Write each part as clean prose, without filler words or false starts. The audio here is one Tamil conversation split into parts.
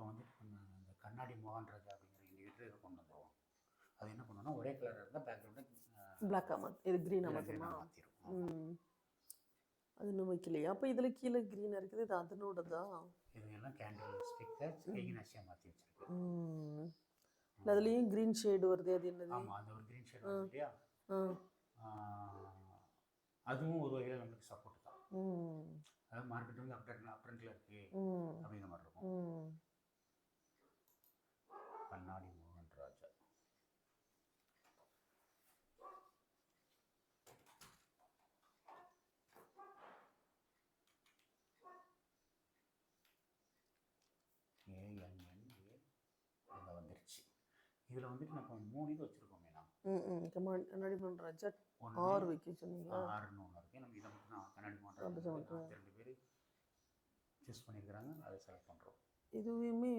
வந்து இந்த கண்ணாடி மோகன்ராஜா அப்படிங்கிற இண்டிகேட்டர் கொண்டு வந்துடுவோம். அது என்ன பண்ணணும்னா ஒரே கலராக இருந்தால் பேக்ரவுண்டு பிளாக்காக மாற்று, இது க்ரீனாக மாற்றுமா? மாற்றிடும். அது இன்னும் வைக்கலையா? அப்போ இதில் கீழே க்ரீனாக இருக்குது, இது அதனோடதா? இதுங்கெல்லாம் கேண்டில் ஸ்டிக்கர் கைகினாசியாக மாற்றி வச்சுருக்கு. அதுலேயும் க்ரீன் ஷேடு வருது, அது என்னது? ஆமாம், அந்த ஒரு க்ரீன் ஷேடு வருது இல்லையா, அதுவும் ஒரு வகையில் நம்மளுக்கு சப்போர்ட் தான். அதாவது மார்க்கெட் வந்து அப்ரண்டில் இருக்குது அப்படிங்கிற மாதிரி இருக்கும். கண்ணாடி மோகன்ராஜா ANNA அங்கே வந்துருச்சு. இதில் வந்துட்டு நம்ம 3 இது வச்சுருக்கோமே. கண்ணாடி மோகன்ராஜா 6 வைக்க சொன்னீங்க. 6ன்னு ஒன்று இருக்குது. நம்ம இதை மட்டும் தான் கண்ணாடி மோகன்ராஜா 2 பேர் சூஸ் பண்ணியிருக்கிறாங்க, அதை செலக்ட் பண்ணுறோம். இதுவுமே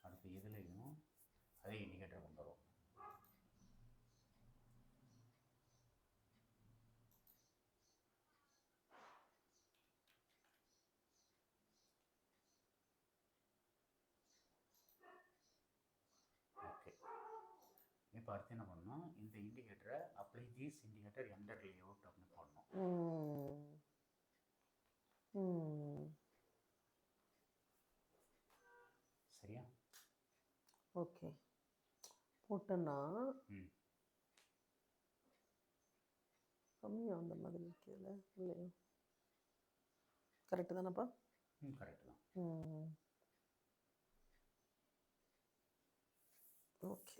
அடுத்து இதுலேயும் அதே இண்டிகேட்டர் கொண்டு வரும். ஓகே, இப்போ அடுத்து என்ன பண்ணணும், இந்த இண்டிகேட்டரை apply these indicator enter layout அப்படின்னு போடணும். சரியா? ஓகே, போட்டேன்னா கம்மியாக அந்த மாதிரி இருக்குதுல்ல, இல்லையா? கரெக்டு தானேப்பா? கரெக்டு தான். ஓகே,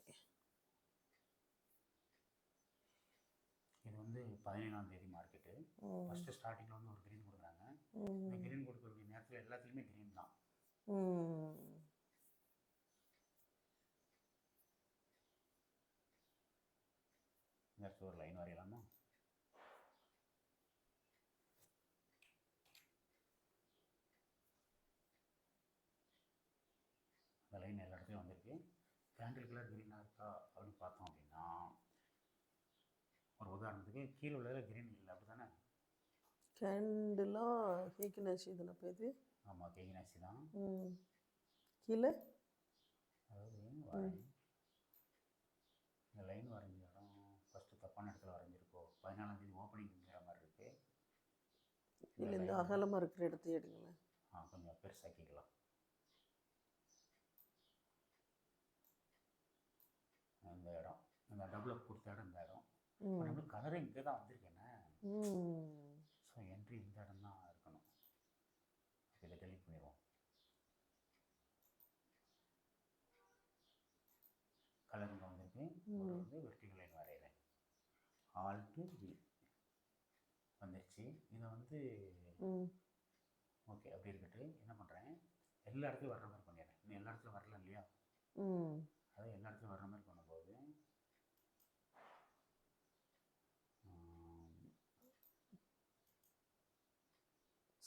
இது வந்து 17ஆம் தேதி மார்க்கெட்டு. ஃபஸ்ட்டு ஸ்டார்டிங்கில் வந்து ஒரு க்ரீன் கொடுக்குறாங்க. இந்த க்ரீன் கொடுக்குற நேரத்தில் எல்லாத்துலேயுமே க்ரீன் தான். இந்த ஒரு லைன் வரையலாமா? அந்த லைன் எல்லா இடத்துலையும் வந்திருக்கு. கேண்டில் கலர் க்ரீனாக இருக்கா அப்படின்னு பார்த்தோம் அப்படின்னா, ஒரு உதாரணத்துக்கு கீழே உள்ளதில் க்ரீன் இல்லை, அப்படி தானே? கேண்டிலாக கேக்கினாசி தானே பேர்? ஆமாம், கேக்கினாசி தான். கீழே அதாவது இந்த லைன் வரைஞ்ச இடம் ஃபஸ்ட்டு தப்பான இடத்துல வரைஞ்சிருக்கோ. 14ஆம் தேதி ஓப்பனிங்கிற மாதிரி இருக்குது. இல்லை, இந்த அகலமாக இருக்கிற இடத்த எடுங்களேன். கொஞ்சம் பெருசாக்கிக்கலாம். இந்த இடம், இந்த டபுள் கொடுத்த இடம், இந்த இடம் நம்மளுக்கு கலரே இங்கே தான் வந்திருக்கேனே. ஸோ என்ட்ரி இந்த இடம் தான் இருக்கணும். இதை டெலிட் பண்ணிடுவோம். கலர் இங்கே வந்திருக்கு. வந்து வெர்டிகல் லைன் வரைகிறேன். ஆல்ட்டு வி வந்துருச்சு. இதை வந்து ஓகே அப்படி இருக்கட்டு. என்ன பண்ணுறேன், எல்லா இடத்துலையும் வர்ற மாதிரி பண்ணிடுறேன். இன்னும் எல்லா இடத்துலையும் வரல இல்லையா? அதான் எல்லா இடத்துலையும் வர்ற மாதிரி பண்ணும்போது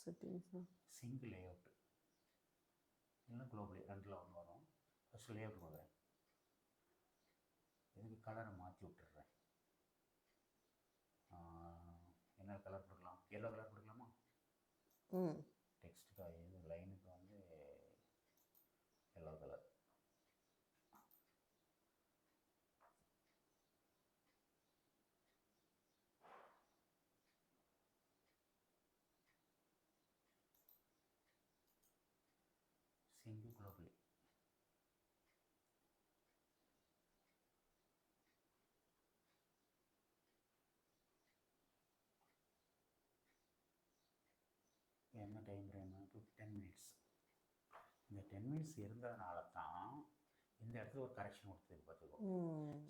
செட்டிங்ஸ் சிங்கிள் லேஅவுட் இல்லைன்னா குளோபலி ரெண்டில் ஒன்று வரும். ஃபஸ்ட்டு லேஅவுட் கொடுக்குறேன். இதுக்கு கலரை மாற்றி விட்டுடுறேன். என்ன கலர் கொடுக்கலாம்? எல்லோ கலர் கொடுக்கலாமா? டெக்ஸ்ட்டுக்கு இது லைனுக்கு வந்து எல்லோ கலர். Single globally. என்ன டைம் ஃப்ரேம்? 10 மினிட்ஸ். இந்த 10 மினிட்ஸ் இருந்ததுனால தான் இந்த இடத்துல ஒரு கரெக்ஷன் கொடுத்துருக்கு பார்த்துக்கோ.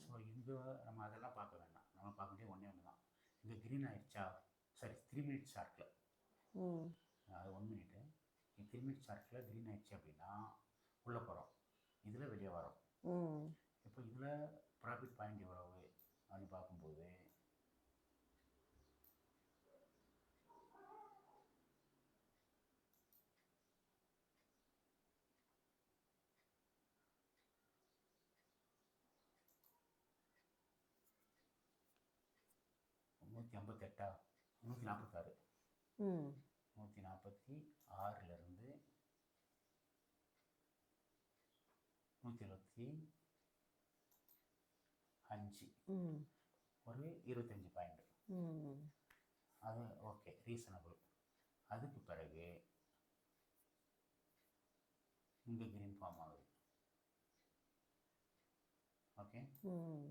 ஸோ இங்கே நம்ம அதெல்லாம் பார்க்க வேண்டாம். நம்ம பார்க்க வேண்டிய ஒன்று தான். இங்கே க்ரீன் ஆகிடுச்சா? சரி, 3 மினிட்ஸ் ஷார்ட்டில், அது 1 மினிட்டு. 3 மினிட்ஸ் ஷார்ட்டில் க்ரீன் ஆகிடுச்சு அப்படின்னா உள்ளே போகிறோம், இதில் வெளியே வரோம். இப்போ இதில் ப்ராஃபிட் பாயிண்ட் எவ்வளவு அப்படின்னு பார்க்கும்போது $158, 146, 146லேருந்து 175 ம் ஒரு 25 பாயிண்ட். ம் அது ஓகே, ரீசனபிள். அதுக்கு பிறகு இங்கே கிரீன் ஃபார்ம் ஆகுது. ஓகே, ம்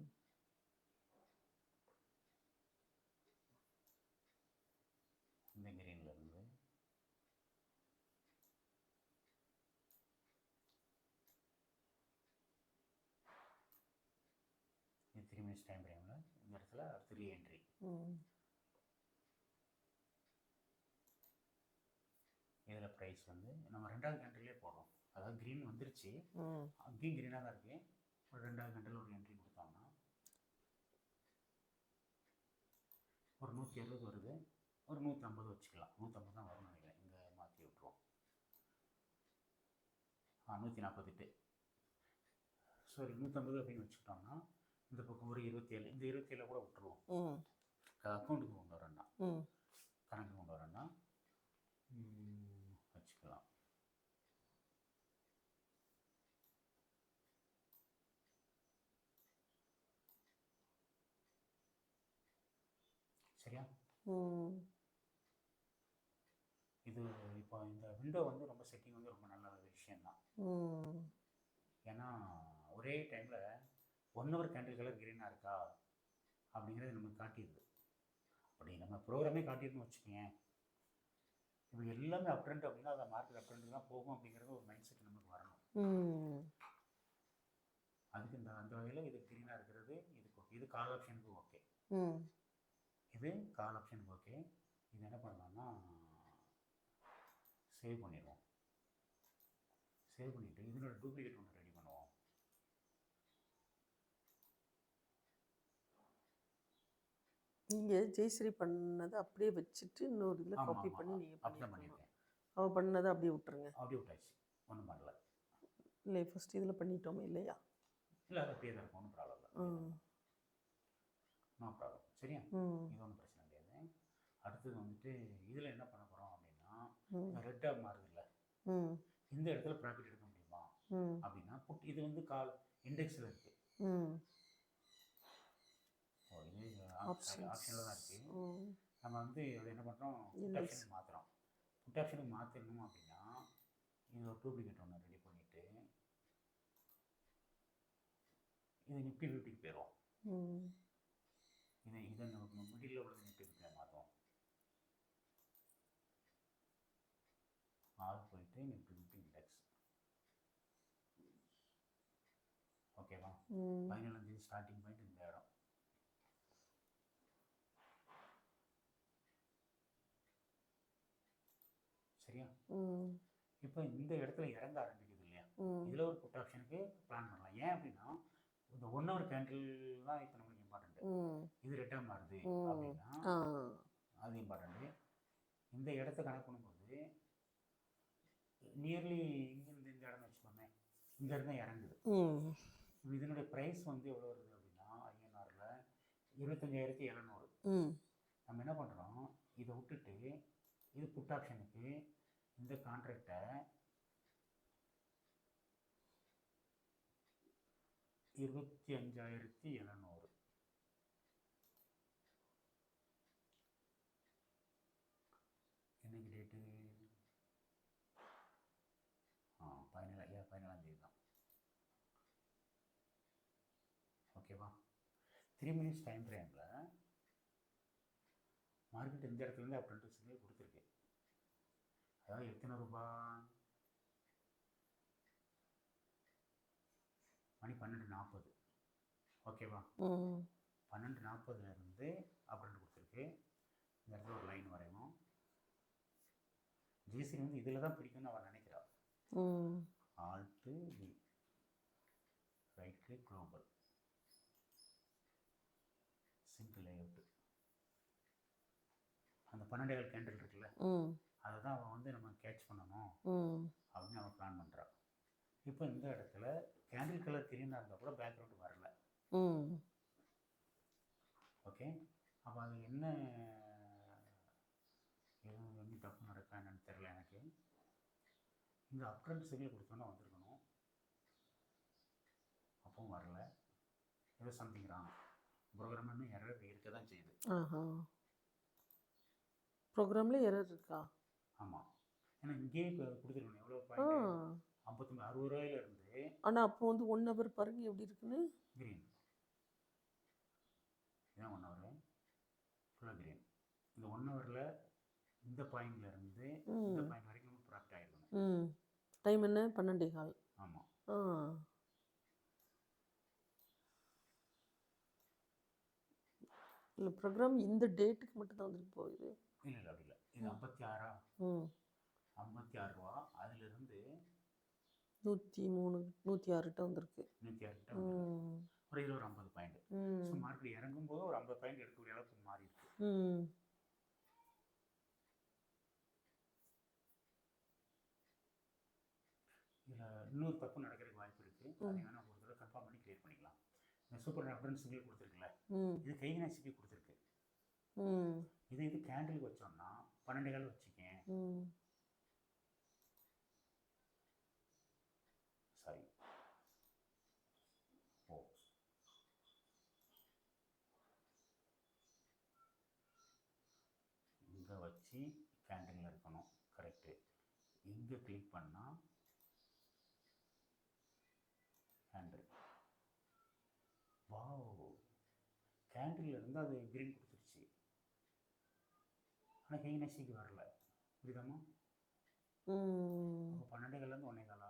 இந்த கிரீன்ல இருந்து இது 3 மினிட்ஸ் டைம் ஃப்ரேமில் இந்த இடத்துல அடுத்து ரீஎன்ட்ரி. ம் இதில் ப்ரைஸ் வந்து நம்ம ரெண்டாவது கண்ட்ரிலே போடுறோம். அதாவது க்ரீன் வந்துருச்சு, ம் அங்கேயும் க்ரீனாக தான் இருக்குது. ஒரு ரெண்டாவது கண்ட்ரில் ஒரு என்ட்ரி கொடுத்தோம்னா ஒரு 160 வருது, ஒரு 150 வச்சுக்கலாம். 150 தான் வரும்னு நினைக்கிறேன். இங்கே மாற்றி விட்ருவோம். 148. சரி, 150 அப்படின்னு வச்சுக்கிட்டோம்னா இந்த பக்கம் ஒரு 27. இந்த 27 கூட விட்டுருவோம். ம் அக்கௌண்ட்டுக்கு கொண்டு வரேன்னா, ம் கணக்கு கொண்டு வரேன்னா வச்சுக்கலாம். சரியா? ம் இது இப்போ இந்த விண்டோ வந்து ரொம்ப செட்டிங் வந்து ரொம்ப நல்ல ஒரு விஷயம்தான். ம் ஏன்னா ஒரே டைமில் 1 ஹவர் கேண்டில் கலர் க்ரீனாக இருக்கா அப்படிங்கிறது நமக்கு காட்டிடுது. அப்படி நம்ம ப்ரோக்ராமே காட்டிடுன்னு வச்சுக்கோங்க. இப்போ எல்லாமே அப் ட்ரெண்ட் அப்படின்னா அதை மார்க்கெட் அப் ட்ரெண்ட் தான் போகும் அப்படிங்கிறது ஒரு மைண்ட் செட் நமக்கு வரணும். ம் அதுக்கு அந்த வகையில் இது க்ரீனாக இருக்கிறது இதுக்கு ஓகே. இது கால் ஆப்ஷனுக்கு ஓகே. ம் இது கால் ஆப்ஷனுக்கு ஓகே. இது என்ன பண்ணலாம்னா சேவ் பண்ணிடுவோம். சேவ் பண்ணிவிட்டு இதனோட டூப்ளிகேட் ஒன்று ரெடி பண்ணுவோம். நீங்கள் ஜெயஸ்ரீ பண்ணதை அப்படியே வச்சுட்டு இன்னொரு இதில் ஆமாம் காப்பி ஆமாம் பண்ணி அப்படி நீங்கள் தான் பண்ணியிருக்கணும். பண்ணியிருக்கேன். அவள் பண்ணதை அப்படியே விட்டுருங்க. அப்படியே விட்டாச்சு, ஒன்றும் பண்ணல. இல்லை ஃபஸ்ட் இதில் பண்ணிட்டோமே இல்லையா? இல்லை, அது அப்படியே தான் இருக்கும், ஒன்றும் ப்ராப்ளம் இல்லை. ம் நோ ப்ராப்ளம். சரியா? ம் இது ஒன்றும் பிரச்சனை கிடையாது. அடுத்தது வந்துட்டு இதில் என்ன பண்ண போகிறோம் அப்படின்னா, ம் ரெட்டாக மாறுது இல்லை, ம் இந்த இடத்துல ப்ராஃபிட் எடுக்க முடியுமா ம் அப்படின்னா புட். இது வந்து கால் இண்டெக்ஸில் இருக்குது. ம் இது ஆப்ஷன்ஸ். ஆப்ஷனில் தான் இருக்குது. ம் நம்ம வந்து அதை என்ன பண்ணுறோம், புட் Index. ஆப்ஷனுக்கு மாற்றுறோம். புட் ஆப்ஷனுக்கு மாற்றணும் அப்படின்னா இது ஒரு டூப்ளிகேட் ஒன்று ரெடி பண்ணிவிட்டு இது நிஃப்டி 50க்கு போயிடும். ம் இதை நம்ம மிடில் உள்ள நிஃப்டி 50 மாற்றுவோம். ஆல் போயிட்டு நிஃப்டி 50 இண்டெக்ஸ். ஓகேவா? ம் 17 ஸ்டார்டிங் பாயிண்ட் இந்த இடம். சரியா? ம் இப்போ இந்த இடத்துல இறங்க ஆரம்பிக்குது இல்லையா, ம் இதில் ஒரு புட் ஆப்ஷனுக்கு பிளான் பண்ணலாம். ஏன் அப்படின்னா இந்த 1 ஹவர் கேண்டில் தான் இப்போ நம்மளுக்கு இம்பார்ட்டன்ட். ம் இது ரிட்டர்ன் மாறுது ம் அப்படின்னா ஆ அது இம்பார்ட்டன்ட்டு. இந்த இடத்த கணக்கு பண்ணும்போது நியர்லி இங்கேருந்து இந்த இடம்னு வச்சுக்கோமே, இங்கேருந்து இறங்குது. ம் இதனுடைய ப்ரைஸ் வந்து எவ்வளோ வருது அப்படின்னா ஐஎன்ஆரில் 25,700. ம் நம்ம என்ன பண்ணுறோம், இதை விட்டுட்டு இது புட் ஆப்ஷனுக்கு இந்த கான்ட்ராக்டை 25,700 என்னைக்கு டேட்டு? 17ஆம் தேதி தான். ஓகேவா? 3 மினிட்ஸ் டைம் ஃப்ரேமில் மார்க்கெட் இந்த இடத்துலேருந்து அப்படின்ட்டு சிக்னல் கொடுத்துருக்கு. அதாவது எத்தனை ரூபா, மணி 12:40. ஓகேவா? ம் 12:40 அப்படின்னு கொடுத்துருக்கு. இந்த இடத்துல ஒரு லைன் வரையணும். ஜிஎஸ்டி வந்து இதில் தான் பிடிக்கும்னு அவன் நினைக்கிறா. ம் alt V, right click, global, single layout. அந்த 12 கேண்டில் இருக்குல்ல, ம் அதை தான் அவன் வந்து நம்ம கேட்ச் பண்ணணும் ம் அப்படின்னு அவன் பிளான் பண்ணுறான். இப்போ இந்த இடத்துல கேண்டில் கலர் கிரீனாக இருந்தால் கூட பேக்ரவுண்டு வரல. ம் ஓகே, அப்போ அது என்ன, எதுவும் வந்து தப்பு நடக்கா என்னன்னு தெரில எனக்கு. இங்கே அப்ட்ரெண்ட் சிக்னல் கொடுத்தோன்னா வந்திருக்கணும். ஏதோ சம்திங் ராங். ப்ரோக்ராம்னு எரர் இருக்க தான் செய்யுது. ஆஹா, ப்ரோக்ராமில் எரர் இருக்கா? ஆமாம், ஏன்னா இங்கேயே இப்போ கொடுத்துருக்கணும் எவ்வளோ ஆ, பாயிண்ட் 59 60 ரூபாயிலிருந்து ஆனால் அப்போ வந்து 1 ஹவர் பாருங்க எப்படி இருக்குன்னு. கிரீன். இதான் 1 ஹவர் ஃபுல்லாக கிரீன். இந்த 1 ஹவரில் இந்த பாயிண்ட்லேருந்து இந்த பாயிண்ட் வரைக்கும் ப்ராஃபிட் ஆகிருக்கணும். டைம் என்ன? 12:15. ஆமாம். ஆ, இல்லை ப்ரோக்ராம் இந்த டேட்டுக்கு மட்டும் தான் வந்துருக்கு போகுது. இல்லை அப்படி இல்லை. இது 56 ம் 56 ரூபா. அதிலிருந்து 103 106 வந்திருக்கு. 106 ஒரு 50 பாயிண்ட். ஸோ மார்க்கெட் இறங்கும்போது ஒரு 50 பாயிண்ட் எடுக்கக்கூடிய அளவுக்கு மாறி இருக்கு. இதில் இன்னொரு தப்பு நடக்கிறதுக்கு வாய்ப்பு இருக்குது. அதை வேணால் ஒரு தடவை கன்ஃபார்ம் பண்ணி கிளியர் பண்ணிக்கலாம். இந்த சூப்பர் ரெஃபரன்ஸ் சிம்பிள் கொடுத்துருக்குல்ல, இது கைவினை சிம்பிள் கொடுத்துருக்கு. இது கேண்டிலுக்கு வச்சோம்னா 12 கால் வச்சுக்கேன். சாரி, ஓ இங்கே வச்சு கேண்டில் இருக்கணும். கரெக்டு. இங்கே கிளிக் பண்ணால் கேண்டில். வாவ், கேண்டில் இருந்து அது கிரீன் கொடுத்துருச்சு. ஆனால் ஹெய்னஸிக்கு வரல. புரியுதாமா? அப்போ 12 கால்லேருந்து 1 காலா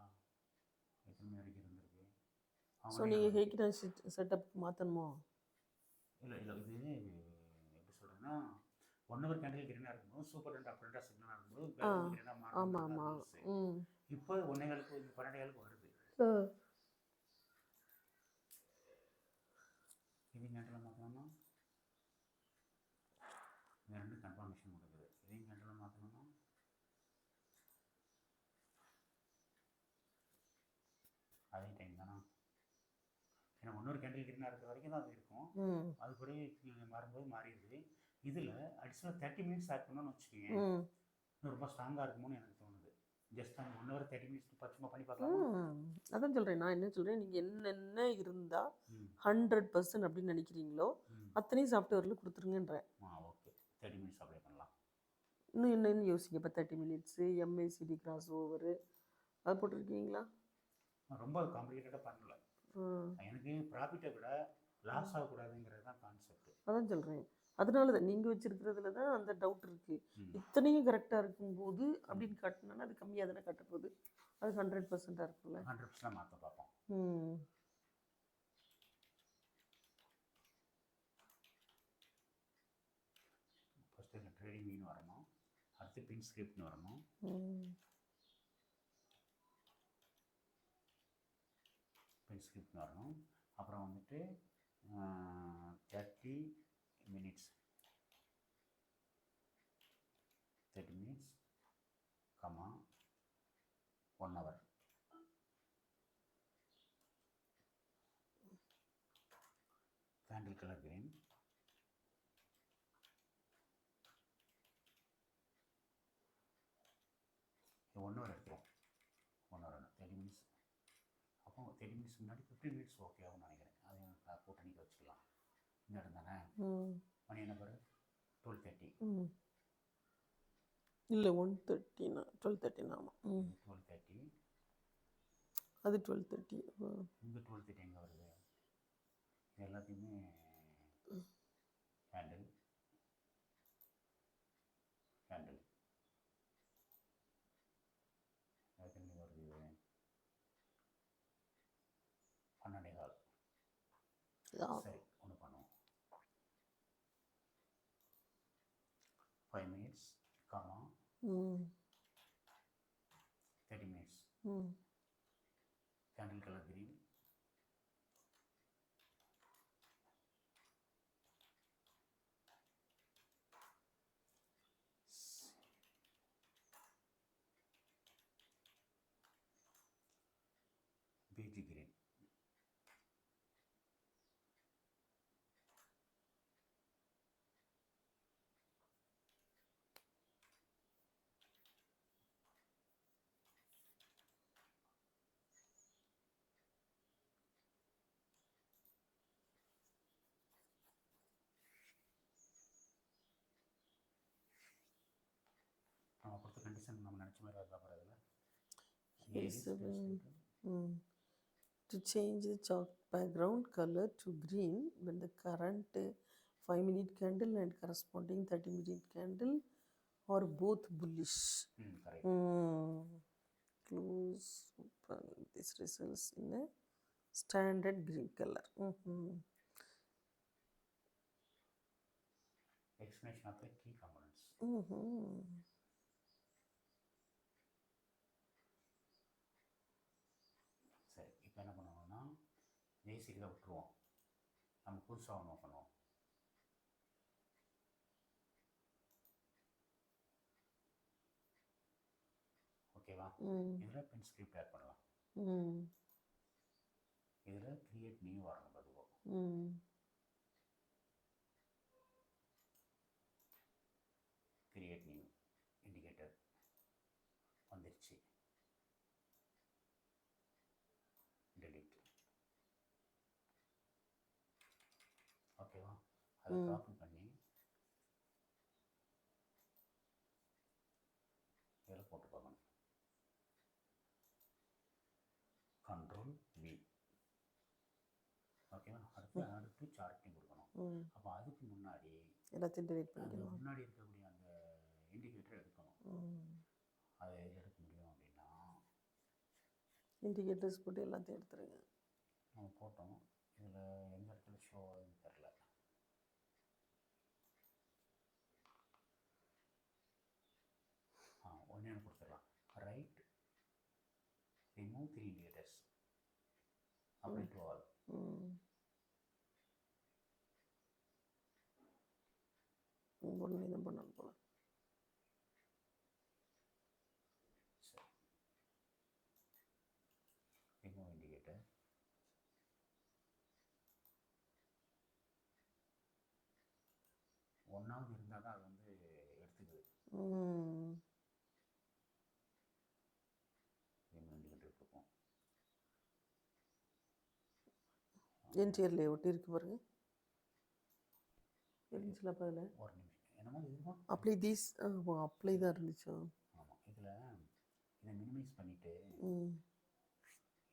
எத்தனை மணி வரைக்கும் இருந்திருக்கு? ஸோ நீங்கள் ஹேக்கினா செட்டப் மாற்றணுமோ? இல்லை இல்லை, இது எப்படி சொல்கிறேன்னா 1 ஹவர் கேண்டில் கிரீனாக இருக்கும்போது சூப்பர் ரெண்ட் அப் ரெண்டாக சிக்னலாக இருக்கும்போது கிரீனாக மாறும். ஆமாம் ஆமாம். இப்போ 1 காலுக்கு 12 காலுக்கு வருது. இது கேண்டில் மாற்றணும்னா இந்த 2 கன்ஃபர்மேஷன் கொடுக்குது. இதையும் கேண்டில் மாற்றணும்னா அதே டைம் தானா? ஏன்னா 1 ஹவர் கேண்டில் கிரீனாக இருக்கிற வரைக்கும் தான் அது இருக்கும். அது பிறகு மாறும்போது மாறிடுது. இதில் அடிஷ்னலாக 30 மினிட்ஸ் ஆட் பண்ணணும்னு வச்சுக்கோங்க, இன்னும் ரொம்ப ஸ்ட்ராங்காக இருக்குமோன்னு எனக்கு தோணுது. ஜஸ்ட் அந்த 1 ஹவர் 30 மினிட்ஸ் பச்சுமா பண்ணி பார்க்கலாம். அதான் சொல்கிறேன். நான் என்ன சொல்கிறேன், நீங்கள் என்னென்ன இருந்தால் 100% அப்படின்னு நினைக்கிறீங்களோ அத்தனையும் சாஃப்ட்வேரில் கொடுத்துருங்கன்றேன். ஓகே, 30 மினிட்ஸ் அப்ளை பண்ணலாம். இன்னும் என்னென்னு யோசிங்க. இப்போ 30 மினிட்ஸு MACD கிராஸ் ஓவரு அது போட்டிருக்கீங்களா? ரொம்ப காம்ப்ளிகேட்டடாக பண்ணல. எனக்கு ப்ராஃபிட்டை விட லாஸ் ஆகக்கூடாதுங்கிறது தான் கான்செப்ட். அதான் சொல்கிறேன். அதனால தான் நீங்கள் வச்சுருக்கிறதுல தான் அந்த டவுட் இருக்குது. இத்தனையும் கரெக்டாக இருக்கும்போது அப்படின்னு காட்டினா அது கம்மியாக தானே கட்ட போகுது. அது 100%-ஆக இருக்குல்ல. 100% மாற்ற பார்ப்போம். ஃபஸ்ட்டு இந்த ட்ரேடிங் மீன் வரணும், அடுத்து பின் ஸ்கிரிப்ட்னு வரணும். பின் ஸ்கிரிப்ட்னு வரணும். அப்புறம் வந்துட்டு 30 minutes 30 minutes comma 1 hour. Candle colour green. இது 1 ஹவர் எடுத்துரும். 1 ஹவர் 30 மினிட்ஸ். அப்போ 30 மினிட்ஸ் முன்னாடி 15 மினிட்ஸ் ஓகே ஆகும்னு நினைக்கிறேன். அதையும் கூட்டணிக்கு வச்சுக்கலாம். இந்த இடம் தானே? மணி என்ன பாரு, 12:30. இல்லை 1:30 12:30. ஆமாம், 12:30. அது 12:30. இந்த 12:30 எங்கே வருது? எல்லாத்தையுமே கேண்டில் கேண்டில் எத்தனை வருது? 12 கால். சரி, ஒன்று பண்ணுவோம். 5 minutes comma 30 minutes. Candle colour green. Page green. Reason நம்ம நினச்ச மாதிரி வருதா பாரு Yes, அதில் to change the chalk background color to green when the current 5-minute candle and corresponding 30-minute candle are both bullish. Correct. Close open. This results in a standard green color. Explanation of the key components. சரி, இப்போ என்ன பண்ணணும்னா ஜெய்சியில் விட்டுருவோம், நம்ம புதுசாக ஒன்று பண்ணுவோம். ஓகேவா? இதில் பென் ஸ்கிரிப்ட் ஆட் பண்ணலாம். இதில் கிரியேட் நியூ வரணும் அதுவும். கிரியேட் நியூ இண்டிகேட்டர் வந்துருச்சு. டெலிட். ஓகேவா? அதை காப்பி பண்ணி இதில் போட்டு பார்க்கணும். Control V. ஓகேவா? அடுத்து சார்ட்டிங் கொடுக்கணும். அப்போ அதுக்கு முன்னாடி எல்லாத்தையும் டெலிட் அது பண்ணிக்கணும். முன்னாடி இருக்கக்கூடிய அந்த இண்டிகேட்டர் எடுக்கணும். அதை எடுக்க முடியும் அப்படின்னா இண்டிகேட்டர்ஸ் போட்டு எல்லாத்தையும் எடுத்துருங்க. நம்ம போட்டோம். இதில் எந்த இடத்துல ஷோ ஆகுதுன்னு தெரில. ஒன்று கொடுத்துடலாம். Right remove 3 indicators apply to all. ஒன்று இது பண்ணணும் போல. சரி, ரிமூவ் இண்டிகேட்டர். ஒன்றாவது இருந்தால் தான் அது வந்து எடுத்துக்குது. ரிமூவ் இண்டிகேட்டர் கொடுப்போம். என்டிஆர்ல ஒட்டி இருக்கு பாருங்க. இருந்துச்சுல அப்போ அதில் ஒரு நிமிஷம் என்னமோ இதுதான் அப்ளை தீஸ் அப்ளை தான் இருந்துச்சோ. ஆமாம், இதில் இதை மினிமைஸ் பண்ணிவிட்டு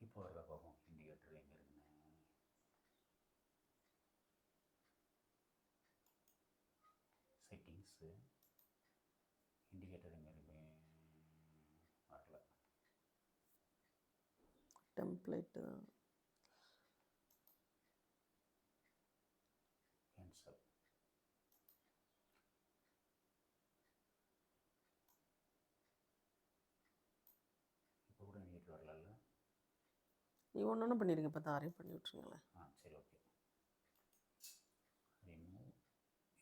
இப்போ வரல பார்ப்போம். இண்டிகேட்டர் எங்கே இருக்குன்னு செட்டிங்ஸு இண்டிகேட்டர் எங்கே இருக்கு வரல. டெம்ப்ளேட்டு தான். கேன்சல். இப்போ கூட இண்டிகேட்டர் வரல. நீ ஒன்று பண்ணிடுங்க, இப்போ தான் அரேஞ்ச் பண்ணி விட்ருங்களேன். சரி, ஓகே. Remove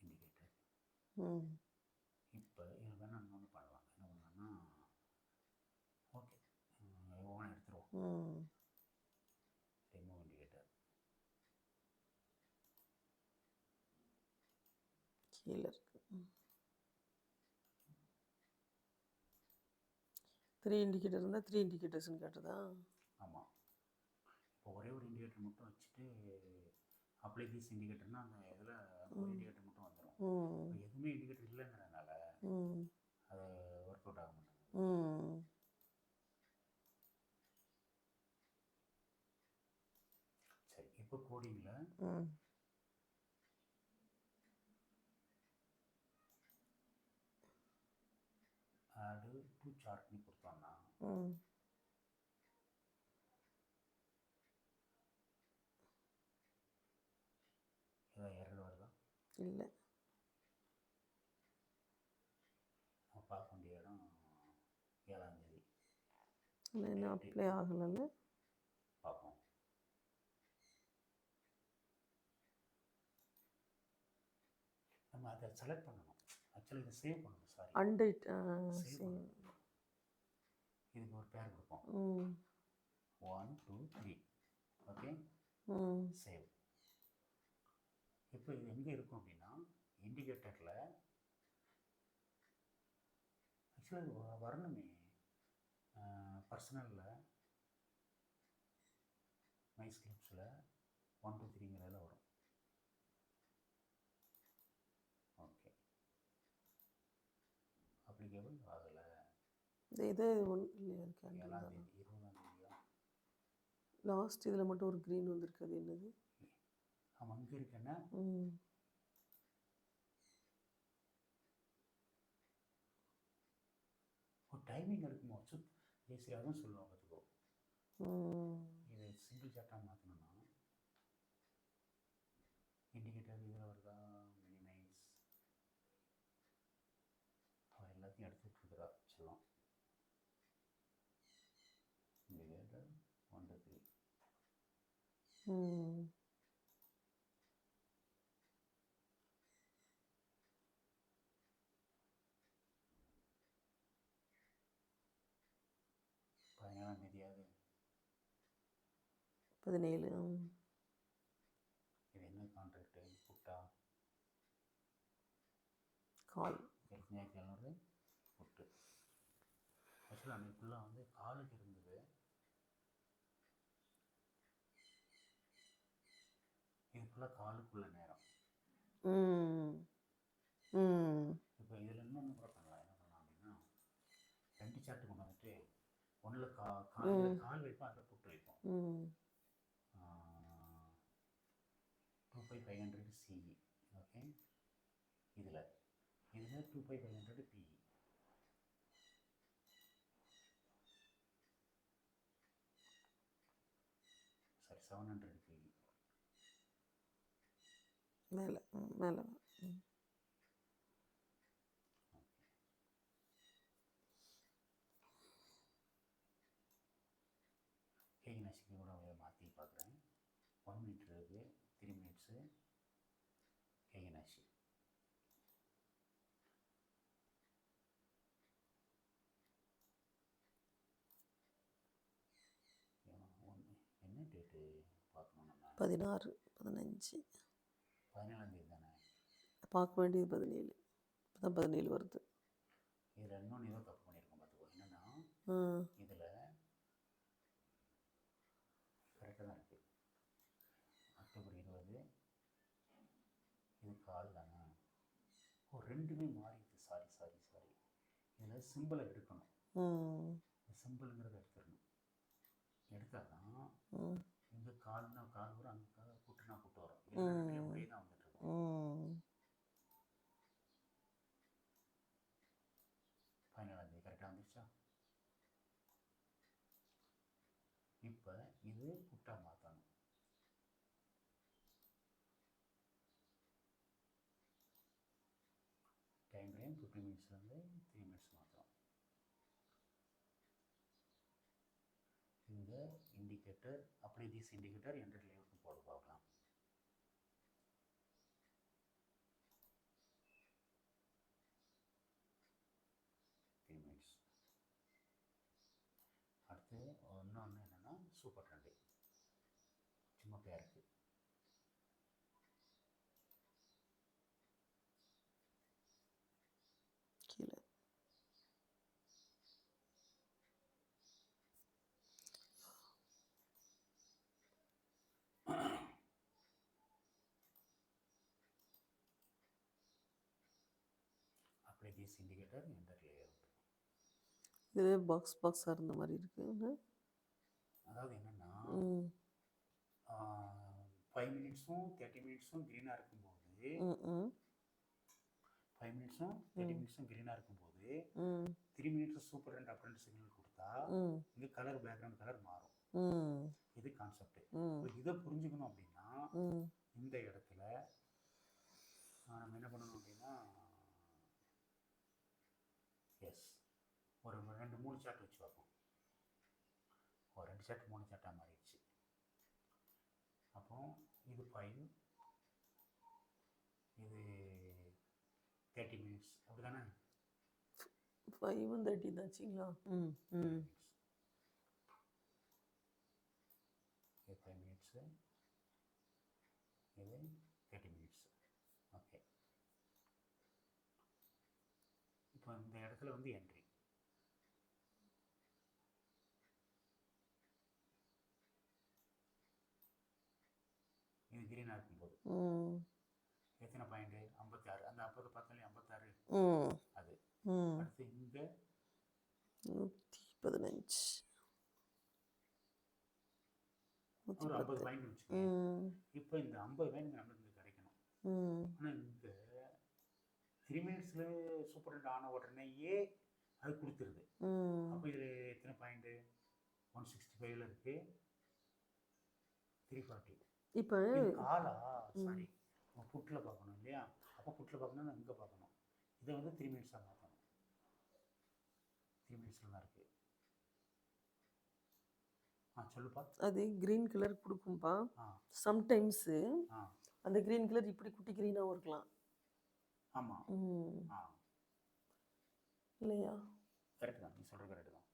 indicator. இப்போ இது வேணால் இன்னொன்று பண்ணலாம். என்ன பண்ணலாம்னா ஓகே ஒவ்வொன்று எடுத்துருவோம். Remove indicator. கீழே இருக்கு. 3 இண்டிகேட்டர் இருந்தால் 3 இண்டிகேட்டர்ஸ்ன்னு கேட்டதா? ஆமாம். இப்போ ஒரே ஒரு இண்டிகேட்டர் மட்டும் வச்சுட்டு அப்ளை தீஸ் இண்டிகேட்டர்னால் அந்த இதில் ஒரு இண்டிகேட்டர் மட்டும் வந்துடும். இப்போ எதுவுமே இண்டிகேட்டர் இல்லைங்கிறதுனால அது ஒர்க் அவுட் ஆக மாட்டேங்குது. சரி, இப்போ கோடிங்கில் ஆடு டு சார்ட்னு கொடுத்தோம்னா ஏதாவது எரர் வருதா? இல்லை. நம்ம பார்க்க வேண்டிய இடம் 7ஆம் தேதி. இன்னும் அப்ளை ஆகலைல்ல. பார்ப்போம். நம்ம அதை செலக்ட் பண்ணணும். ஆக்சுவலாக இதை சேவ் பண்ணணும். சாரி, அன்டேட் சேவ். இதுக்கு ஒரு பேர் கொடுப்போம். 1 2 3. Okay, save. இப்போ இது எங்கே இருக்கும் அப்படின்னா இண்டிகேட்டரில் ஆக்சுவலாக வரணுமே. பர்சனலில் மை ஸ்கிரிப்ட்ஸில் 1 2 3ங்கிறதில் வரும். ஓகே, அப்ளிகேபிள் ஆகலை. இதே ஒன்று இல்லையா கேண்டில் 7ஆம் தானே? தேதி 20ஆம் தேதியா? லாஸ்ட் இதில் மட்டும் ஒரு க்ரீன் வந்திருக்கு, அது என்னது? ஆமாம், அங்கே இருக்கேன்னா ம். ஒரு டைமிங் இருக்குமோ சரி அதுவும் சொல்லுவோம் பார்த்துக்கோ. ம். இது சிங்கிள் சாட்டாக மாற்றணும்னா இண்டிகேட்டர் இதில் வருதா, மினிமைஸ் எல்லாத்தையும் எடுத்துகிட்டு இருக்கிறா செல்லம். Indicator 1 to 3. ம். பதினேழாம் தேதியாவது 17. இது என்ன கான்ட்ராக்டு? புட்டா கால். 1700 புட்டு. ஆக்சுவலாக அன்றைக்கி ஃபுல்லாக வந்து காலுக்கு இருந்தது. இது ஃபுல்லாக காலுக்குள்ள நேரம். ம். ம். இப்போ இதில் இன்னொன்று கூட பண்ணலாம். என்ன பண்ணலாம் அப்படின்னா 2 சார்ட்டு கொண்டு வந்துட்டு ஒன்றில் கால் வைப்போம், அதில் புட்டு வைப்போம். ம். 2500 CE. ஓகே, இதில் 2500 PE. Sorry, 700 PE. மேலே மேலே. கேஜி நசிக்கு கூட மாற்றி பார்க்குறேன். 1 minute இருக்குது, 3 minutes கேஜி நசி. என்ன டேட்டு பார்க்கணும் நம்ம? 16, 15. 17ஆம் தேதி தானே பார்க்க வேண்டியது 17. இப்போ தான் 17 வருது. இதில் இன்னொன்று ஏதோ தப்பு பண்ணியிருக்கோம் பார்த்துக்கோ. என்னென்னா இதில் கரெக்டாக தான் இருக்குது. அக்டோபர் 20 இது கால் தானே. ரெண்டுமே மாறிடுது. சாரி இதில் சிம்பிளை எடுக்கணும். சிம்பிளுங்கிறத எடுத்துடணும். எடுத்தால் தான் இங்கே கால்னா கால் வரும், அங்கே புட்டுனா புட்டு வரும். ரெண்டுலேயும் ஒரே தான் வந்துட்டுருக்கும். 17ஆம் தேதி கரெக்டாக வந்துருச்சா? இப்போ இது புட்டா மாற்றணும். டைம் ஃப்ரேம் 50 மினிட்ஸ்லேருந்து 3 minutes மாற்றணும். இந்த இண்டிகேட்டர் அப்படி திஸ் இண்டிகேட்டர் என்ற லேவுக்கு போட்டு பார்க்கலாம். அடுத்து இன்னொன்று என்னென்னா சூப்பர் ட்ரெண்டு சும்மா பேருக்கு. கீழே அப்படியே திஸ் இண்டிகேட்டர் என்டர் லேஅவுட். இதுவே பாக்ஸாக இருந்த மாதிரி இருக்குது. அதாவது என்னென்னா 5 மினிட்ஸும் 30 மினிட்ஸும் க்ரீனாக இருக்கும்போது 5 மினிட்ஸும் 30 மினிட்ஸும் க்ரீனாக இருக்கும்போது 3 மினிட்ஸ் சூப்பர் ரெண்ட் அப்படின்னு சிக்னல் கொடுத்தா இங்கே கலர் பேக்ரவுண்ட் கலர் மாறும். இது கான்செப்ட். இதை புரிஞ்சுக்கணும் அப்படின்னா இந்த இடத்துல நம்ம என்ன பண்ணணும் அப்படின்னா ஒரு 2-3 சார்ட் வச்சு பார்ப்போம். ஒரு 2 சார்ட் 3 சார்ட்டாக மாறிடுச்சு. அப்போ இது 5, இது 30 மினிட்ஸ் அப்படி தானே? 5 30 தாச்சுங்களா? இது 5 மினிட்ஸு, இது 30 மினிட்ஸ். ஓகே, இப்போ இந்த இடத்துல வந்து என்ட்ரி. இது கிரீனாக இருக்கும்போது எத்தனை பாயிண்ட்டு? 56. அந்த 50 பக்கத்துலேயும் 56 அது. அடுத்து இங்கே 115 ஒரு 50 110. பாயிண்ட் வச்சுக்கோங்க. ம் இப்போ இந்த 50 பாயிண்ட் நம்மளுக்கு இங்கே கிடைக்கணும். ம் ஆனால் இங்கே 3 மினிட்ஸில் சூப்பரண்ட் ஆன உடனேயே அது கொடுத்துருது. ம் அப்போ இதில் எத்தனை பாயிண்ட்டு? 165ல் இருக்குது, 340. இப்போ இது காலா சாரி புட்டில் பார்க்கணும் இல்லையா? அப்போ புட்டில் பார்க்கணும்னா இங்கே பார்க்கணும். இதை வந்து 3 மினிட்ஸாக மாற்றணும். 3 மினிட்ஸில் தான் இருக்குது. சொல்லுப்பா. அது க்ரீன் கலர் கொடுக்கும்பா. ஆ சம்டைம்ஸு ஆ அந்த க்ரீன் கலர் இப்படி குட்டி க்ரீனாகவும் இருக்கலாம். ஆமாம். ம் ஆ இல்லையா? கரெக்டு தான், நீ சொல்கிற கரெக்டு தான்.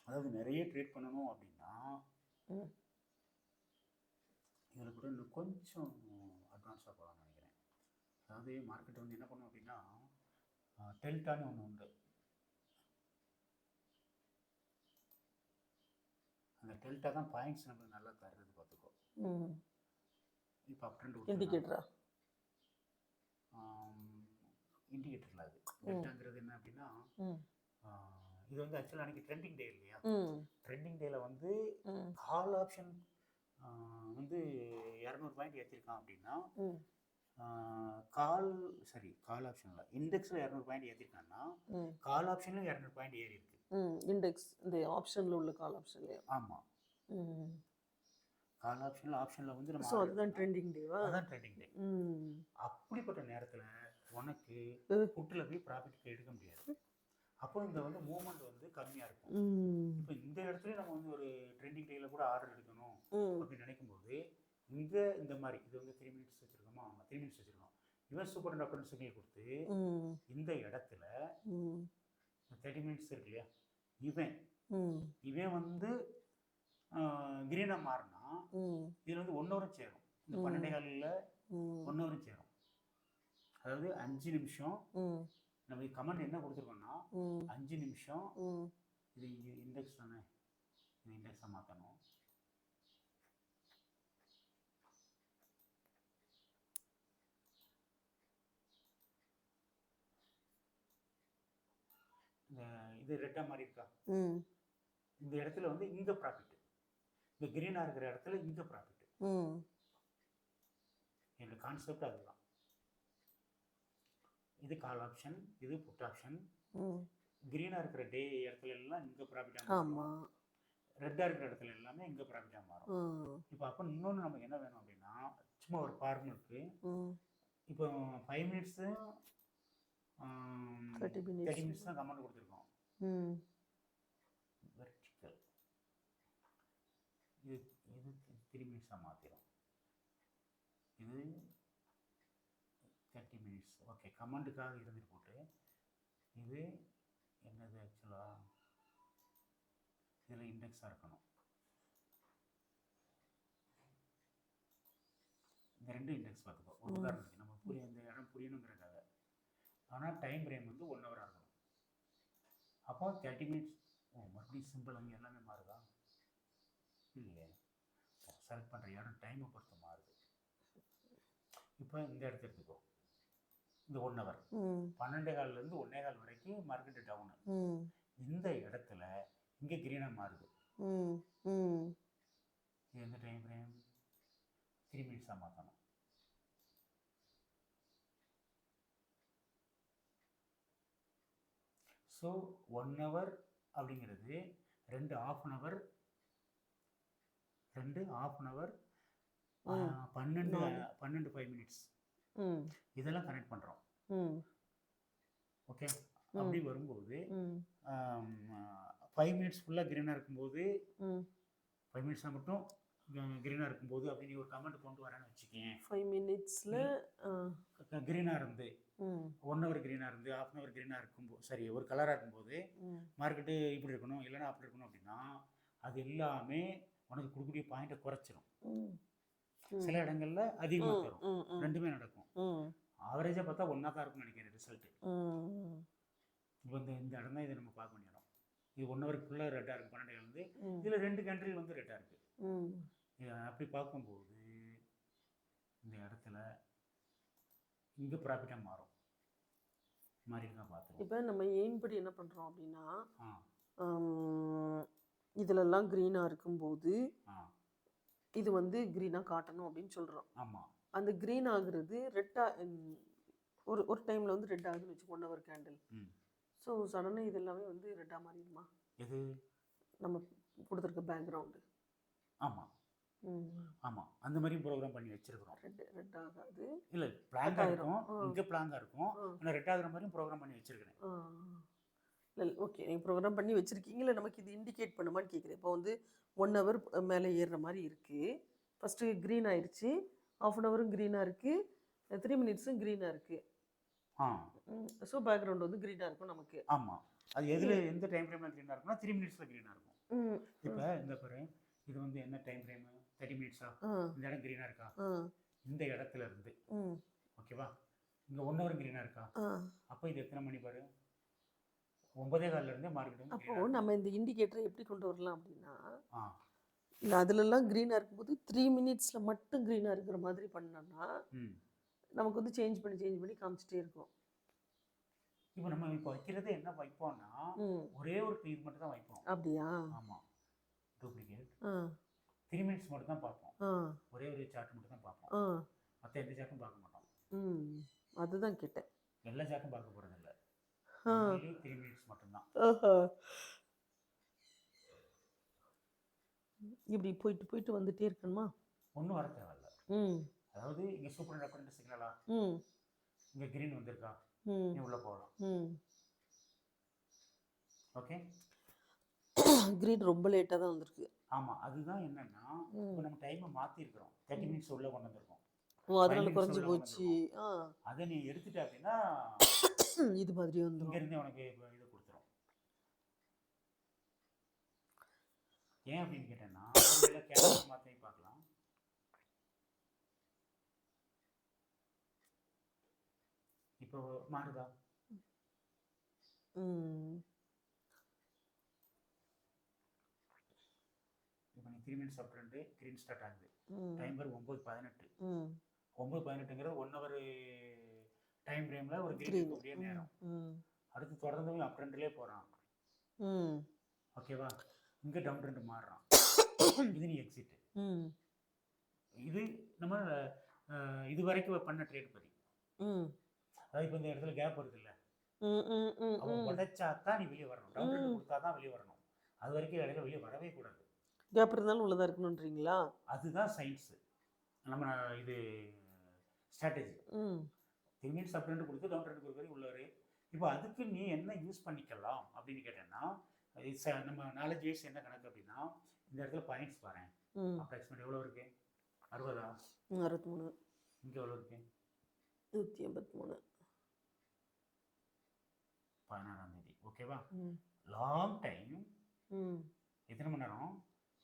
அதாவது நிறைய ட்ரேட் பண்ணணும் அப்படின்னா ம் இதில் கூட இன்னும் கொஞ்சம் அட்வான்ஸாக போகலான்னு நினைக்கிறேன். அதாவது மார்க்கெட் வந்து என்ன பண்ணும் அப்படின்னா டெல்டான்னு ஒன்று உண்டு. அந்த டெல்டா தான் பாயிண்ட்ஸ் நம்மளுக்கு நல்லா தருது பார்த்துக்கோ. ம் இப்போ அப் ட்ரெண்ட் இண்டிகேட்டரா? இண்டிகேட்டரில் அது டெல்டாங்கிறது என்ன அப்படின்னா ம் இது வந்து ஆக்சுவலாக அன்றைக்கி ட்ரெண்டிங் டே இல்லையா? ம் ட்ரெண்டிங் டேயில் வந்து ம் கால் ஆப்ஷன் வந்து 200 பாயிண்ட் ஏற்றிருக்கான் அப்படின்னா ம் கால் ஆப்ஷனில் இண்டெக்ஸில் 200 பாயிண்ட் ஏற்றிருக்கான்னா ம் கால் ஆப்ஷன்லையும் 200 பாயிண்ட் ஏறி இருக்கு. இண்டெக்ஸ் இந்த ஆப்ஷனில் உள்ள கால் ஆப்ஷன்லையா? ஆமாம். ம் கால் ஆப்ஷனில் வந்து நம்ம ஸோ அதுதான் ட்ரெண்டிங் டேவா? அதுதான் ட்ரெண்டிங் டே. ம் அப்படிப்பட்ட நேரத்தில் உனக்கு புட்டில் போய் ப்ராஃபிட் எடுக்க முடியாது. அப்போ இந்த வந்து மூவ்மெண்ட் வந்து கம்மியாக இருக்கும். இப்போ இந்த இடத்துல நம்ம வந்து ஒரு ட்ரெண்டிங் டேயில் கூட ஆர்டர் எடுக்கணும் அப்படின்னு நினைக்கும்போது இங்கே இந்த மாதிரி இது வந்து 3 மினிட்ஸ் வச்சுருக்கோமா? ஆமாம், 3 மினிட்ஸ் வச்சுருக்கோம். இவன் சூப்பர் டாக்டர் சிக்னல் கொடுத்து இந்த இடத்துல 30 மினிட்ஸ் இருக்கு இல்லையா? இவன் வந்து கிரீனாக மாறினா இதில் வந்து 1 ஹவரும் சேரும். இந்த 12 காலில் 1 ஹவரும் சேரும். அதாவது 5 நிமிஷம். நம்ம கமெண்ட் என்ன கொடுத்துருக்கோம்னா 5 நிமிஷம். இது இண்டெக்ஸ் தானே, இது இண்டெக்ஸாக மாற்றணும். இது ரெட்டா மாதிரி இருக்கா? இந்த இடத்துல வந்து இங்கே ப்ராஃபிட், இந்த கிரீனாக இருக்கிற இடத்துல இங்கே ப்ராஃபிட். என்னோட கான்செப்ட் அதுதான். இது கால் ஆப்ஷன், இது புட் ஆப்ஷன். கிரீனாக இருக்கிற டே இடத்துல எல்லாம் இங்கே ப்ராஃபிட்டாக மாறும், ரெட்டாக இருக்கிற இடத்துல எல்லாமே இங்கே ப்ராஃபிட்டாக மாறும். இப்போ அப்போ இன்னொன்று நமக்கு என்ன வேணும் அப்படின்னா சும்மா ஒரு ஃபார்முலுக்கு இப்போ 5 மினிட்ஸு 30 மினிட்ஸ் தான் கமெண்ட் கொடுத்துருக்கோம். வெர்டிக்கல் இது 3 மினிட்ஸாக மாற்றிடும். இது 30 மினிட்ஸ். ஓகே, கமெண்ட்டுக்காக இருந்துட்டு போட்டு இது என்னது ஆக்சுவலாக இதில் இண்டெக்ஸாக இருக்கணும். இந்த 2 இண்டெக்ஸ் பார்த்துக்கோ. ஒரு உதாரணத்துக்கு நம்ம இந்த இடம் புரியணுங்கிறக்காக. ஆனால் டைம் ஃப்ரேம் வந்து 1 ஹவராக இருக்கணும். அப்போ 30 மினிட்ஸ். மறுபடியும் சிம்பிள் அங்கே எல்லாமே மாறுதா? இல்லையே, செலக்ட் பண்ணுற இடம் டைமை பொறுத்து மாறுது. இப்போ இந்த இடத்த எடுத்துக்கோ. இந்த 1 ஹவர் 12:15 1:15 வரைக்கும் மார்க்கெட்டு டவுனு. இந்த இடத்துல இங்கே கிரீனாக மாறுது. இது எந்த டைம் ஃப்ரேம்? 3 மினிட்ஸாக மாற்றணும். ஸோ 1 ஹவர் அப்படிங்கிறது 2 half an hour 12 5 மினிட்ஸ் இதெல்லாம் கனெக்ட் பண்ணுறோம். ஓகே, அப்படி வரும்போது 5 மினிட்ஸ் ஃபுல்லாக கிரீனாக இருக்கும்போது 5 மினிட்ஸாக மட்டும் கிரீனாக இருக்கும்போது அப்படின்னு ஒரு கமெண்ட் கொண்டு வரேன்னு வச்சுக்கேன். 5 மினிட்ஸில் கிரீனாக இருந்து 1 ஹவர் கிரீனாக இருந்து ½ ஹவர் கிரீனாக இருக்கும்போது சரி ஒரு கலராக இருக்கும்போது மார்க்கெட்டு இப்படி இருக்கணும் இல்லைன்னா அப்படி இருக்கணும் அப்படின்னா அது எல்லாமே உனக்கு கொடுக்கக்கூடிய பாயிண்ட்டை குறைச்சிரும். சில இடங்கள்ல அதிகமாக தரும். ரெண்டுமே நடக்கும். ஆவரேஜாக பார்த்தா ஒன்றா தான் இருக்கும்னு நினைக்கிறேன் ரிசல்ட்டு. இப்போ இந்த இடம் தான் இதை நம்ம பார்க்க வேண்டிய இடம். இது 1 ஹவருக்குள்ளே ரெட்டாக இருக்குது 12 வந்து இதில் 2 கண்ட்ரி வந்து ரெட்டாக இருக்குது. அப்படி பார்க்கும்போது இந்த இடத்துல இங்கே ப்ராஃபிட்டாக மாறும். மாதிரி தான் பார்த்துருவோம். இப்போ நம்ம எய்ம் படி என்ன பண்ணுறோம் அப்படின்னா, ஆ இதிலெல்லாம் க்ரீனாக இருக்கும்போது ஆ இது வந்து க்ரீனாக காட்டணும் அப்படின்னு சொல்கிறோம். ஆமாம். அந்த க்ரீன் ஆகுறது ரெட்டாக ஒரு ஒரு டைமில் வந்து ரெட் ஆகுதுன்னு வச்சு 1 ஹவர் கேண்டில். ம் ஸோ சடனாக இது எல்லாமே வந்து ரெட்டாக மாறிடுமா எது? நம்ம கொடுத்துருக்க பேக்ரவுண்டு? ஆமாம் ஆமாம், அந்த மாதிரி ப்ரோக்ராம் பண்ணி வச்சிருக்கிறோம். ரெட் ஆகாது. இல்லை, பிளாங்காக ஆயிரும். இருக்கும், இங்கே பிளாங்காக இருக்கும், ஆனால் ரெட் ஆகுற மாதிரியும் ப்ரோக்ராம் பண்ணி வச்சிருக்கிறேன். இல்லை ஓகே, நீங்கள் ப்ரோக்ராம் பண்ணி வச்சுருக்கீங்க. இல்லை நமக்கு இது இண்டிகேட் பண்ணுமான்னு கேட்குறேன். இப்போ வந்து 1 ஹவர் மேலே ஏறுற மாதிரி இருக்குது. ஃபஸ்ட்டு க்ரீன் ஆயிடுச்சு, ½ அன் ஹவரும் க்ரீனாக இருக்குது, 3 மினிட்ஸும் க்ரீனாக இருக்குது. ஸோ பேக்ரவுண்ட் வந்து க்ரீனாக இருக்கும் நமக்கு. ஆமாம், அது எதில் எந்த டைம் ஃப்ரேமில் க்ரீனாக இருக்கும்னா 3 மினிட்ஸில் க்ரீனாக இருக்கும். இப்போ இந்த பாரு, இது வந்து என்ன டைம் ஃப்ரேமு? 30 மினிட்ஸா? இந்த இடம் க்ரீனாக இருக்கா? இந்த இடத்துல இருந்து ஓகேவா, இங்கே 1 ஹவர் க்ரீனாக இருக்கா? அப்போ இது எத்தனை மணி பாரு? 9:15 மார்க்கெட். அப்போது நம்ம இந்த இண்டிகேட்டரை எப்படி கொண்டு வரலாம் அப்படின்னா, இல்லை அதுலலாம் க்ரீனாக இருக்கும்போது 3 மினிட்ஸில் மட்டும் க்ரீனாக இருக்கிற மாதிரி பண்ணோம்னா நமக்கு வந்து சேஞ்ச் பண்ணி காமிச்சிட்டே இருக்கும். இப்போ நம்ம இப்போ வைக்கிறது என்ன வைப்போம்னா, ஒரே ஒரு இது மட்டும் தான் வைப்போம். அப்படியா? ஆமாம், டூப்ளிகேட் 3 மினிட்ஸ் மட்டும் தான் பார்ப்போம். ஒரே ஒரு சார்ட் மட்டும் தான் பார்ப்போம், மற்ற எந்த சார்ட்டும் பார்க்க மாட்டோம். அதுதான் கேட்டேன். எல்லா சார்ட்டும் பார்க்க போகிறதில்ல, 3 மினிட்ஸ் மட்டும்தான். இப்படி போயிட்டு வந்துட்டே இருக்கணுமா? ஒன்றும் வர தேவையில்ல. அதாவது இங்கே சூப்பர் ரெஃபரன்ஸ் சிக்னலா, இங்கே க்ரீன் வந்திருக்கா, நீ உள்ளே போகலாம். ஓகே, க்ரீன் ரொம்ப லேட்டாக தான் வந்திருக்கு. ஆமாம், அதுதான் என்னன்னா, இப்போ நம்ம டைமை மாற்றிருக்கிறோம், 30 மினிட்ஸ் உள்ளே கொண்டு வந்திருக்கோம். அதனால குறைஞ்சி போச்சு. அதை நீ எடுத்துட்ட அப்படின்னா இது மாதிரி வந்து இங்கேருந்தே உனக்கு இதை கொடுத்துரும். ஏன் அப்படின்னு கேட்டேன்னா, கேமரா மாற்றி பார்க்கலாம். இப்போ மாறுதா? இப்போ நீ 3 மினிட்ஸ் அப்புறம் க்ரீன் ஸ்டார்ட் ஆகுது, டைமர் 9:18. 9:18ங்கிறது 1 ஹவர் டைம் ஃப்ரேமில் ஒரு க்ரீன் அப்படியே நேரம். அடுத்து தொடர்ந்து அப் ட்ரெண்ட்லேயே போகிறான். ஓகேவா, இங்கே டவுன் ட்ரெண்ட் மாறுறான், இது நீ எக்ஸிட். இது நம்ம இது வரைக்கும் பண்ண ட்ரேட் படி. அதாவது இப்போ இந்த இடத்துல கேப் வருது இல்லை, அவன் உடைச்சா தான் நீ வெளியே வரணும், டவுன் ட்ரெண்ட் கொடுத்தா தான் வெளியே வரணும். அது வரைக்கும் இடையில வெளியே வரவே கூடாது. கேப் இருந்தாலும் உள்ளதாக இருக்கணுன்றீங்களா? அதுதான் சயின்ஸு, நம்ம இது ஸ்ட்ராட்டஜி. 3 மினிட்ஸ் அப் ட்ரெண்ட் கொடுத்து டவுன் ட்ரெண்ட் கொடுக்குறது உள்ளவர். இப்போ அதுக்கு நீ என்ன யூஸ் பண்ணிக்கலாம் அப்படின்னு கேட்டேன்னா, நம்ம நாலேஜ் வைஸ் என்ன கணக்கு அப்படின்னா, இந்த இடத்துல பாயிண்ட்ஸ் பாரு, அப்ராக்சிமேட் எவ்வளோ இருக்கு? 60? 63. இங்கே எவ்வளோ இருக்கு? 183. 16ஆம் தேதி. ஓகேவா, லாங் டைம். எத்தனை மணி நேரம்?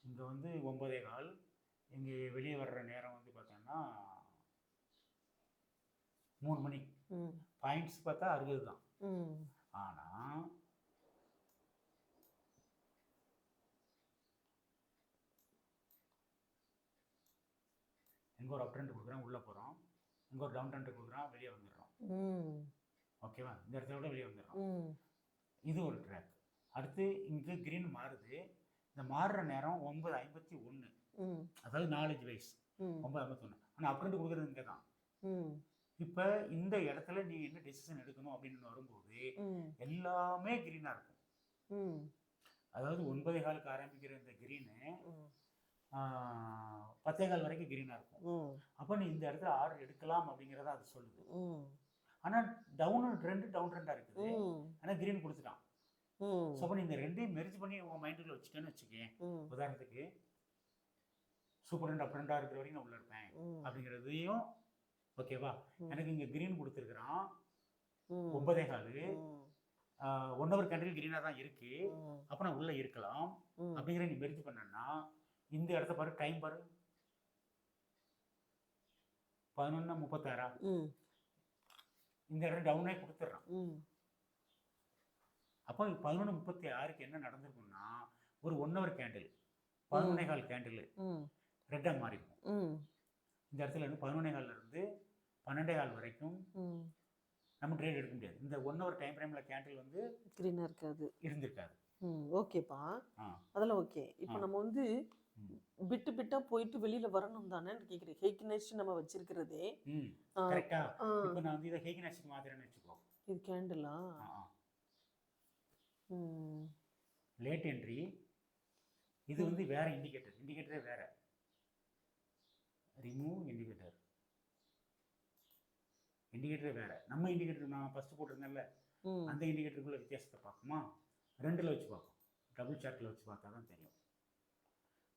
இங்கே வந்து 9:15, இங்கே வெளியே வர்ற நேரம் வந்து பார்த்தோம்னா 3 மணி. பாயிண்ட்ஸ் பார்த்தா 60 தான். ஆனால் இங்கே ஒரு அப் ட்ரெண்ட் கொடுக்குறான், உள்ளே போகிறோம், இங்கே ஒரு டவுன் ட்ரெண்ட் கொடுக்குறான், வெளியே வந்துடுறோம். ஓகேவா, இந்த இடத்த விட வெளியே வந்துடுறோம். இது ஒரு ட்ராக். அடுத்து இங்கே க்ரீன் மாறுது, இந்த மாறுற நேரம் 9:51. அதாவது நாலேஜ் வைஸ் 9:51. ஆனால் அப் ட்ரெண்ட் கொடுக்குறது இங்கே தான். இப்போ இந்த இடத்துல நீ என்ன டெசிஷன் எடுக்கணும் அப்படின்னு வரும்போது எல்லாமே க்ரீனாக இருக்கும். அதாவது 9:15 ஆரம்பிக்கிற இந்த க்ரீனு 10:15 வரைக்கும் க்ரீனாக இருக்கும். அப்போ நீ இந்த இடத்துல ஆர்டர் எடுக்கலாம் அப்படிங்கிறத அது சொல்லுது. ஆனால் டவுன் ட்ரெண்டாக இருக்குது, ஆனால் க்ரீன் கொடுத்துட்டான். ஸோ அப்போ நீ இந்த ரெண்டையும் மெர்ஜ் பண்ணி உங்கள் மைண்டுக்குள்ள வச்சுட்டேன்னு வச்சுக்கேன். உதாரணத்துக்கு சூப்பர் ட்ரெண்ட் அப் ட்ரெண்டாக இருக்கிற வரைக்கும் நான் உள்ள இருப்பேன் அப்படிங்கிறதையும். ஓகேவா, எனக்கு இங்கே க்ரீன் கொடுத்துருக்குறான் 9:15, 1 ஹவர் கேண்டில் க்ரீனாக தான் இருக்கு, அப்போ நான் உள்ளே இருக்கலாம் அப்படிங்கிற நீ மெர்ஜ் பண்ணனா, இந்த இடத்த பாரு, டைம் பாரு, 11:36. இந்த இடம் டவுனே கொடுத்துட்றான். அப்போ 11:36க்கு என்ன நடந்திருக்குன்னா, ஒரு 1 ஹவர் கேண்டில் 11:15 கேண்டில் ரெட்டாக மாறி இருக்கும். இந்த இடத்துல இருந்து 11:15 இருந்து 12:15 வரைக்கும் நம்ம ட்ரேட் எடுக்க முடியாது. இந்த 1 ஹவர் டைம் ஃப்ரேமில் கேண்டில் வந்து க்ரீனாக இருக்காது. இருந்திருக்காது. ஓகேப்பா, ஆ அதெல்லாம் ஓகே. இப்போ ஆ நம்ம வந்து ம் பிட்டு பிட்டாக போயிட்டு வெளியில் வரணும் தானே கேட்குறேன். ஹெய்க்னஸ் நம்ம வச்சிருக்கிறதே. ம் ஆ, கரெக்டா. ஆ, இப்போ நான் வந்து இதை ஹேகினாசிக்கு மாத்திரன்னு வச்சுக்கோ. இது கேண்டிலா? ஆ ஆ ம் லேட் என்ட்ரி. இது ம் வந்து வேற இண்டிகேட்டரே வேற. ரிமூவ் இண்டிகேட்டரே வேற. நம்ம இண்டிகேட்டர் நான் ஃபர்ஸ்ட் போட்டிருந்தேன்ல, ம் அந்த இண்டிகேட்டருக்குள்ள வித்தியாசத்தை பார்க்குமா? ரெண்டில் வச்சு பார்க்கும். டபுள் சார்ட்டில் வச்சு பார்த்தா தான் தெரியும்.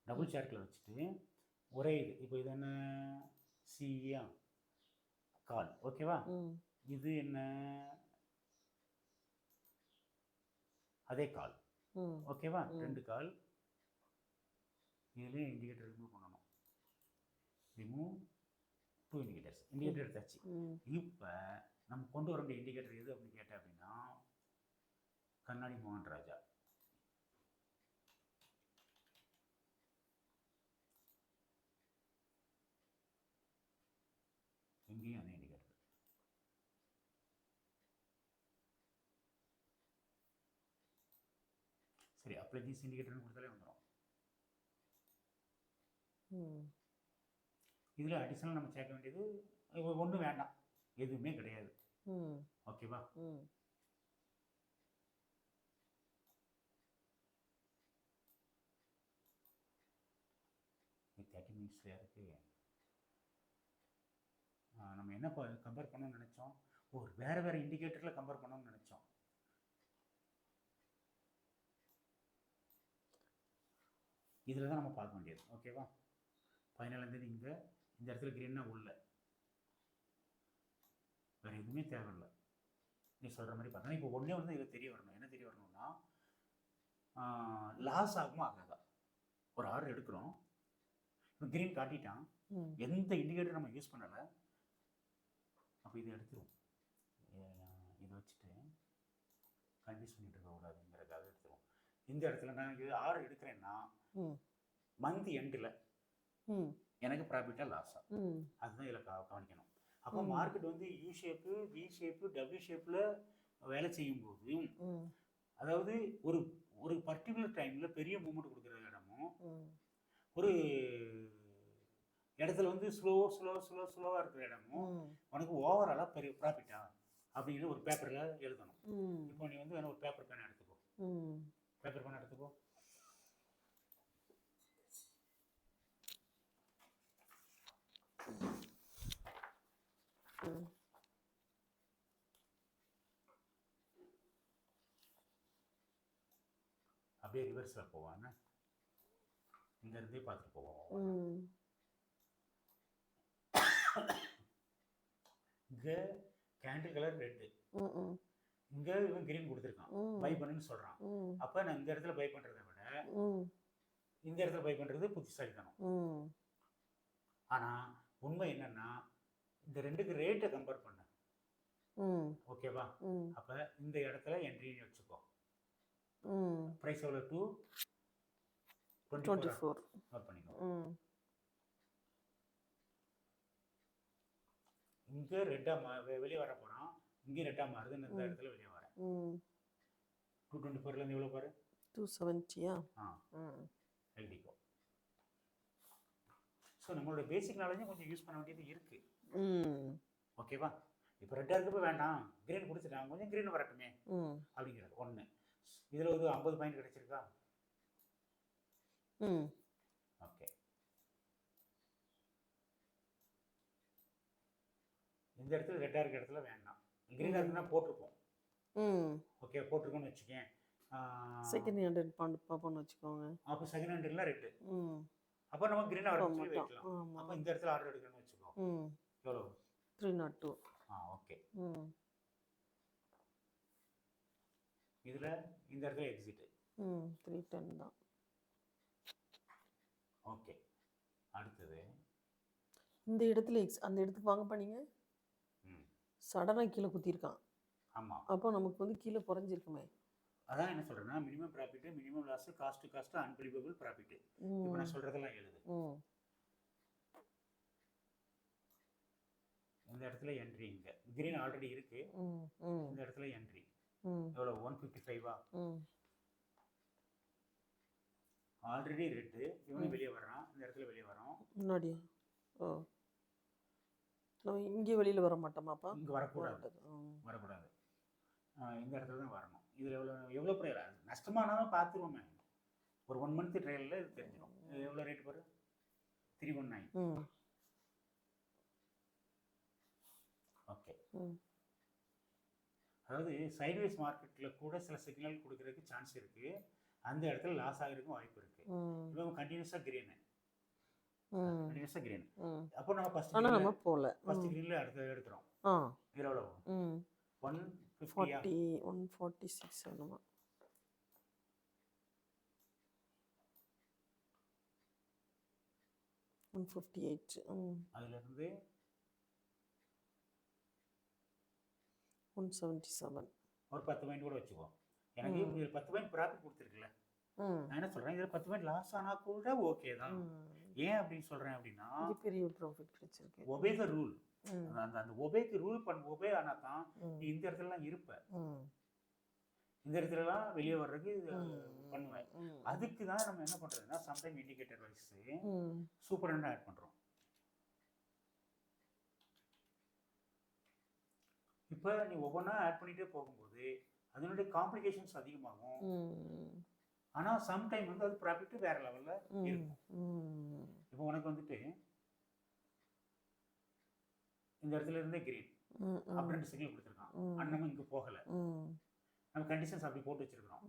டபுள் சார்ட்டில் வச்சுட்டு ஒரே இது. இப்போ இது என்ன சியா கால், ஓகேவா? ம் இது என்ன அதே கால், ம் ஓகேவா? ம் 2 கால். இதுலேயும் இண்டிகேட்டர் ரிமூவ் பண்ணணும். Remove 2 indicators. இண்டிகேட்டர் எடுத்தாச்சு. ம் இப்போ நம்ம கொண்டு வர வேண்டிய இண்டிகேட்டர் எது அப்படின்னு கேட்டேன் அப்படின்னா கண்ணாடி மோகன் ராஜா. இங்கேயும் அதே இண்டிகேட்டர். சரி, அப்ளை திஸ் இண்டிகேட்டர்னு கொடுத்தாலே வந்துடும். ம் இதில் அடிஷனல் நம்ம சேர்க்க வேண்டியது ஒன்றும் வேண்டாம், எதுவுமே கிடையாது. ம் ஓகேவா? ம் இது 30 மினிட்ஸில் இருக்குது. நம்ம என்ன கம்பேர் பண்ணணும்னு நினச்சோம்? வேறு இண்டிகேட்டரில் கம்பேர் பண்ணணும்னு நினச்சோம். இதில் தான் நம்ம பார்க்க வேண்டியது. ஓகேவா? 14ஆம் தேதி இங்கே இந்த இடத்துல க்ரீன்னா உள்ள வேறு எதுவுமே தேவையில்லை. நீ சொல்கிற மாதிரி பார்த்தா இப்போ ஒன்றே வந்து இதில் தெரிய வரணும். என்ன தெரிய வரணும்னா லாஸ் ஆகுமா ஆகாதா? ஒரு ஆர்டர் எடுக்கிறோம், இப்போ க்ரீன் காட்டிட்டான், எந்த இண்டிகேட்டர் நம்ம யூஸ் பண்ணலை. அப்போ இதை எடுத்துருவோம். இதை வச்சுட்டு கன்ஃபியூஸ் பண்ணிட்டு இருக்கக்கூடாதுங்கிறதுக்காக எடுத்துருவோம். இந்த இடத்துல நான் இது ஆர்டர் எடுக்கிறேன்னா மந்த் எண்டில் எனக்கு ப்ராஃபிட்டாக லாஸா, அதுதான் இதில் கவனிக்கணும். அப்போ மார்க்கெட் வந்து you shape, V shape, W ஷேப்பில் வேலை செய்யும்போது, அதாவது ஒரு ஒரு பர்டிகுலர் டைமில் பெரிய மூமெண்ட் கொடுக்குற இடமும் ஒரு இடத்துல வந்து ஸ்லோவாக இருக்கிற இடமும் உனக்கு ஓவராலாக பெரிய ப்ராஃபிட்டா அப்படிங்கிற ஒரு பேப்பரில் எழுதணும். இப்போ நீ வந்து ஒரு பேப்பர் பேனை எடுத்துக்கோ. பேப்பர் பேனை எடுத்துக்கோ. அப்படியே ரிவர்ஸில் போவாங்க. இங்கேருந்தே பார்த்துட்டு போவோம். இங்கே கேண்டில் கலர் ரெட்டு, இங்கே இவன் கிரீன் கொடுத்துருக்கான், பை பண்ணுன்னு சொல்கிறான். அப்போ நான் இந்த இடத்துல பை பண்ணுறதை விட இந்த இடத்துல பை பண்ணுறது புத்திசாலித்தனம். ஆனால் உண்மை என்னன்னா இந்த ரெண்டுக்கு ரேட்டை கம்பேர் பண்ண. ஓகேவா? அப்போ இந்த இடத்துல என்ட்ரின்னு வச்சுக்கோ. ப்ரைஸ் எவ்வளோ? 224 நோட் பண்ணிக்கோ. இங்கே ரெட்டாக வெளியே வர போகிறான், இங்கே ரெட்டாக மாறுது, இந்த இடத்துல வெளியே வரேன். 224லேருந்து எவ்வளோ பாரு? 270. எழுதிக்கோ. ஸோ நம்மளோட பேசிக் நாலேஜும் கொஞ்சம் யூஸ் பண்ண வேண்டியது இருக்குது. ஓகேவா? இப்போ ரெட்டாக இருக்கப்போ வேண்டாம், கிரீன் கொடுத்துட்டான், கொஞ்சம் கிரீன் வரட்டுமே அப்படிங்கிறது ஒன்று. இதில் ஒரு 50 பாயிண்ட் கிடைச்சிருக்கா? ஓகே. இந்த இடத்துல ரெட்டாக இருக்கிற இடத்துல வேண்டாம், கிரீனாக இருக்குன்னா போட்டிருப்போம். ஓகே, போட்டிருக்கோன்னு வச்சுக்கேன். செகண்ட் ஹேண்ட் பார்ப்போம்னு வச்சுக்கோங்க. அப்போ செகண்ட் ஹேண்டில் ரெட்டு, அப்போ நம்ம கிரீனாக வரணும்னு சொல்லி வைக்கலாம். அப்போ இந்த இடத்துல ஆர்டர் எடுக்கணும்னு வச்சுக்கோ. எவ்வளோ? 302. ஓகே. இதில் இந்த இடத்துல எக்ஸிட்டு 310 தான். ஓகே. அடுத்தது இந்த இடத்துல அந்த இடத்துக்கு வாங்க பண்ணீங்க, சடனாக கீழே குத்திருக்கான். ஆமாம். அப்போ நமக்கு வந்து கீழே குறைஞ்சிருக்குமே. அதான் என்ன சொல்கிறேன்னா, minimum profit, minimum loss, cost, unbelievable profit. இப்போ நான் சொல்கிறதெல்லாம் எழுது. இந்த இடத்துல என்ட்ரி இங்கே கிரீன் ஆல்ரெடி இருக்கு. இந்த இடத்துல என்ட்ரி எவ்வளோ 155 ஆல்ரெடி ரெட்டு. இவனும் வெளியே வர்றான். இந்த இடத்துல வெளியே வரோம். முன்னாடியா? ஓ, நம்ம இங்கே வெளியில் வர மாட்டோமாப்பா? இங்கே வரக்கூடாது. வரக்கூடாது. இந்த இடத்துல தான் வரணும். இதில் எவ்வளோ நஷ்டமானாலும் பார்த்துருவோமே. ஒரு 1 மந்த் ட்ரையலில் இது தெரிஞ்சிடும். எவ்வளோ ரேட் பாரு, 319. ஓகே. அதாவது சைட்வேஸ் மார்க்கெட்டில் கூட சில சிக்னல் கொடுக்கறதுக்கு சான்ஸ் இருக்குது. அந்த இடத்துல லாஸ் ஆகிறதுக்கும் வாய்ப்பு இருக்குது. இப்போ கண்டினியூஸாக கிரீனு அப்போ நம்ம ஃபர்ஸ்ட் கிரீனில் அடுத்து எடுக்கிறோம். இதில் எவ்வளோ 146 வேணுமா? 158. அதுலேருந்து 177. ஒரு 10 பாயிண்ட் கூட வச்சுக்கோ. எனக்கு இதில் 10 பாயிண்ட் ப்ராஃபிட் கொடுத்துருக்குல்ல. நான் என்ன சொல்கிறேன், இதில் 10 பாயிண்ட் லாஸ் ஆனால் கூட ஓகே தான். ஏன் அப்படின்னு சொல்கிறேன் அப்படின்னா, பெரிய ப்ராஃபிட் கிடைச்சிருக்கு. Obey the rule. அந்த ஒபேக்கு ரூல் ஒபே ஆனால் தான் நீ இந்த இடத்துலலாம் இருப்ப. இந்த இடத்துலலாம் வெளியே வர்றதுக்கு பண்ணுவேன். அதுக்கு தான் நம்ம என்ன பண்ணுறதுன்னா, sometime indicator wise super trend add பண்ணுறோம். இப்போ நீ ஒவ்வொன்றா ஆட் பண்ணிகிட்டே போகும்போது அதனுடைய காம்ப்ளிகேஷன்ஸ் அதிகமாகும். ஆனால் சம்டைம் வந்து அது ப்ராஃபிட்டு வேற லெவலில் இருக்கும். இப்போ உனக்கு வந்துட்டு இந்த இடத்துல இருந்தே கிரீன் அப்படின்ட்டு சிக்னல் கொடுத்துருக்கான். அண்ணனும் இங்கே போகலை. நம்ம கண்டிஷன்ஸ் அப்படி போட்டு வச்சிருக்கிறோம்.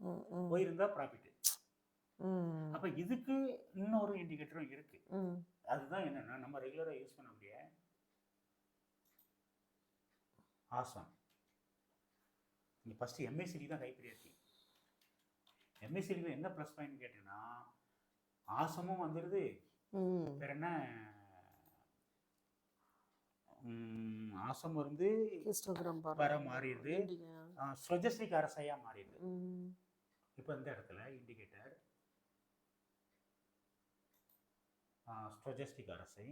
போயிருந்தா ப்ராஃபிட்டு. அப்போ இதுக்கு இன்னொரு இண்டிகேட்டரும் இருக்கு. அதுதான் என்னன்னா, நம்ம ரெகுலராக யூஸ் பண்ணக்கூடிய ஆசம். நீ ஃபர்ஸ்ட் எம்ஏசிடி தான் கைப்பிரியாச்சு. எம்ஏசிடியில் என்ன ப்ளஸ் பாயிண்ட் கேட்டீங்கன்னா, ஆசமும் வந்துடுது. வேற என்ன, ஆசம் வந்து வர மாறிடுது. ஸ்டோஜஸ்டிக் அரசையா மாறிடுது. இப்போ இந்த இடத்துல இண்டிகேட்டர் ஸ்டோஜஸ்டிக் அரசை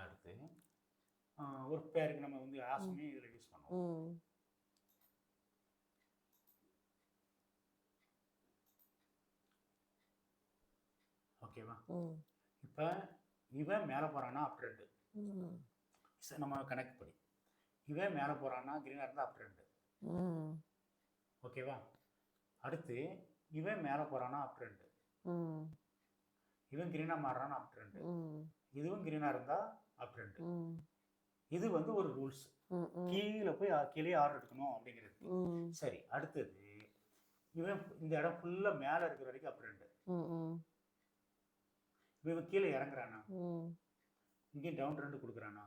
அடுத்து ஒரு பேருக்கு நம்ம வந்து ஆசமே இதில் யூஸ் பண்ணுவோம். ஓகேவா? இப்போ இவன் மேலே போகிறான்னா அப் ட்ரெண்டு. நம்ம கணக்கு படி இவன் மேலே போகிறான்னா கிரீனாக இருந்தால் அப் ட்ரெண்டு. ஓகேவா? அடுத்து இவன் மேலே போகிறான்னா அப் ட்ரெண்டு. இவன் கிரீனாக மாறுறான்னா அப் ட்ரெண்டு. இதுவும் கிரீனாக இருந்தால் அப் ட்ரெண்டு. இது வந்து ஒரு ரூல்ஸ். கீழே போய் கீழே ஆர்டர் எடுக்கணும் அப்படிங்கிறது. சரி, அடுத்தது இவன் இந்த இடம் ஃபுல்லாக மேலே இருக்கிற வரைக்கும் அப் ட்ரெண்டு. இவன் கீழே இறங்குறானா, இங்கே டவுன் ட்ரெண்ட் கொடுக்குறானா,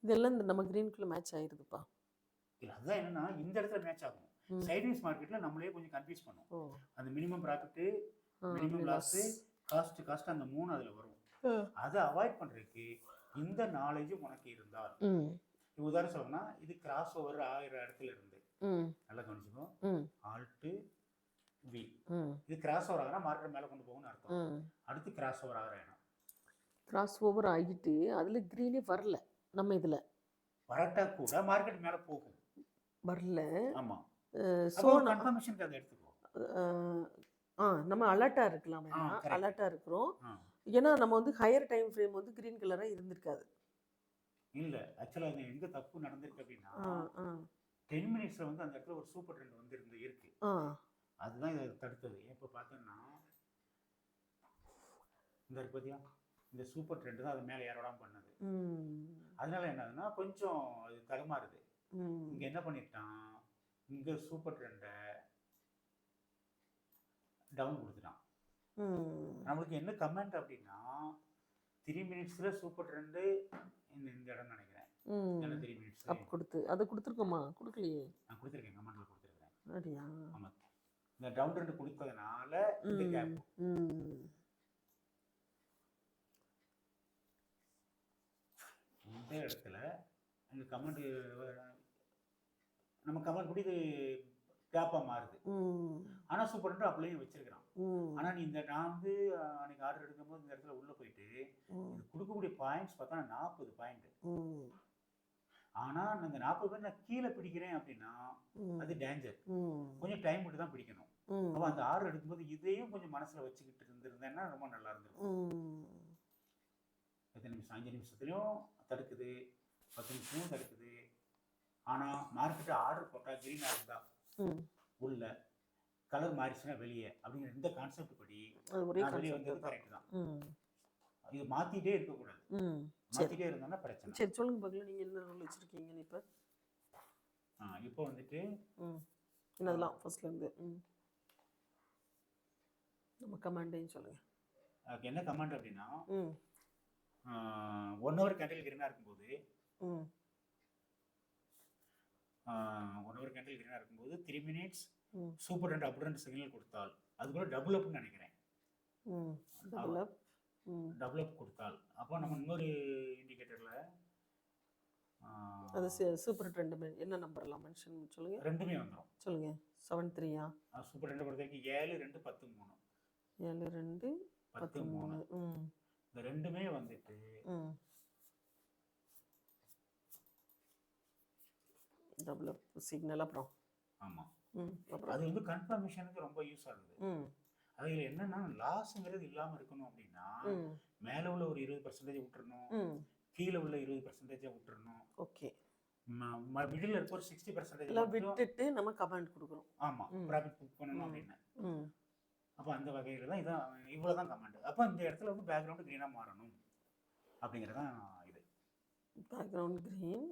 இதெல்லாம் இந்த நம்ம கிரீனுக்குள்ள மேட்ச் ஆயிருதுப்பா. இல்லை, அதுதான் என்னன்னா இந்த இடத்துல மேட்ச் ஆகும். சைட்வேஸ் மார்க்கெட்டில் நம்மளே கொஞ்சம் கன்ஃபியூஸ் பண்ணுவோம். அந்த minimum profit, minimum loss, cost அந்த 3 அதில் வரும். அதை அவாய்ட் பண்ணுறதுக்கு இந்த நாலேஜ் உனக்கு இருந்தால், உதாரணம் சொல்லணும்னா, இது கிராஸ் ஓவர் ஆகிற இடத்துல இருந்து நல்லா கவனிச்சுக்கோ. ஆல்ட்டு வி, இது கிராஸ் ஓவர் ஆகினா மார்க்கெட் மேலே கொண்டு போகணும்னு அர்த்தம். அடுத்து கிராஸ் ஓவர் ஆகிற இடம், கிராஸ் ஓவர் ஆகிட்டு அதில் கிரீனே வரல. நம்ம இதில் வரட்டா கூட மார்க்கெட் மேலே போகும். வரல. ஆமாம். ஸோ கன்ஃபர்மேஷனுக்கு அதை எடுத்துக்கோ. நம்ம அலர்ட்டாக இருக்கலாம். அலர்ட்டாக இருக்கிறோம். ஏன்னா நம்ம வந்து ஹையர் டைம் ஃப்ரேம் வந்து கிரீன் கலராக இருந்திருக்காது. இல்லை, ஆக்சுவலாக அது எங்கே தப்பு நடந்திருக்கு அப்படின்னா, 10 மினிட்ஸில் வந்து அந்த இடத்துல ஒரு சூப்பர் ட்ரெண்ட் வந்து இருக்கு. அதுதான் இதை தடுத்தது. இப்போ பார்த்தோன்னா இந்த இருக்கு பார்த்தியா, இந்த சூப்பர் ட்ரெண்ட் தான் அது மேலே ஏறடாமல் பண்ணது. அதனால என்னதுன்னா கொஞ்சம் அது தடுமாறுது. இங்கே என்ன பண்ணிட்டான், இங்கே சூப்பர் ட்ரெண்டை டவுன் கொடுத்துட்டான். நம்மளுக்கு என்ன கமெண்ட் அப்படின்னா, 3 மினிட்ஸில் சூப்பர் ட்ரெண்டு இந்த இடம் நினைக்கிறேன். 3 மினிட்ஸ் அப் கொடுத்து அதை கொடுத்துருக்கோமா? கொடுக்கலையே. நான் கொடுத்துருக்கேன், கமெண்ட்டில் கொடுத்துருக்கேன். அப்படியா? ஆமாம். இந்த டவுன் ட்ரெண்ட் கொடுத்ததுனால இந்த கேப். இந்த இடத்துல இந்த கமெண்ட் நம்ம கமெண்ட் படி இது கேப்பாக மாறுது. ஆனால் சூப்பர் ட்ரெண்ட் அப்படியே வச்சிருக்கிறான். ம் ஆனால் நீ நான் வந்து அன்றைக்கி ஆர்டர் எடுக்கும்போது இந்த இடத்துல உள்ளே போயிட்டு இது கொடுக்கக்கூடிய பாயிண்ட்ஸ் பார்த்தா 40 பாயிண்ட். ம் ஆனால் அந்த 40 பாயிண்ட் நான் கீழே பிடிக்கிறேன் அப்படின்னா அது டேஞ்சர். கொஞ்சம் டைம் விட்டு தான் பிடிக்கணும். அப்போ அந்த ஆர்டர் எடுக்கும்போது இதையும் கொஞ்சம் மனசில் வச்சுக்கிட்டு இருந்திருந்தேன்னா ரொம்ப நல்லா இருந்திருக்கும். எத்தனை நிமிஷம் 5 நிமிஷத்துலையும் தடுக்குது, 10 நிமிஷத்துலையும் தடுக்குது. ஆனால் மார்க்கெட்டை ஆர்டர் போட்டால் க்ரீனாக இருந்தால் உள்ள, கலர் மாறிச்சுன்னா வெளியே அப்படிங்கிற இந்த கான்செப்ட் படி வெளியே வந்தது கரெக்ட் தான். இது மாற்றிட்டே இருக்கக்கூடாது. மாற்றிட்டே இருந்தாலும் பிரச்சனை. சரி சொல்லுங்க பார்க்கலாம், நீங்கள் என்ன ரோல் வச்சுருக்கீங்க இப்போ? இப்போ வந்துட்டு என்னதெல்லாம் ஃபர்ஸ்ட்லேருந்து நம்ம கமாண்டையும் சொல்லுங்கள். அதுக்கு என்ன கமாண்ட் அப்படின்னா 1 hour கேண்டில் கிரீனாக இருக்கும்போது 1 hour கேண்டில் கிரீனாக இருக்கும்போது 3 minutes சூப்பர் ட்ரெண்ட் அப் ட்ரெண்ட் சிக்னல் கொடுத்தால், அது கூட டபுள் அப்னு நினைக்கிறேன். டபுள் அப் கொடுத்தால் அப்போ நம்ம இன்னொரு இண்டிகேட்டரில் அது சூப்பர் ட்ரெண்ட் என்ன நம்பர்லாம் மென்ஷன் சொல்லுங்கள். ரெண்டுமே வந்துடும். சொல்லுங்கள். 73 சூப்பர் ட்ரெண்ட் பொறுத்த வரைக்கும் 7-2-13 7-2-13 இந்த ரெண்டுமே வந்துட்டு டபுள் அப் சிக்னல். அப்புறம் ஆமாம், அது வந்து கன்ஃபர்மேஷனுக்கு ரொம்ப யூஸ் ஆகுது. அதில் என்னன்னா லாஸுங்கிறது இல்லாமல் இருக்கணும் அப்படின்னா மேலே உள்ள ஒரு 20% விட்டுறணும், கீழே உள்ள 20% விட்டுறணும். ஓகே, மிடில் இருக்க ஒரு 60% விட்டுட்டு நம்ம கமெண்ட் கொடுக்குறோம். ஆமாம், ப்ராஃபிட் புக் பண்ணணும் அப்படின்னு. அப்போ அந்த வகையில் தான் இதான் இவ்வளோ தான் கமெண்ட். அப்போ இந்த இடத்துல வந்து பேக்ரவுண்டு க்ரீனாக மாறணும் அப்படிங்கிறது தான் இது. Background green.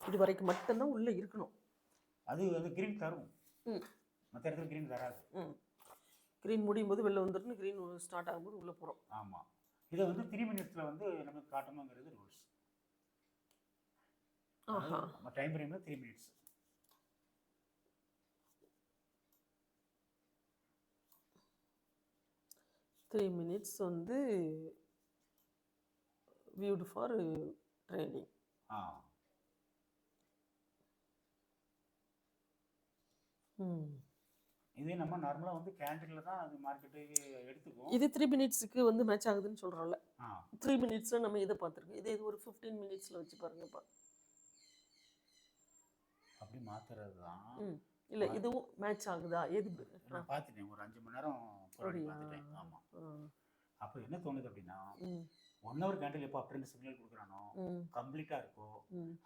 இது வரைக்கும் மட்டும்தான் உள்ளே இருக்கணும். அது வந்து க்ரீன் தரும், மற்ற இடத்துல க்ரீன் தராது. க்ரீன் முடியும் போது வெளில வந்துடணும், க்ரீன் ஸ்டார்ட் ஆகும்போது உள்ளே போகிறோம். ஆமாம், இதை வந்து 3 minutes வந்து நமக்கு காட்டணுங்கிறது ரூல்ஸ். டைம் ஃப்ரேமில் 3 minutes. வந்து வியூடு ஃபார் ட்ரேடிங். இதே நம்ம நார்மலாக வந்து கேண்டில் தான் அது மார்க்கெட்டுக்கு எடுத்துக்குவோம். இது 3 minutesக்கு வந்து மேட்ச் ஆகுதுன்னு சொல்கிறோம்ல. 3 minutesல நம்ம இதை பார்த்துருக்கோம். இதே இது ஒரு 15 minutesல வச்சு பாருங்கப்பா. அப்படி மாத்துறது தான். இல்லை, இதுவும் மேட்ச் ஆகுதா? எது நான் பார்த்துட்டேன், ஒரு 5 மணி நேரம் பார்த்துட்டேன். ஆமாம். அப்போ என்ன தோணுது அப்படின்னா 1 hour கேண்டில் எப்போ அப்ட்ரெண்ட் சிக்னல் கொடுக்குறானோ கம்ப்ளீட்டாக இருக்கோ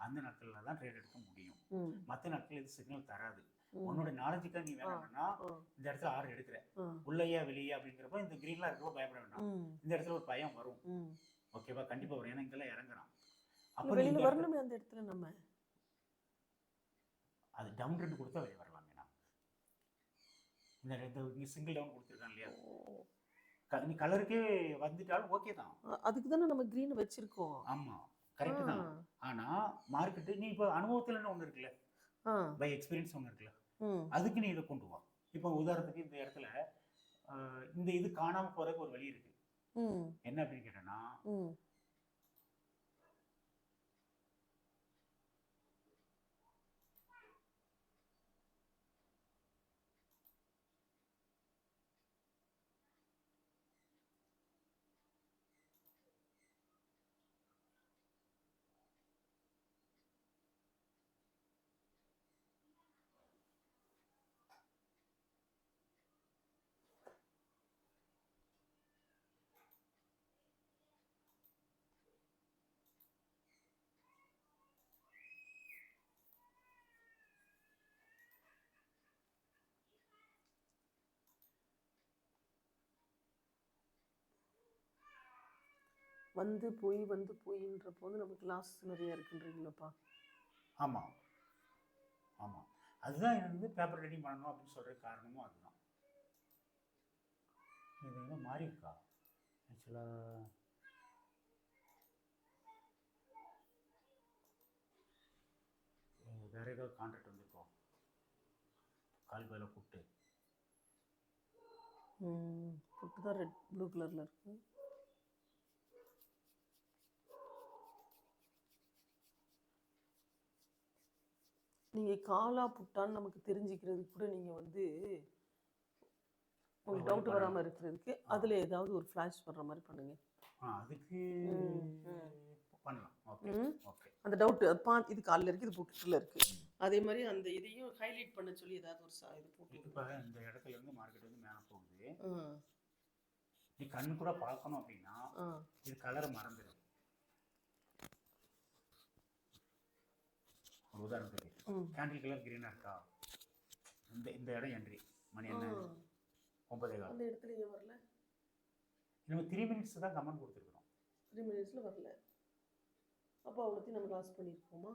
அந்த நாட்களில் தான் ட்ரேட் எடுக்க முடியும். மற்ற நாட்கள் இது சிக்னல் தராது. உன்னோட நாலேஜுக்காக நீ வேணும்னா இந்த இடத்துல ஆர்டர் எடுக்கிற உள்ளையா வெளியே அப்படிங்கிறப்ப இந்த க்ரீன்லாம் இருக்கப்போ பயப்பட வேண்டாம். இந்த இடத்துல ஒரு பயம் வரும். ஓகேவா? கண்டிப்பாக வரும். ஏன்னா இங்கெல்லாம் இறங்குறான். அப்போ வெளியில் வரணுமே அந்த இடத்துல. நம்ம அது டவுன் ட்ரெண்ட் கொடுத்தா வெளியே வரலாம். ஏன்னா இந்த சிங்கிள் டவுன் கொடுத்துருக்கான் இல்லையா, நீ கலருக்கே வந்துட்டாலும் ஓகே தான். அதுக்கு தானே நம்ம க்ரீன் வச்சிருக்கோம். ஆமாம், கரெக்டு தான். ஆனால் மார்க்கெட்டு நீ இப்போ அனுபவத்தில்னு ஒன்று இருக்குல்ல, பை எக்ஸ்பீரியன்ஸ் ஒன்று இருக்குல்ல, அதுக்கு நீ இதை கொண்டு வா. இப்போ உதாரணத்துக்கு இந்த இடத்துல இந்த இது காணாமல் போகிறதுக்கு ஒரு வழி இருக்கு. என்ன அப்படின்னு கேட்டேன்னா வந்து போயின்ற போது நமக்கு லாஸ் நிறைய இருக்குன்றீங்களப்பா. ஆமாம் ஆமாம், அதுதான் வந்து பேப்பர் ரெடி பண்ணணும் அப்படின்னு சொல்கிற காரணமும் அதுதான். இது என்ன மாறி இருக்கா ஆக்சுவலாக? வேற ஏதாவது கான்ட்ராக்ட் வந்துருக்கோம் கால் பையில புட்டு தான் ரெட் ப்ளூ கலரில் இருக்கு. நீங்கள் காலா புட்டான்னு நமக்கு தெரிஞ்சுக்கிறதுக்கு கூட நீங்கள் வந்து உங்களுக்கு டவுட் வராமல் இருக்கிறதுக்கு அதில் ஏதாவது ஒரு ஃப்ளாஷ் வர்ற மாதிரி பண்ணுங்க. அதுக்கு பண்ணலாம். Okay okay. அந்த டவுட் இது காலில் இருக்குது, இது புக்கில் இருக்குது. அதே மாதிரி அந்த இதையும் ஹைலைட் பண்ண சொல்லி ஏதாவது ஒரு இது போட்டு. இப்போ இந்த இடத்துல இருந்து மார்க்கெட் வந்து மேலே போகுது. நீ கண் கூட பார்க்கணும் அப்படின்னா இது கலரை மறந்துடும். ஒரு உதாரணத்துக்கு கேண்டில் கலர் கிரீனாக இருக்கா, இந்த இடம் என்ட்ரி மணி என்ன 9:15. அந்த இடத்துல ஏன் வரல? நம்ம 3 minutes தான் கமெண்ட் கொடுத்துருக்குறோம். 3 minutesல வரல. அப்போ அவ்வளோத்தையும் நம்ம லாஸ் பண்ணியிருக்கோமா?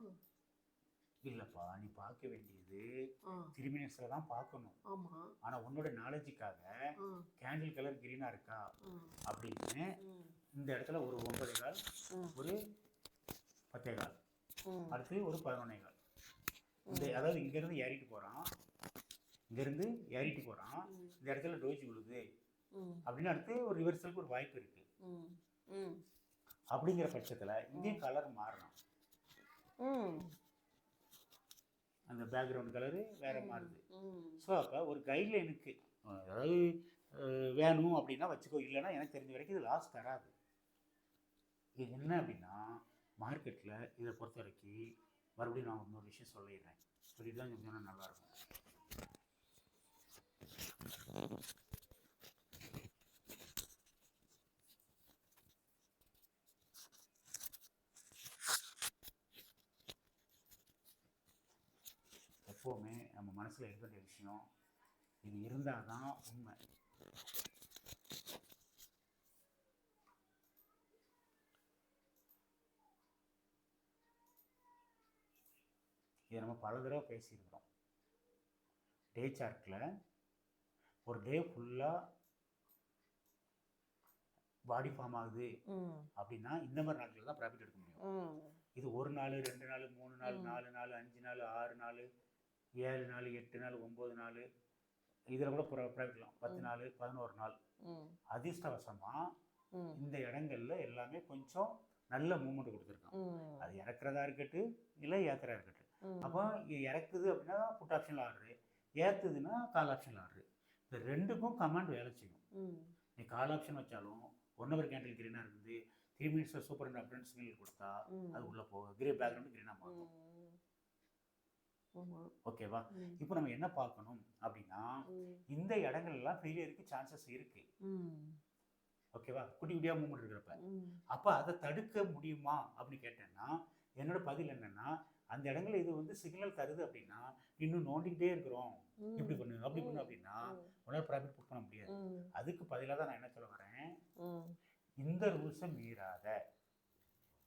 இல்லைப்பா, நீ பார்க்க வேண்டியது 3 minutesல தான் பார்க்கணும். ஆமாம். ஆனால் உன்னோட நாலேஜுக்காக கேண்டில் கலர் கிரீனாக இருக்கா அப்படின்னு இந்த இடத்துல ஒரு 9:15, ஒரு 10:15, அடுத்து ஒரு 11:15. அதாவது இங்கேருந்து ஏறிட்டு போகிறான், இங்கேருந்து ஏறிட்டு போகிறான், இந்த இடத்துல டோஜி விழுது அப்படின்னு அடுத்து ஒரு ரிவர்சலுக்கு ஒரு வாய்ப்பு இருக்கு. அப்படிங்கிற பட்சத்தில் இங்கேயும் கலர் மாறணும். அந்த பேக்ரவுண்ட் கலரு வேற மாறுது. ஸோ அப்போ ஒரு கைட்லைனுக்கு அதாவது வேணும் அப்படின்னா வச்சுக்கோ, இல்லைன்னா எனக்கு தெரிஞ்ச வரைக்கும் இது லாஸ் தராது. இது என்ன அப்படின்னா மார்க்கெட்டில் இதை பொறுத்த வரைக்கும் மறுபடியும் நான் இன்னொரு விஷயம் சொல்லிடுறேன், சொல்லிட்டு தான் சொன்னால் நல்லாயிருக்கும். எப்போவுமே நம்ம மனசில் இருக்க வேண்டிய விஷயம், இது இருந்தால் தான் உண்மை. இதை நம்ம பல தடவை பேசியிருக்கிறோம். டே சார்ட்டில் ஒரு டே ஃபுல்லாக பாடி ஃபார்ம் ஆகுது அப்படின்னா இந்த மாதிரி நாட்களில் தான் ப்ராஃபிட் எடுக்க முடியும். இது 1 நாள் 2 நாள் 3 நாள் 4 நாள் 5 நாள் 6 நாள் 7 நாள் 8 நாள் 9 நாள் இதில் கூட ப்ராஃபிட்லாம் 10 நாள் 11 நாள். அதிர்ஷ்டவசமாக இந்த இடங்கள்ல எல்லாமே கொஞ்சம் நல்ல மூமெண்ட் கொடுத்துருக்கான். அது இறக்குறதா இருக்கட்டும் இல்லை ஏற்றுறதா இருக்கட்டும். அப்போ இறக்குது அப்படின்னா புட் ஆப்ஷனில் ஆர்டரு, ஏற்றுதுன்னா கால் ஆப்ஷனில் ஆர்டரு. இந்த ரெண்டுக்கும் கமாண்ட் வேலை செய்யும். நீ கால் ஆப்ஷன் வச்சாலும் 1 hour கேண்டில் கிரீனாக இருக்குது, 3 minutes சூப்பர் அண்ட் அப்படின்னு சிக்னல் கொடுத்தா அது உள்ளே போகும், கிரே பேக்ரவுண்டு கிரீனாக மாறும். ஓகேவா? இப்போ நம்ம என்ன பார்க்கணும் அப்படின்னா இந்த இடங்கள்லாம் ஃபெயிலியருக்கு சான்சஸ் இருக்கு. ஓகேவா? குட்டி குட்டியாக மூவ்மெண்ட் இருக்கிறப்ப அப்போ அதை தடுக்க முடியுமா அப்படின்னு கேட்டேன்னா என்னோட பதில் என்னன்னா, அந்த இடங்கள்ல இது வந்து சிக்னல் தருது அப்படின்னா இன்னும் நோண்டிக்கிட்டே இருக்கிறோம், இப்படி பண்ணு அப்படி பண்ணு அப்படின்னா உடனே ப்ராஃபிட் புக் பண்ண முடியாது. அதுக்கு பதிலாக தான் நான் என்ன சொல்ல வரேன், இந்த ரூல்ஸை மீறாத.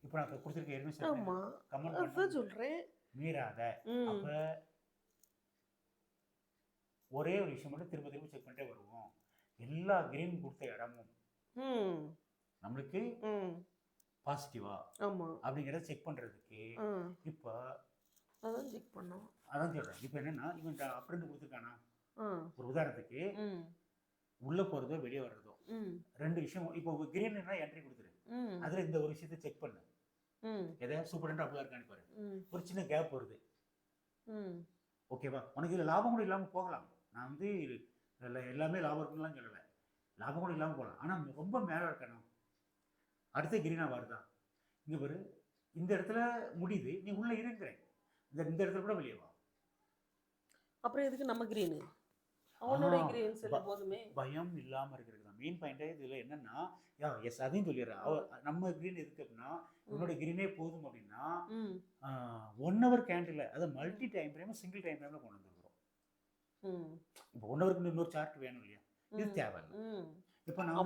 இப்போ நான் கொடுத்துருக்க ஏற்கனவே கமெண்ட் சொல்கிறேன், மீறாத. அப்போ ஒரே ஒரு விஷயம் மட்டும் திரும்ப திரும்ப செக் பண்ணிட்டே வருவோம். எல்லா கிரீன் கொடுத்த இடமும் நம்மளுக்கு பாசிட்டிவா அப்படிங்கிறத செக் பண்ணுறதுக்கு இப்போ அதான் செக் பண்ணோம். அதான் சொல்கிறேன். இப்போ என்னென்னா இவன் அப்ரிண்ட் கொடுத்துருக்கானா, ஒரு உதாரணத்துக்கு உள்ளே போகிறதோ வெளியே வர்றதோ 2 விஷயம். இப்போ கிரீன்னா என்ட்ரி கொடுத்துரு, அதில் இந்த ஒரு விஷயத்தை செக் பண்ணு, எதாவது சூப்பரண்டாக அப்படிலாம் இருக்கான்னு பாரு. ஒரு சின்ன கேப் வருது, ஓகேவா? உனக்கு இதில் லாபம் கூட இல்லாமல் போகலாம். நான் வந்து எல்லாமே லாபம் இருக்குன்னுலாம் சொல்லலை, லாபம் கூட இல்லாமல் போகலாம். ஆனால் ரொம்ப மேலே இருக்கணும், அடுத்த கிரீனாக வருதா இங்கே பாரு, இந்த இடத்துல முடியுது, நீ உள்ளே இருக்கிறேன், இந்த இடத்துல கூட வெளியே வா. அப்புறம் எதுக்கு நம்ம கிரீனு அவனோட கிரீன்ஸ் எல்லாம் போதுமே. பயம் இல்லாமல் இருக்கிறது தான் மெயின் பாயிண்டே. இதில் என்னன்னா எஸ் அதையும் சொல்லிடுறேன். நம்ம கிரீன் எதுக்கு அப்படின்னா இவனோட கிரீனே போதும் அப்படின்னா 1 hour கேண்டில் அதை multi time frame single time ஃப்ரேமில் கொண்டு வந்துருக்கிறோம். இப்போ 1 hourக்கு இன்னொரு சார்ட் வேணும் இல்லையா, இது தேவையில்லை. இப்போ நான்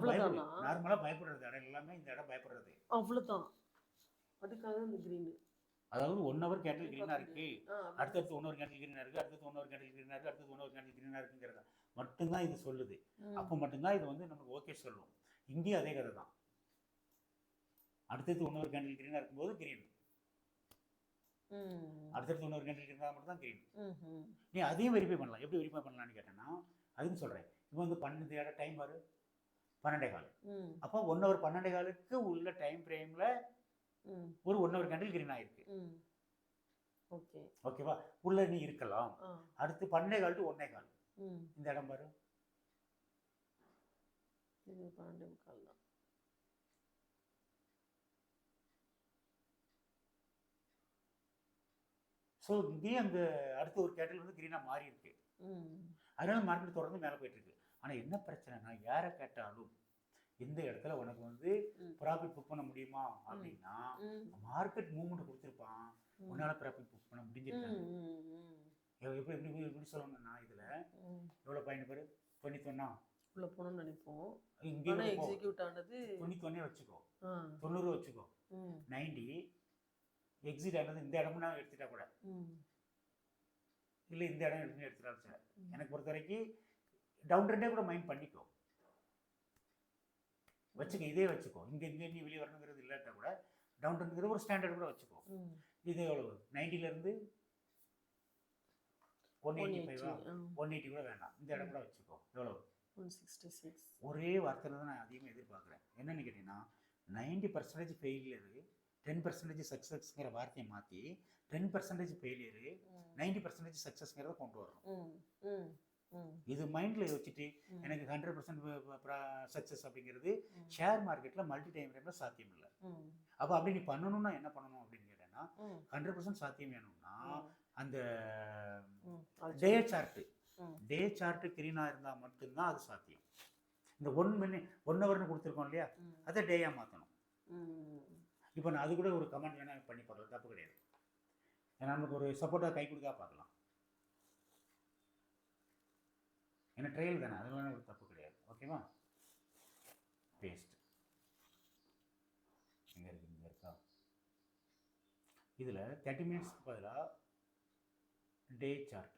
நார்மலாக பயப்படுறது இடம் எல்லாமே இந்த இடம் பயப்படுறது அவ்வளோதான். அதுக்காக இந்த கிரீன், அதாவது 1 hour கேண்டில் கிரீனாக இருக்குது, அடுத்தடுத்து 1 hour கேண்டில் கிரீனாக இருக்குது, அடுத்தது 1 hour கேண்டில் கிரீனாக இருக்குது, அடுத்தது 1 hour கேண்டில் கிரீனாக இருக்குங்கிறத மட்டும்தான் இது சொல்லுது. அப்போ மட்டும்தான் இது வந்து நமக்கு ஓகே சொல்லும். இங்கேயும் அதே கதை தான். அடுத்தது 1 hour கேண்டில் கிரீனாக இருக்கும்போது கிரீன், அடுத்தடுத்து 1 hour கேண்டில் கிரீனாக மட்டும் தான் கிரீன். நீ அதையும் வெரிஃபை பண்ணலாம். எப்படி வெரிஃபை பண்ணலான்னு கேட்டேன்னா அதுன்னு சொல்கிறேன். இப்போ வந்து 12 டைம் வரும் 12:15. அப்போ 1 hour 12:15க்கு உள்ள டைம் ஃப்ரேமில் ஒரு 1 hour கேண்டில் கிரீன் ஆயிருக்கு. ஓகே. ஓகேவா? உள்ள நீ இருக்கலாம். அடுத்து 12:15 to 1:15. இந்த இடம் பாரு. இது 12:15 தான். ஸோ இங்கேயும் அந்த அடுத்த ஒரு கேண்டில் வந்து க்ரீனாக மாறி இருக்கு. அதனால மார்க்கெட் தொடர்ந்து மேலே போயிட்டு இருக்கு. ஆனால் என்ன பிரச்சனைனா யாரை கேட்டாலும் இந்த இடத்துல உனக்கு வந்து ப்ராஃபிட் புக் பண்ண முடியுமா அப்படின்னா மார்க்கெட் மூவ்மெண்ட் கொடுத்துருப்பான், உன்னால ப்ராஃபிட் புக் பண்ண முடிஞ்சிருக்காங்க. எப்படி எப்படி எப்படி சொல்லணும்னா இதில் எவ்வளோ பாயிண்ட் பேர் 91 உள்ள போகணும்னு நினைப்போம். இங்கே எக்ஸிக்யூட் ஆனது 91 வச்சுக்கோ, 90 வச்சுக்கோ, 90 எக்ஸிட் ஆனது இந்த இடம்னா எடுத்துட்டா கூட இல்லை இந்த இடம் எடுத்துட்டா சார். எனக்கு பொறுத்த வரைக்கும் டவுன் ட்ரெண்டே கூட மைண்ட் பண்ணிக்கோ, வச்சுக்கோ, இதே வச்சுக்கோ. இங்கே இங்கே நீ வெளியே வரணுங்கிறது இல்லாட்டா கூட டவுன் ட்ரெண்டுங்கிறது ஒரு ஸ்டாண்டர்ட் கூட வச்சுக்கோ. இது எவ்வளவு 90லேருந்து 185 180 கூட வேண்டாம், இந்த இடம் கூட வச்சுக்கோ. எவ்வளவு 166. ஒரே வார்த்தையில் தான் நான் அதிகமாக எதிர்பார்க்குறேன். என்னன்னு கேட்டிங்கன்னா 90% ஃபெயிலியரு 10% சக்ஸஸ்ங்கிற வார்த்தையை மாற்றி 10% ஃபெயிலியரு 90% சக்ஸஸ்ங்கிறத கொண்டு வரணும். இது மைண்டில் வச்சுட்டு எனக்கு 100% சக்ஸஸ் அப்படிங்கிறது ஷேர் மார்க்கெட்டில் மல்டி டைம் ஃப்ரேமில் சாத்தியம் இல்லை. அப்போ அப்படி நீ பண்ணணும்னா என்ன பண்ணணும் அப்படின்னு கேட்டேன்னா 100% சாத்தியம் வேணும்னா அந்த டே சார்ட்டு க்ரீனாக இருந்தால் மட்டும்தான் அது சாத்தியம். இந்த 1 ஹவர்னு கொடுத்துருக்கோம் இல்லையா, அதை டேயாக மாற்றணும். இப்போ நான் அது கூட ஒரு கமெண்ட் வேணால் பண்ணி பார்க்கலாம், தப்பு கிடையாது. ஏன்னா நமக்கு ஒரு சப்போர்ட்டாக கை கொடுத்தா பார்க்கலாம். ஏன்னா ட்ரையல் தானே, அது வேணால் ஒரு தப்பு கிடையாது. ஓகேவா? பேஸ்ட் இங்கே இருக்கு, இங்கே இருக்கா? இதில் 30 மினிட்ஸ்க்கு பதிலாக டே சார்ட்.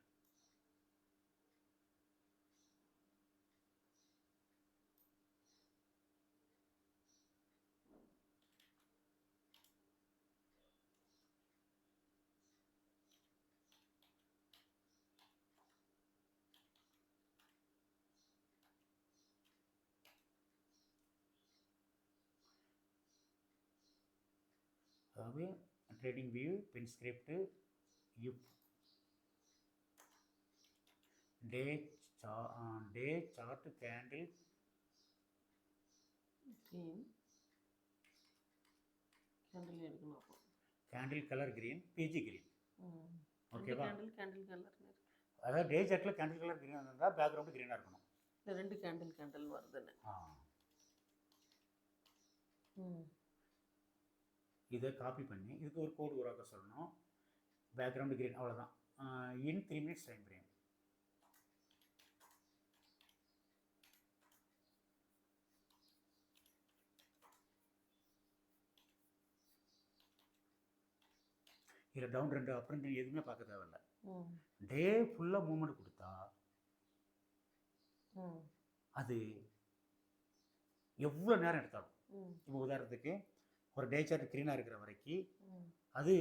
அதாவது TradingView Pine Script if day chart candle எடுக்கணும். Candle colour green, BG green. ஓகேவா? கேண்டில் கலர் அதாவது டே சார்ட்டில் கேண்டில் கலர் கிரீன் இருந்தால் பேக்ரவுண்டு கிரீனாக இருக்கணும். இந்த 2 கேண்டில் வருதுன்னு. இதை காப்பி பண்ணி இதுக்கு ஒரு கோடு உருவாக்க சொல்லணும். பேக்ரவுண்டு கிரீன், அவ்வளோதான். இன் 3 மினிட்ஸ் டைம் ஃப்ரேம். இதில் டவுன் 2 அப் 2 எதுவுமே பார்க்க தேவையில்லை. டே ஃபுல்லாக மூவ்மெண்ட் கொடுத்தா அது எவ்வளோ நேரம் எடுத்தாலும், இப்போ உதாரணத்துக்கு ஒரு டே சார்ட் க்ரீனாக இருக்கிற வரைக்கும் அது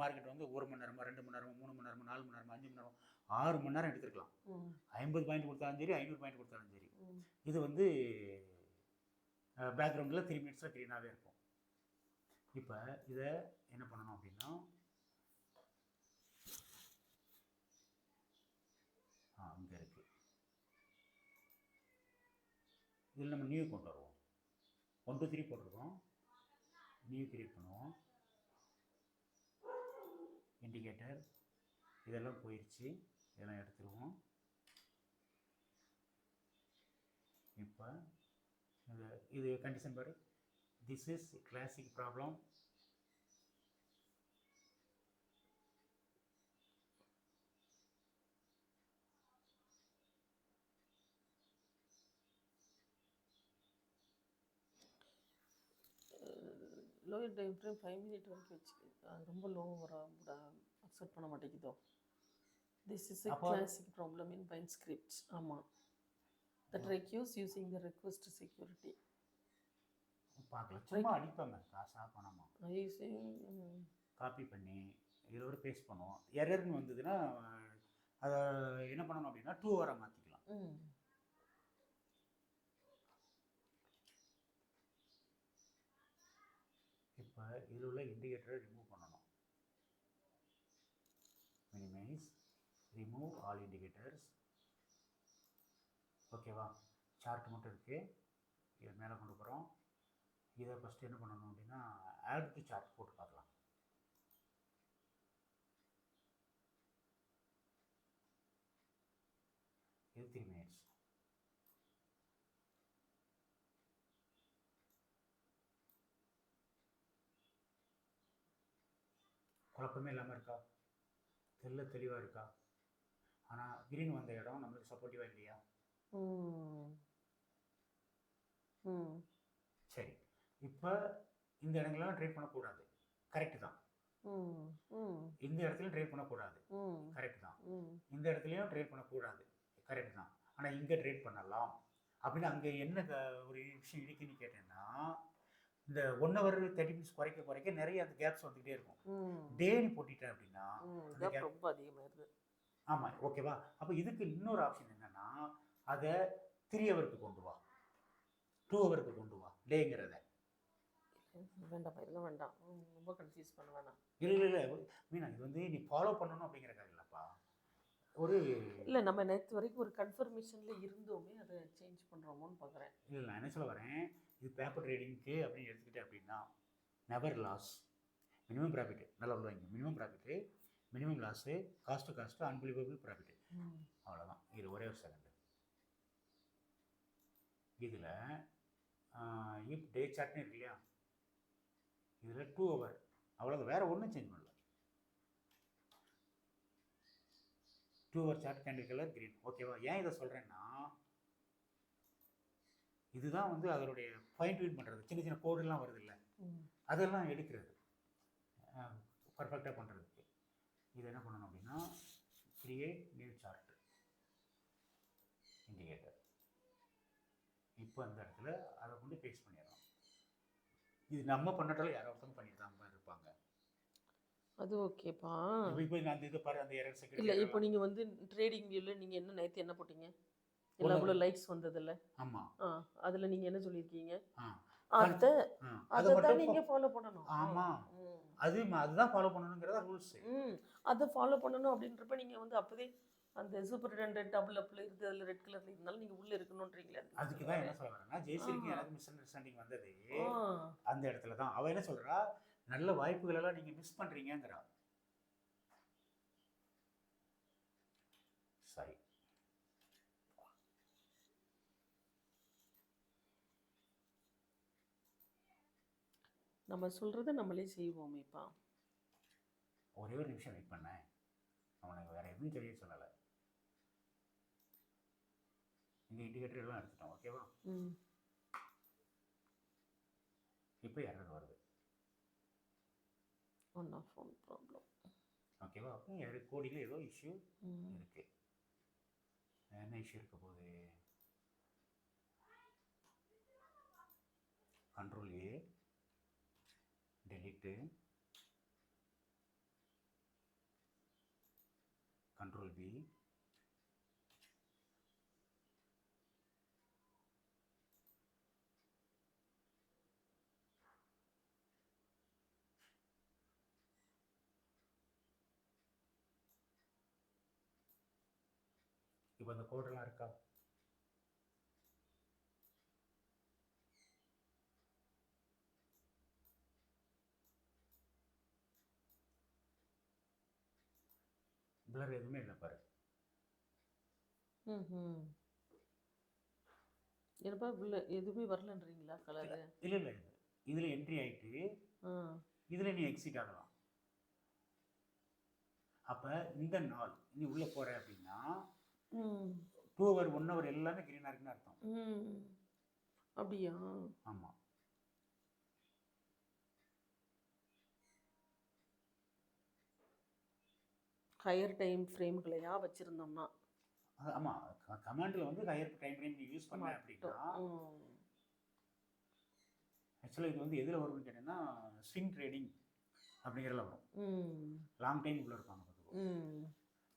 மார்க்கெட் வந்து 1 மணி நேரமா 2 மணி நேரமா 3 மணி நேரமா 4 மணி நேரமா 5 மணி நேரம் 6 மணி நேரம் எடுத்துருக்கலாம். 50 பாயிண்ட் கொடுத்தாலும் சரி, 500 பாயிண்ட் கொடுத்தாலும் சரி, இது வந்து பேக்ரவுண்டில் 3 மினிட்ஸில் க்ரீனாகவே இருக்கும். இப்போ இதை என்ன பண்ணணும் அப்படின்னா இங்கே இருக்குது. இதில் நம்ம நியூ கொண்டு வருவோம். 1 2 3 போட்டிருக்கோம், நியூ கிரியேட் பண்ணுவோம். இண்டிகேட்டர் இதெல்லாம் போயிடுச்சு, இதெல்லாம் எடுத்துருவோம். இப்போ இது கண்டிஷன் பாரு, this is classic problem. Lower time frame 5 minute வரைக்கும் வச்சுருக்கு. அது ரொம்ப லோ அக்செப்ட் பண்ண மாட்டேங்குதோ. This is a classic problem in Pine scripts. ஆமாம், that requires using the request security. பார்க்கலாம், சும்மா அடிப்பாங்க காசாக பணமா. காப்பி பண்ணி இதில் ஒரு பேஸ்ட் பண்ணுவோம். எரர்னு வந்ததுன்னா அதை என்ன பண்ணணும் அப்படின்னா 2 ஹவராக மாற்றிக்கலாம். இப்போ இதில் உள்ள இண்டிகேட்டரை ரிமூவ் பண்ணணும். நைஸ். Remove all indicators. ஓகேவா? சார்ட் மட்டும் இருக்குது, இதை மேலே கொண்டு போகிறோம். இதை ஃபஸ்ட்டு என்ன பண்ணணும் அப்படின்னா ஆட் டு சார்ட் போட்டு பார்க்கலாம். இது 3 minutes. குழப்பமே இல்லாமல் இருக்கா? தெளிவாக இருக்கா? ஆனால் கிரீன் வந்த இடம் நம்மளுக்கு சப்போர்ட்டிவாக இல்லையா? சரி, இப்போ இந்த இடங்கள்லாம் ட்ரேட் பண்ணக்கூடாது, கரெக்டு தான். இந்த இடத்துலையும் ட்ரேட் பண்ணக்கூடாது, கரெக்ட் தான். இந்த இடத்துலையும் ட்ரேட் பண்ணக்கூடாது, கரெக்ட் தான். ஆனால் இங்கே ட்ரேட் பண்ணலாம் அப்படின்னு அங்கே என்ன ஒரு விஷயம் இருக்குன்னு கேட்டேன்னா, இந்த 1 hour 30 minutes குறைக்க நிறைய அந்த கேப்ஸ் வந்துகிட்டே இருக்கும். டேனி போட்டிட்டேன் அப்படின்னா ரொம்ப அதிகமாயிருது. ஆமாம், ஓகேவா? அப்போ இதுக்கு இன்னொரு ஆப்ஷன் என்னன்னா, அதை 3 hourக்கு கொண்டு வா, 2 hourக்கு கொண்டு வா டேங்கிறத. வேண்டாம் வேண்டாம், ரொம்ப கன்ஃபியூஸ் பண்ண வேணாம். இல்லை மீனா, இது வந்து நீ ஃபாலோ பண்ணணும் அப்படிங்கிறக்காக இல்லைப்பா. ஒரு இல்லை, நம்ம நேற்று வரைக்கும் ஒரு கன்ஃபர்மேஷனில் இருந்தோமே, அதை சேஞ்ச் பண்ணுறோமோன்னு பார்க்குறேன். இல்லை, நான் என்ன சொல்ல வரேன், இது பேப்பர் ட்ரேடிங்க்கு அப்படின்னு எடுத்துக்கிட்டேன் அப்படின்னா நெவர் லாஸ், மினிமம் ப்ராஃபிட், நல்லா உள்ளவங்க, minimum profit, minimum loss, cost unbelievable profit, அவ்வளோதான். இது ஒரே ஒரு செகண்டு. இதில் இப் டே சார்ட்னு இருக்கு இல்லையா, இதில் 2 hour, அவ்வளோதான், வேறு ஒன்றும் சேஞ்ச் பண்ணல. 2 hour chart candle colour green, ஓகேவா? ஏன் இதை சொல்கிறேன்னா, இதுதான் வந்து அதனுடைய ஃபைன் டியூன் பண்ணுறது, சின்ன கோடுலாம் வருது இல்லை, அதெல்லாம் எடுக்கிறது பர்ஃபெக்டாக பண்ணுறதுக்கு. இது என்ன பண்ணணும் அப்படின்னா கிரியேட் நியூ சார்ட் இண்டிகேட்டர். இப்போ அந்த இடத்துல அதை கொண்டு பேஸ்ட் பண்ணிடலாம். இது நம்ம பண்ணட்டாலும் யாரோ ஒருத்தவங்க பண்ணிட்டு தான் இருப்பாங்க. அது ஓகேப்பா. இப்போ அந்த இது பாரு, அந்த எரர் செக்யூரிட்டி இல்லை, இப்போ நீங்கள் வந்து ட்ரேடிங் வியூவில் நீங்கள் என்ன நேற்று என்ன போட்டீங்க? எவ்வளோ லைக்ஸ் வந்ததில்ல? ஆமாம். அதில் நீங்கள் என்ன சொல்லியிருக்கீங்க? அதை தான் நீங்கள் ஃபாலோ பண்ணணும். ஆமாம், அதுதான் ஃபாலோ பண்ணணுங்கிறத ரூல்ஸ். அதை ஃபாலோ பண்ணணும் அப்படின்றப்ப நீங்கள் வந்து அப்போதே அந்த சூப்பரிண்டென்டென்ட் டபுள் அப்பில் இருக்குது, அதில் ரெட் கலரில் இருந்தாலும் நீங்கள் உள்ளே இருக்கணுன்றீங்களே. அதுக்கு தான் என்ன சொல்ல வரேன்னா, ஜெய்ஸ்ரீக்கு எனக்கு மிஸ் அண்டர்ஸ்டாண்டிங் வந்தது அந்த இடத்துல தான். அவள் என்ன சொல்கிறா, நல்ல வாய்ப்புகள் எல்லாம் நீங்கள் மிஸ் பண்ணுறீங்கிறா. சரி, நம்ம சொல்கிறத நம்மளே செய்வோமேப்பா. ஒரே ஒரு நிமிஷம் வெயிட் பண்ணேன், அவனுக்கு வேறு எதுவும் தெரிய சொல்லலை. இந்த இண்டிகேட்டர் எல்லாம் எடுத்துட்டோம், ஓகேவா? இப்போ எரர் வருது, ஒன் ஆஃப் ஒன் ப்ராப்ளம், ஓகேவா? அப்போ எரர் கோடியில் ஏதோ இஷ்யூ இருக்குது. என்ன இஷ்யூ இருக்க போகுது? Control A, delete, control B, இப்போ அந்த கோடெல்லாம் இருக்கா? பிளர் எதுவுமே இல்லை பாரு. என்னப்பா எதுவுமே வரலன்றீங்களா கலரு? இல்லை, இதில் என்ட்ரி ஆகிட்டு இதில் நீ எக்ஸிட் ஆகலாம். அப்போ இந்த நாள் நீ உள்ளே போகிற அப்படின்னா 2 hour 1 hour எல்லாமே க்ரீனாக இருக்குன்னு அர்த்தம். அப்படியா? ஆமாம். ஹையர் டைம் ஃப்ரேம்களையா வச்சுருந்தோம்னா? ஆமாம், கமாண்டில் வந்து ஹையர் டைம் ஃப்ரேம் நீ யூஸ் பண்ண அப்படின்னா ஆக்சுவலாக இது வந்து எதில் வரும்னு கேட்டீங்கன்னா ஸ்விங் ட்ரேடிங் அப்படிங்கிறதுல வரும். லாங் டைம் உள்ள இருப்பாங்க.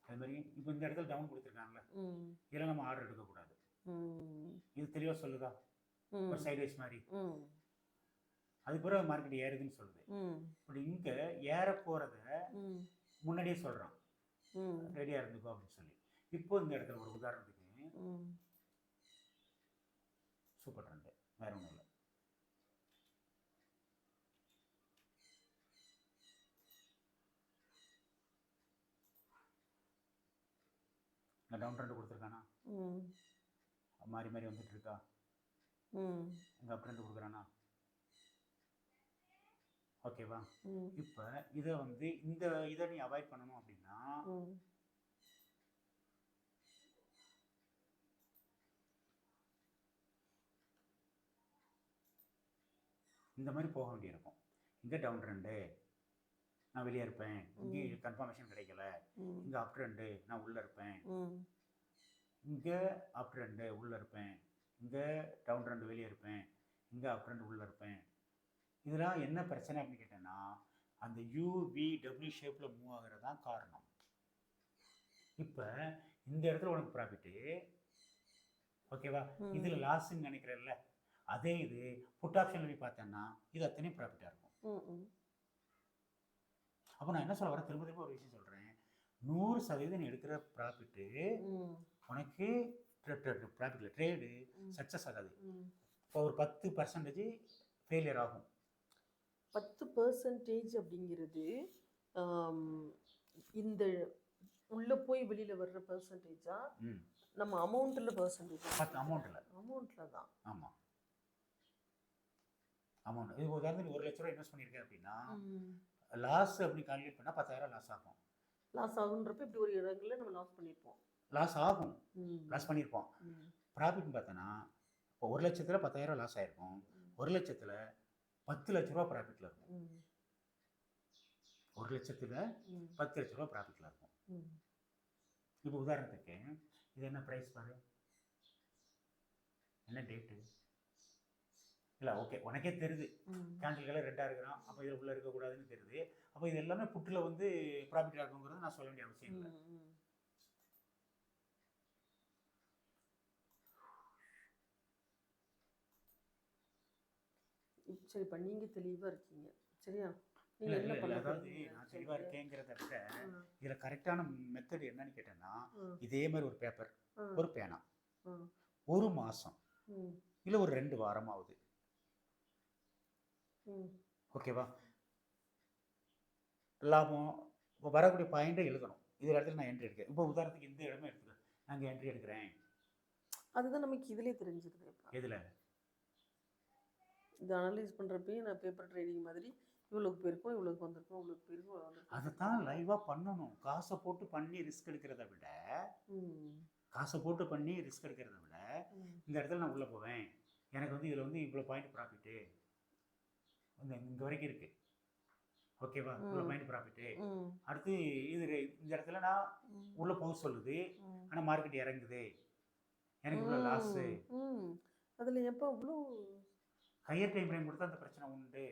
அது மாதிரி இப்போ இந்த இடத்துல டவுன் கொடுத்துருக்காங்கல்ல, இதெல்லாம் நம்ம ஆர்டர் எடுக்கக்கூடாது. இது தெளிவாக சொல்லுதா? ஒரு சைட்வைஸ் மாதிரி. அது பிறகு மார்க்கெட் ஏறுதுன்னு சொல்லுது. இப்படி இங்கே ஏற போகிறத முன்னாடியே சொல்கிறான். ம் ரெடியாக இருந்துக்கோ அப்படின்னு சொல்லி. இப்போ இந்த இடத்துல ஒரு உதாரணத்துக்கு ம் சூப்பர் ட்ரெண்டு, வேற ஒன்றும் இல்லை. இந்த டவுன் ட்ரெண்டு கொடுத்துருக்கானா, ம் மாறி மாறி வந்துட்டு இருக்கா, ம் இங்கே அப் ட்ரெண்டு கொடுக்குறானா, ஓகேவா. ம் இப்போ இதை வந்து இந்த இதை நீ அவாய்ட் பண்ணணும் அப்படின்னா ம் இந்த மாதிரி போக வேண்டியிருக்கும். இங்கே டவுன் ட்ரெண்டு, நான் வெளியே இருப்பேன், இங்கே கன்ஃபர்மேஷன் கிடைக்கல, ம் இங்கே அப் ட்ரெண்டு, நான் உள்ளே இருப்பேன், ம் இங்கே அப் ட்ரெண்டு உள்ளே இருப்பேன், இங்கே டவுன் ட்ரெண்டு வெளியே இருப்பேன், இங்கே அப் ட்ரெண்டு உள்ளே இருப்பேன். இதெல்லாம் என்ன பிரச்சனை அப்படின்னு கேட்டேன்னா, அந்த UVW ஷேப்பில் மூவ் ஆகிறது தான் காரணம். இப்போ இந்த இடத்துல உனக்கு ப்ராஃபிட்டு, ஓகேவா, இதில் லாஸுன்னு நினைக்கிறல்ல, அதே இது புட் ஆப்ஷனில் போய் பார்த்தேன்னா இது அத்தனையும் ப்ராஃபிட்டாக இருக்கும். அப்போ நான் என்ன சொல்ல வரேன், திரும்ப திரும்ப ஒரு விஷயம் சொல்கிறேன், 100% நீ எடுக்கிற ப்ராஃபிட்டு உனக்கு ப்ராஃபிட்டில் ட்ரேடு சக்ஸஸ் ஆகாது. இப்போ ஒரு 10% ஃபெயிலியர் ஆகும். 10% அப்படிங்கிறது இந்த உள்ள போய் வெளியில வர்ற பெர்சன்டேஜா, நம்ம அமௌண்ட்ல பெர்சன்டேஜ்? அமௌண்ட்ல தான். ஆமாம், அமௌண்ட். இது உதாரணத்துக்கு 1 லட்ச ரூபா இன்வெஸ்ட் பண்ணியிருக்கேன் அப்படின்னா லாஸ் அப்படி கால்குலேட் பண்ணால் 10,000 லாஸ் ஆகும். லாஸ் ஆகுன்றப்ப இப்படி ஒரு இடங்கள்ல நம்ம லாஸ் பண்ணியிருப்போம். லாஸ் ஆகும், லாஸ் பண்ணியிருப்போம். ப்ராஃபிட்னு பார்த்தோன்னா இப்போ 1 லட்சத்தில் 10,000 லாஸ் ஆகிருக்கும், 1 லட்சத்தில் 10 லட்ச ரூபா ப்ராஃபிட்டில் இருக்கும். 1 லட்சத்தில் 10 லட்ச ரூபா ப்ராஃபிட்டில் இருக்கும். இப்போ உதாரணத்துக்கு இது என்ன ப்ரைஸ் பாரு, என்ன டேட்டு இல்லை, ஓகே உனக்கே தெரியுது கேண்டில் கலர் ரெட்டாக இருக்கிறான், அப்போ இதில் உள்ளே இருக்கக்கூடாதுன்னு தெரியுது. அப்போ இது எல்லாமே புட்டில் வந்து ப்ராஃபிட்டாக இருக்குங்கிறது நான் சொல்ல வேண்டிய அவசியம் இல்லை. சரிப்பா, நீங்கள் தெளிவாக இருக்கீங்க, சரியா? இல்லை இல்லை இல்லை, அதாவது நான் தெளிவாக இருக்கேங்கிறத விட இதில் கரெக்டான மெத்தட் என்னன்னு கேட்டேன்னா, இதே மாதிரி ஒரு பேப்பர், ஒரு பேனா, ஒரு மாதம் இல்லை ஒரு 2 வாரமாவது, ஓகேவா, லாபம் வரக்கூடிய பாயிண்டை எழுதணும். இது இடத்துல நான் என்ட்ரி எடுக்கிறேன். இப்போ உதாரணத்துக்கு இந்த இடமே எடுத்துக்கிறேன், நான் இங்கே என்ட்ரி எடுக்கிறேன். அதுதான் நமக்கு இதுலேயே தெரிஞ்சிருது. எதில் இது அனலைஸ் பண்ணுறப்பையும் நான் பேப்பர் ட்ரேடிங் மாதிரி இவ்வளோக்கு போயிருக்கோம், இவ்வளோக்கு வந்திருக்கோம், இவ்வளோக்கு போயிருக்கோம், வந்திருக்கோம். அதை தான் லைவாக பண்ணணும். காசை போட்டு பண்ணி ரிஸ்க் எடுக்கிறத விட இந்த இடத்துல நான் உள்ளே போவேன், எனக்கு வந்து இதில் வந்து இவ்வளோ பாயிண்ட் ப்ராஃபிட்டு, இங்கே வரைக்கும் இருக்குது, ஓகேவா, இவ்வளோ பாயிண்ட் ப்ராஃபிட்டு. அடுத்து இது இந்த இடத்துல நான் உள்ளே போக சொல்லுது, ஆனால் மார்க்கெட் இறங்குது, எனக்கு இவ்வளோ லாஸு. அதில் எப்போ இவ்வளோ ஹையர் டைம் ஃப்ரேம் கொடுத்தா அந்த பிரச்சனை உண்டு.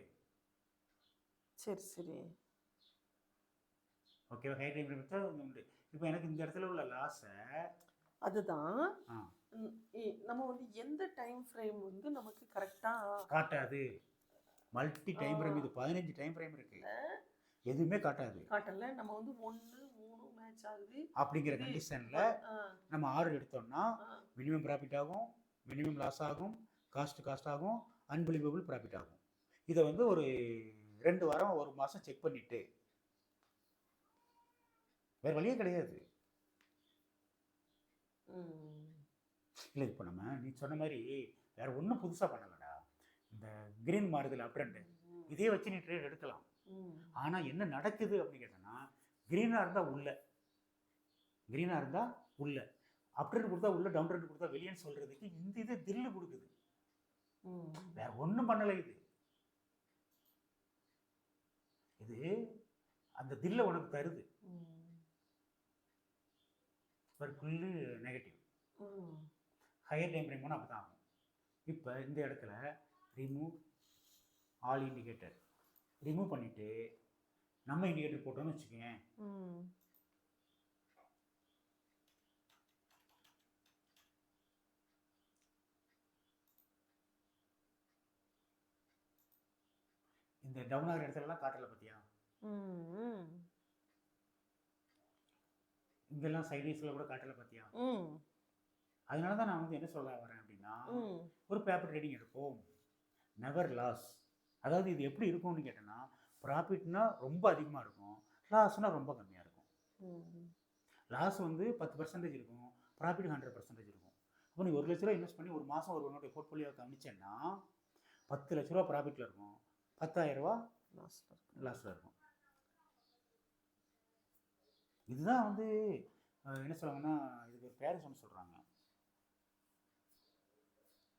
சரி சரி, ஓகேவா, ஹையர் டைம் ஃப்ரேம் கொடுத்தா உண்டு. இப்போ எனக்கு இந்த இடத்துல உள்ள லாஸை அதுதான் நம்ம வந்து எந்த டைம் ஃப்ரேம் வந்து நமக்கு கரெக்டாக காட்டாது. மல்டி டைம் ஃப்ரேம், இது 15 டைம் ஃப்ரேம் இருக்கு, எதுவுமே காட்டல. நம்ம வந்து 1 3 மேட்ச் ஆகுது அப்படிங்கிற கண்டிஷனில் நம்ம ஆர்டர் எடுத்தோம்னா மினிமம் ப்ராஃபிட் ஆகும், மினிமம் லாஸ் ஆகும், காஸ்ட் ஆகும், அன்பிலீவபிள் ப்ராஃபிட் ஆகும். இதை வந்து ஒரு 2 வாரம் 1 மாதம் செக் பண்ணிட்டு வேறு வழியே கிடையாது. இல்லை இப்போ நீ சொன்ன மாதிரி வேற ஒன்றும் புதுசாக பண்ணலடா. இந்த கிரீன் மாறுதல் அப் ட்ரெண்டு இதே வச்சு நீ ட்ரேட் எடுக்கலாம். ஆனால் என்ன நடக்குது அப்படின்னு கேட்டோன்னா, க்ரீனாக இருந்தால் உள்ள, அப் ட்ரெண்ட் கொடுத்தா உள்ள, டவுன் ட்ரெண்ட் கொடுத்தா வெளியேன்னு சொல்கிறதுக்கு இந்த இது தில்லு கொடுக்குது. வேற ஒன்றும் பண்ணலை. இது அந்த தில்லை உனக்கு தருது. Full negative. Higher time frame அப்போ தான் ஆகும். இப்போ இந்த இடத்துல ரிமூவ் ஆல் இண்டிகேட்டர் ரிமூவ் பண்ணிவிட்டு நம்ம இண்டிகேட்டர் போட்டோம்னு வச்சுக்கோங்க. இந்த டவுன் ஆகிற இடத்துலலாம் காட்டலை பார்த்தியா? இங்கெல்லாம் சைனீஸில் கூட காட்டலை பார்த்தியா? ம் அதனால தான் நான் வந்து என்ன சொல்ல வரேன் அப்படின்னா, ம் ஒரு பேப்பர் ட்ரேடிங் எடுப்போம், நெவர் லாஸ். அதாவது இது எப்படி இருக்கும்னு கேட்டேன்னா, ப்ராஃபிட்னா ரொம்ப அதிகமாக இருக்கும், லாஸ்னா ரொம்ப கம்மியாக இருக்கும். ம் லாஸ் வந்து 10% இருக்கும், ப்ராஃபிட் 100% இருக்கும். அப்போ நீ 1 லட்ச ரூபா இன்வெஸ்ட் பண்ணி ஒரு மாதம் ஒரு உன்னுடைய போர்ட்ஃபோலியோ கவனிச்சேன்னா 10 லட்ச ரூபா ப்ராஃபிட்டில் இருக்கும், 10,000 ரூபா லாஸில் இருக்கும். இதுதான் வந்து என்ன சொல்லுவாங்கன்னா, இதுக்கு ஒரு பேர் ஒன்று சொல்கிறாங்க,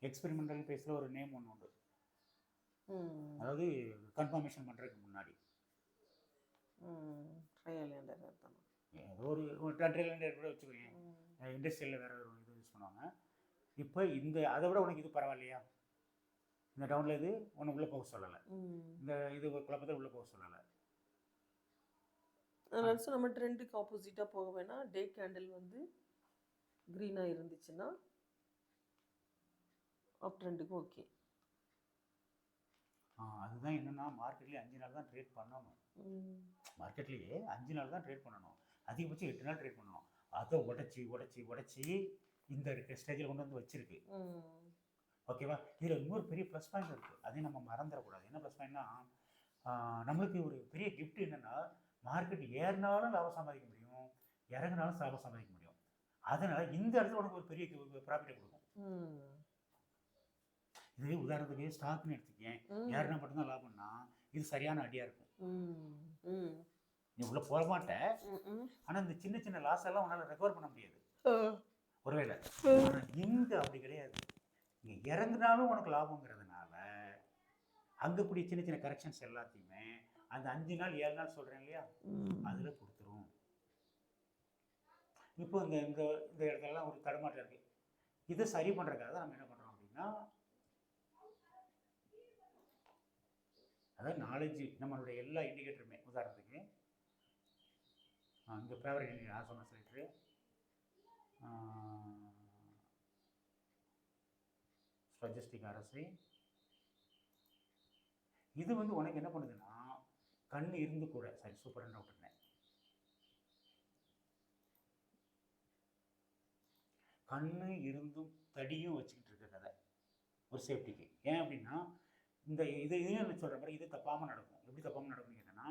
எக்ஸ்பெரிமெண்டல் பேஸில் ஒரு நேம் ஒன்று உண்டு. அதாவது கன்ஃபர்மேஷன் பண்ணுறதுக்கு முன்னாடி ட்ரையல் அண்ட் எரர் தான். ஏதோ ஒரு ட்ரையல் அண்ட் எரர் கூட வச்சுக்கோங்க. இண்டஸ்ட்ரியலில் வேறு ஒரு இது யூஸ் பண்ணுவாங்க. இப்போ இந்த அதை விட உனக்கு இது பரவாயில்லையா? இந்த டவுனில் இது உனக்கு உள்ளே போக சொல்லலை, இந்த இது ஒரு குழப்பத்தில் உள்ளே போக சொல்லலை. அதனால நம்ம ட்ரெண்டுக்கு ஆப்போசிட்டாக போக வேணாம். டே கேண்டில் வந்து க்ரீனாக இருந்துச்சுன்னா அப் ட்ரெண்டுக்கு ஓகே. அதுதான் என்னென்னா, மார்க்கெட்லேயே 5 நாள் தான் ட்ரேட் பண்ணணும். மார்க்கெட்லேயே 5 நாள் தான் ட்ரேட் பண்ணணும், அதிகபட்சம் 8 நாள் ட்ரேட் பண்ணணும். அதை உடச்சி இந்த ஸ்டேஜில் கொண்டு வந்து வச்சிருக்கு. ஓகேவா? இதில் இன்னொரு பெரிய ப்ளஸ் பாயிண்ட் இருக்குது, அதையும் நம்ம மறந்துடக்கூடாது. என்ன ப்ளஸ் பாயிண்ட்னா, நம்மளுக்கு ஒரு பெரிய கிஃப்ட் என்னென்னா, மார்க்கெட் ஏறினாலும் லாபம் சம்பாதிக்க முடியும், இறங்கினாலும் லாபம் சம்பாதிக்க முடியும். அதனால் இந்த இடத்துல உனக்கு ஒரு பெரிய ப்ராஃபிட்டை கொடுக்கும். இது உதாரணத்துக்கு ஸ்டாக்னு எடுத்துக்கேன், ஏறினா மட்டும்தான் லாபம்னா இது சரியான ஐடியா இருக்கும். நீ உள்ள போக மாட்டேன், ஆனால் இந்த சின்ன சின்ன லாஸ் எல்லாம் உன்னால் ரெக்கவர் பண்ண முடியாது ஒருவேளை. இங்கே அப்படி கிடையாது, இங்கே இறங்குனாலும் உனக்கு லாபங்கிறதுனால அங்கே கூடிய சின்ன சின்ன கரெக்ஷன்ஸ் எல்லாத்தையுமே அந்த 5 நாள் 7 நாள் சொல்கிறேன் இல்லையா, அதில் கொடுத்துரும். இப்போ இந்த இந்த இந்த இடத்துலலாம் ஒரு தடுமாட்டம் இருக்குது. இதை சரி பண்ணுறதுக்காக தான் நம்ம என்ன பண்ணுறோம் அப்படின்னா, அதாவது நாலேஜ் நம்மளுடைய எல்லா இண்டிகேட்டருமே, உதாரணத்துக்கு இங்கே ஃபேவரட் இண்டிகேட்டர் ஆசோனா செலக்டரு, ஸ்டோஜஸ்டிக் RSI, இது வந்து உனக்கு என்ன பண்ணுதுன்னா, கண் இருந்து கூட சரி சூப்பர் விட்டுருந்தேன், கண்ணு இருந்தும் தடியும் வச்சுக்கிட்டு இருக்க கதை ஒரு சேஃப்டிக்கு. ஏன் அப்படின்னா, இந்த இதையும் என்ன சொல்கிற மாதிரி இது தப்பாமல் நடக்கும். எப்படி தப்பாமல் நடக்கும்னு கேட்டேன்னா,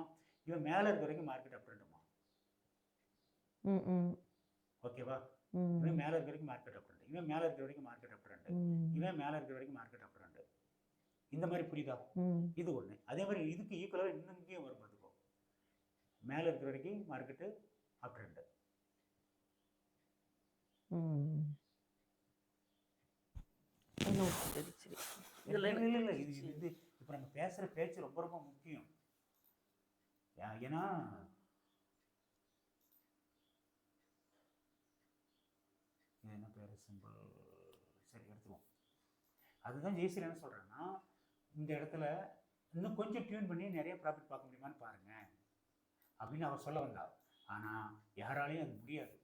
இவன் மேலே இருக்க வரைக்கும் மார்க்கெட் அப் ட்ரெண்டுமா, ஓகேவா? இவன் மேலே இருக்க வரைக்கும் மார்க்கெட் அப் ட்ரெண்டு, இவன் மேலே இருக்கிற வரைக்கும் மார்க்கெட் அப் ட்ரெண்டு, இவன் மேலே இருக்கிற வரைக்கும் மார்க்கெட் அப் ட்ரெண்டு. இந்த மாதிரி புரியுதா? இது ஒன்று. அதே மாதிரி இதுக்கு ஈக்குவலாக இன்னும் இங்கேயும் வரும் பார்த்துக்கோ, மேலே இருக்கிற வரைக்கும் மார்க்கெட்டு அப் ட்ரெண்டு. இல்லை இது வந்து இப்போ நம்ம பேசுகிற பேச்சு ரொம்ப ரொம்ப முக்கியம். ஏன்னா இது என்ன பேர் சிம்பிள், சரி எடுத்துருவோம். அதுதான் ஜெய்சில் என்ன சொல்கிறேன்னா, இந்த இடத்துல இன்னும் கொஞ்சம் டியூன் பண்ணி நிறைய ப்ராஃபிட் பார்க்க முடியுமான்னு பாருங்க அப்படின்னு அவர் சொல்ல வந்தார். ஆனால் யாராலையும் அது முடியாது,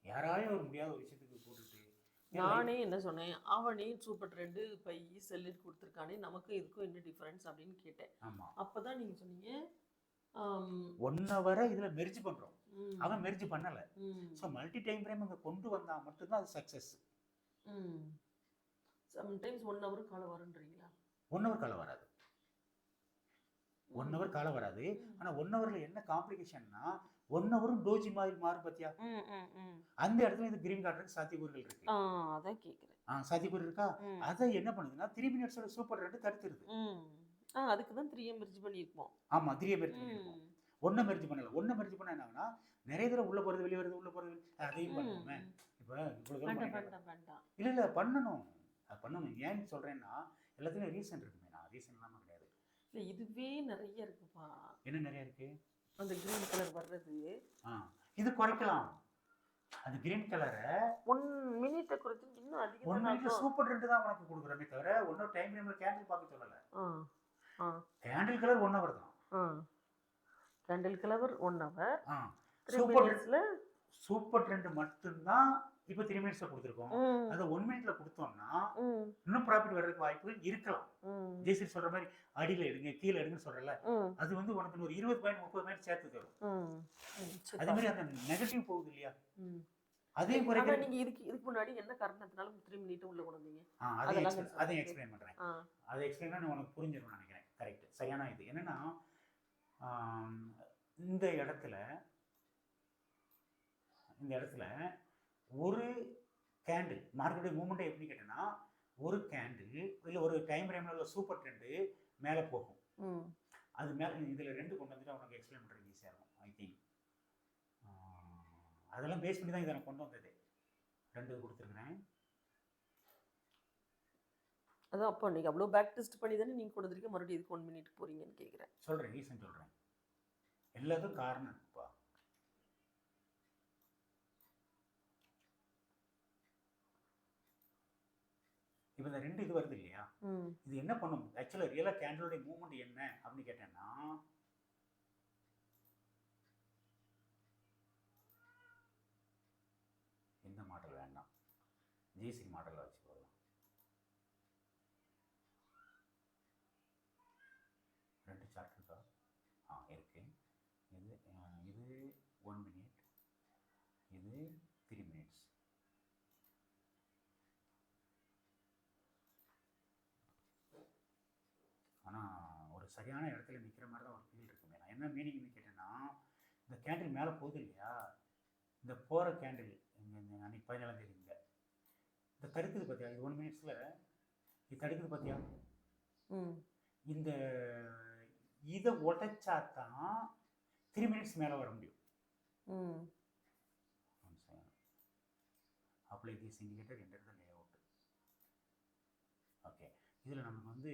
யாராலையும் ஒரு முடியாத ஒரு விஷயத்துக்கு போட்டுட்டு. நானே என்ன சொன்னேன், அவனே சூப்பர் ட்ரெண்டு பை செல்லிட்டு கொடுத்துருக்கானே, நமக்கு இதுக்கும் என்ன டிஃப்ரென்ஸ் அப்படின்னு கேட்டேன். ஆமாம், அப்போ தான் நீங்கள் சொன்னீங்க 1 ஹவரை இதில் மெர்ஜ் பண்ணுறோம், அவன் மெர்ஜ் பண்ணலை. ஸோ மல்டி டைம் ஃப்ரேம் அங்கே கொண்டு வந்தால் மட்டும்தான் அது சக்ஸஸ். சம்டைம்ஸ் 1 ஹவர் காலம் வரும்ன்றீங்களா? 1 ஹவர் காலம் வராது, 1 ஹவர் காலம் வராது. ஆனால் 1 ஹவரில் என்ன காம்ப்ளிகேஷன்னா, 1 ஹவரும் டோஜி மாதிரி மாறும் பார்த்தியா, அந்த இடத்துல இது கிரீன் காட்டுறதுக்கு சாத்தியக்கூறுகள் இருக்கு. அதான் கேட்குறேன். சாத்தியக்கூறு இருக்கா? அதை என்ன பண்ணுதுன்னா 3 மினிட்ஸோட சூப்பர் ட்ரெண்ட் தடுத்துருது. அதுக்கு தான் 3 மெர்ஜ் பண்ணியிருப்போம். ஆமாம், 3 மெர்ஜ் பண்ணியிருப்போம், 1 மெர்ஜ் பண்ணல. 1 மெர்ஜ் பண்ணால் என்ன ஆகுனா, நிறைய தடவை உள்ளே போகிறது வெளியே வருது, உள்ளே போகிறது அதையும் பண்ணுவோமே. இப்போ இவ்வளோ இல்லை பண்ணணும், அது பண்ணணும். ஏன்னு சொல்கிறேன்னா, எல்லாத்துலேயும் ரீசன் இருக்குமே, நான் ரீசன் இல்லாமல் கிடையாது. இல்லை இதுவே நிறைய இருக்குப்பா. என்ன நிறைய இருக்குது? அந்த கிரீன் கலர் வர்றது இது குறைக்கலாம். அந்த கிரீன் கலரை 1 மினிட்டை குறைச்சி இன்னும் அதிகம். 1 மினிட்ல சூப்பர் ட்ரெண்ட் தான் உனக்கு கொடுக்குறோமே தவிர ஒன்றும் டைம் ஃப்ரேமில் கேண்டில் பார்க்க சொல்லலை. கேண்டில் கலர் 1 ஹவர் தான், candle colour 1 hour. Super trend மட்டும்தான் இப்போ 3 மினிட்ஸில் கொடுத்துருக்கோம். ம் அதை 1 மினிட்ல கொடுத்தோம்னா ம் இன்னும் ப்ராஃபிட் வர்றதுக்கு வாய்ப்புகள் இருக்கலாம். ம் ஜெய்சீல் சொல்ற மாதிரி அடியில் எடுங்க கீழே எடுங்கன்னு சொல்றல, ம் அது வந்து உனக்கு ஒரு 20 பாயிண்ட் 30 பாயிண்ட் சேர்த்து தரும். ம் ம் சரி அதே மாதிரி அந்த நெகட்டிவ் போகுது இல்லையா, ம் அதையும் ஆனா குறைக்கிறது. நீங்க இதுக்கு முன்னாடி என்ன காரணத்தினால 3 மினிட் உள்ள கொண்டு வந்தீங்க? அதையும் அதெல்லாம் கொஞ்சம் அதையும் சொல்லுங்க. எக்ஸ்பிளைன் பண்றேன். ஆ அதை எக்ஸ்பிளைன் பண்ண உனக்கு புரிஞ்சிருக்கும்னு நினைக்கிறேன். கரெக்ட், சரியான இது என்னன்னா, ஆம், இந்த இடத்துல ஒரு கேண்டில் மார்க்கெட் மூவ்மெண்ட் எப்படி கேட்டேன்னா, ஒரு கேண்டில் இல்லை ஒரு டைம் ஃப்ரேமில் உள்ள சூப்பர் ட்ரெண்டு மேலே போகும். ம் அது மேலே இதில் 2 கொண்டு வந்துட்டு உனக்கு எக்ஸ்பிளைன் பண்ணுறதுக்கு ஈஸியாக இருக்கும் ஐ திங்க். அதெல்லாம் பேஸ் பண்ணி தான் இதை நான் கொண்டு வந்தது. 2 கொடுத்துருக்குறேன். அதான் அப்போ நீங்க அவ்வளோ பேக் டெஸ்ட் பண்ணி தானே நீங்க கொண்டு வந்திருக்கீங்க, மறுபடியும் இதுக்கு 1 மினிட் போறீங்கன்னு கேட்குறேன். சொல்கிறேன், ரீசன் சொல்கிறேன். எல்லாத்துக்கும் காரணம் இருக்குப்பா. இப்போ இந்த 2 இது வருது இல்லையா, ம் இது என்ன பண்ணும் ஆக்சுவலாக ரியலாக கேண்டலோடைய மூவ்மெண்ட் என்ன அப்படின்னு கேட்டேன்னா, இந்த மாடல் வேண்டாம், ஜிசி மாடலில் வச்சு போடலாம். 2 சார்ட் இருக்கா? இருக்கு. இது 1 மினிட், இது 3 மினிட்ஸ். ஆனால் ஒரு சரியான இடத்துல நிற்கிற மாதிரி தான் ஒரு ஃபீல் இருக்குமே. நான் என்ன மீனிங்னு கேட்டேன்னா, இந்த கேண்டில் மேலே போகுது இல்லையா, இந்த போகிற கேண்டில் இங்கே அன்றைக்கி 17ஆம் தேதி இங்கே இந்த தடுக்குது பார்த்தியா, இது 1 மினிட்ஸில் இது தடுக்குது பார்த்தியா, ம் இந்த இதை உடைச்சா தான் 3 மினிட்ஸ் மேலே வர முடியும். ம் apply this indicator enter the lay out. Okay, இதில் நமக்கு வந்து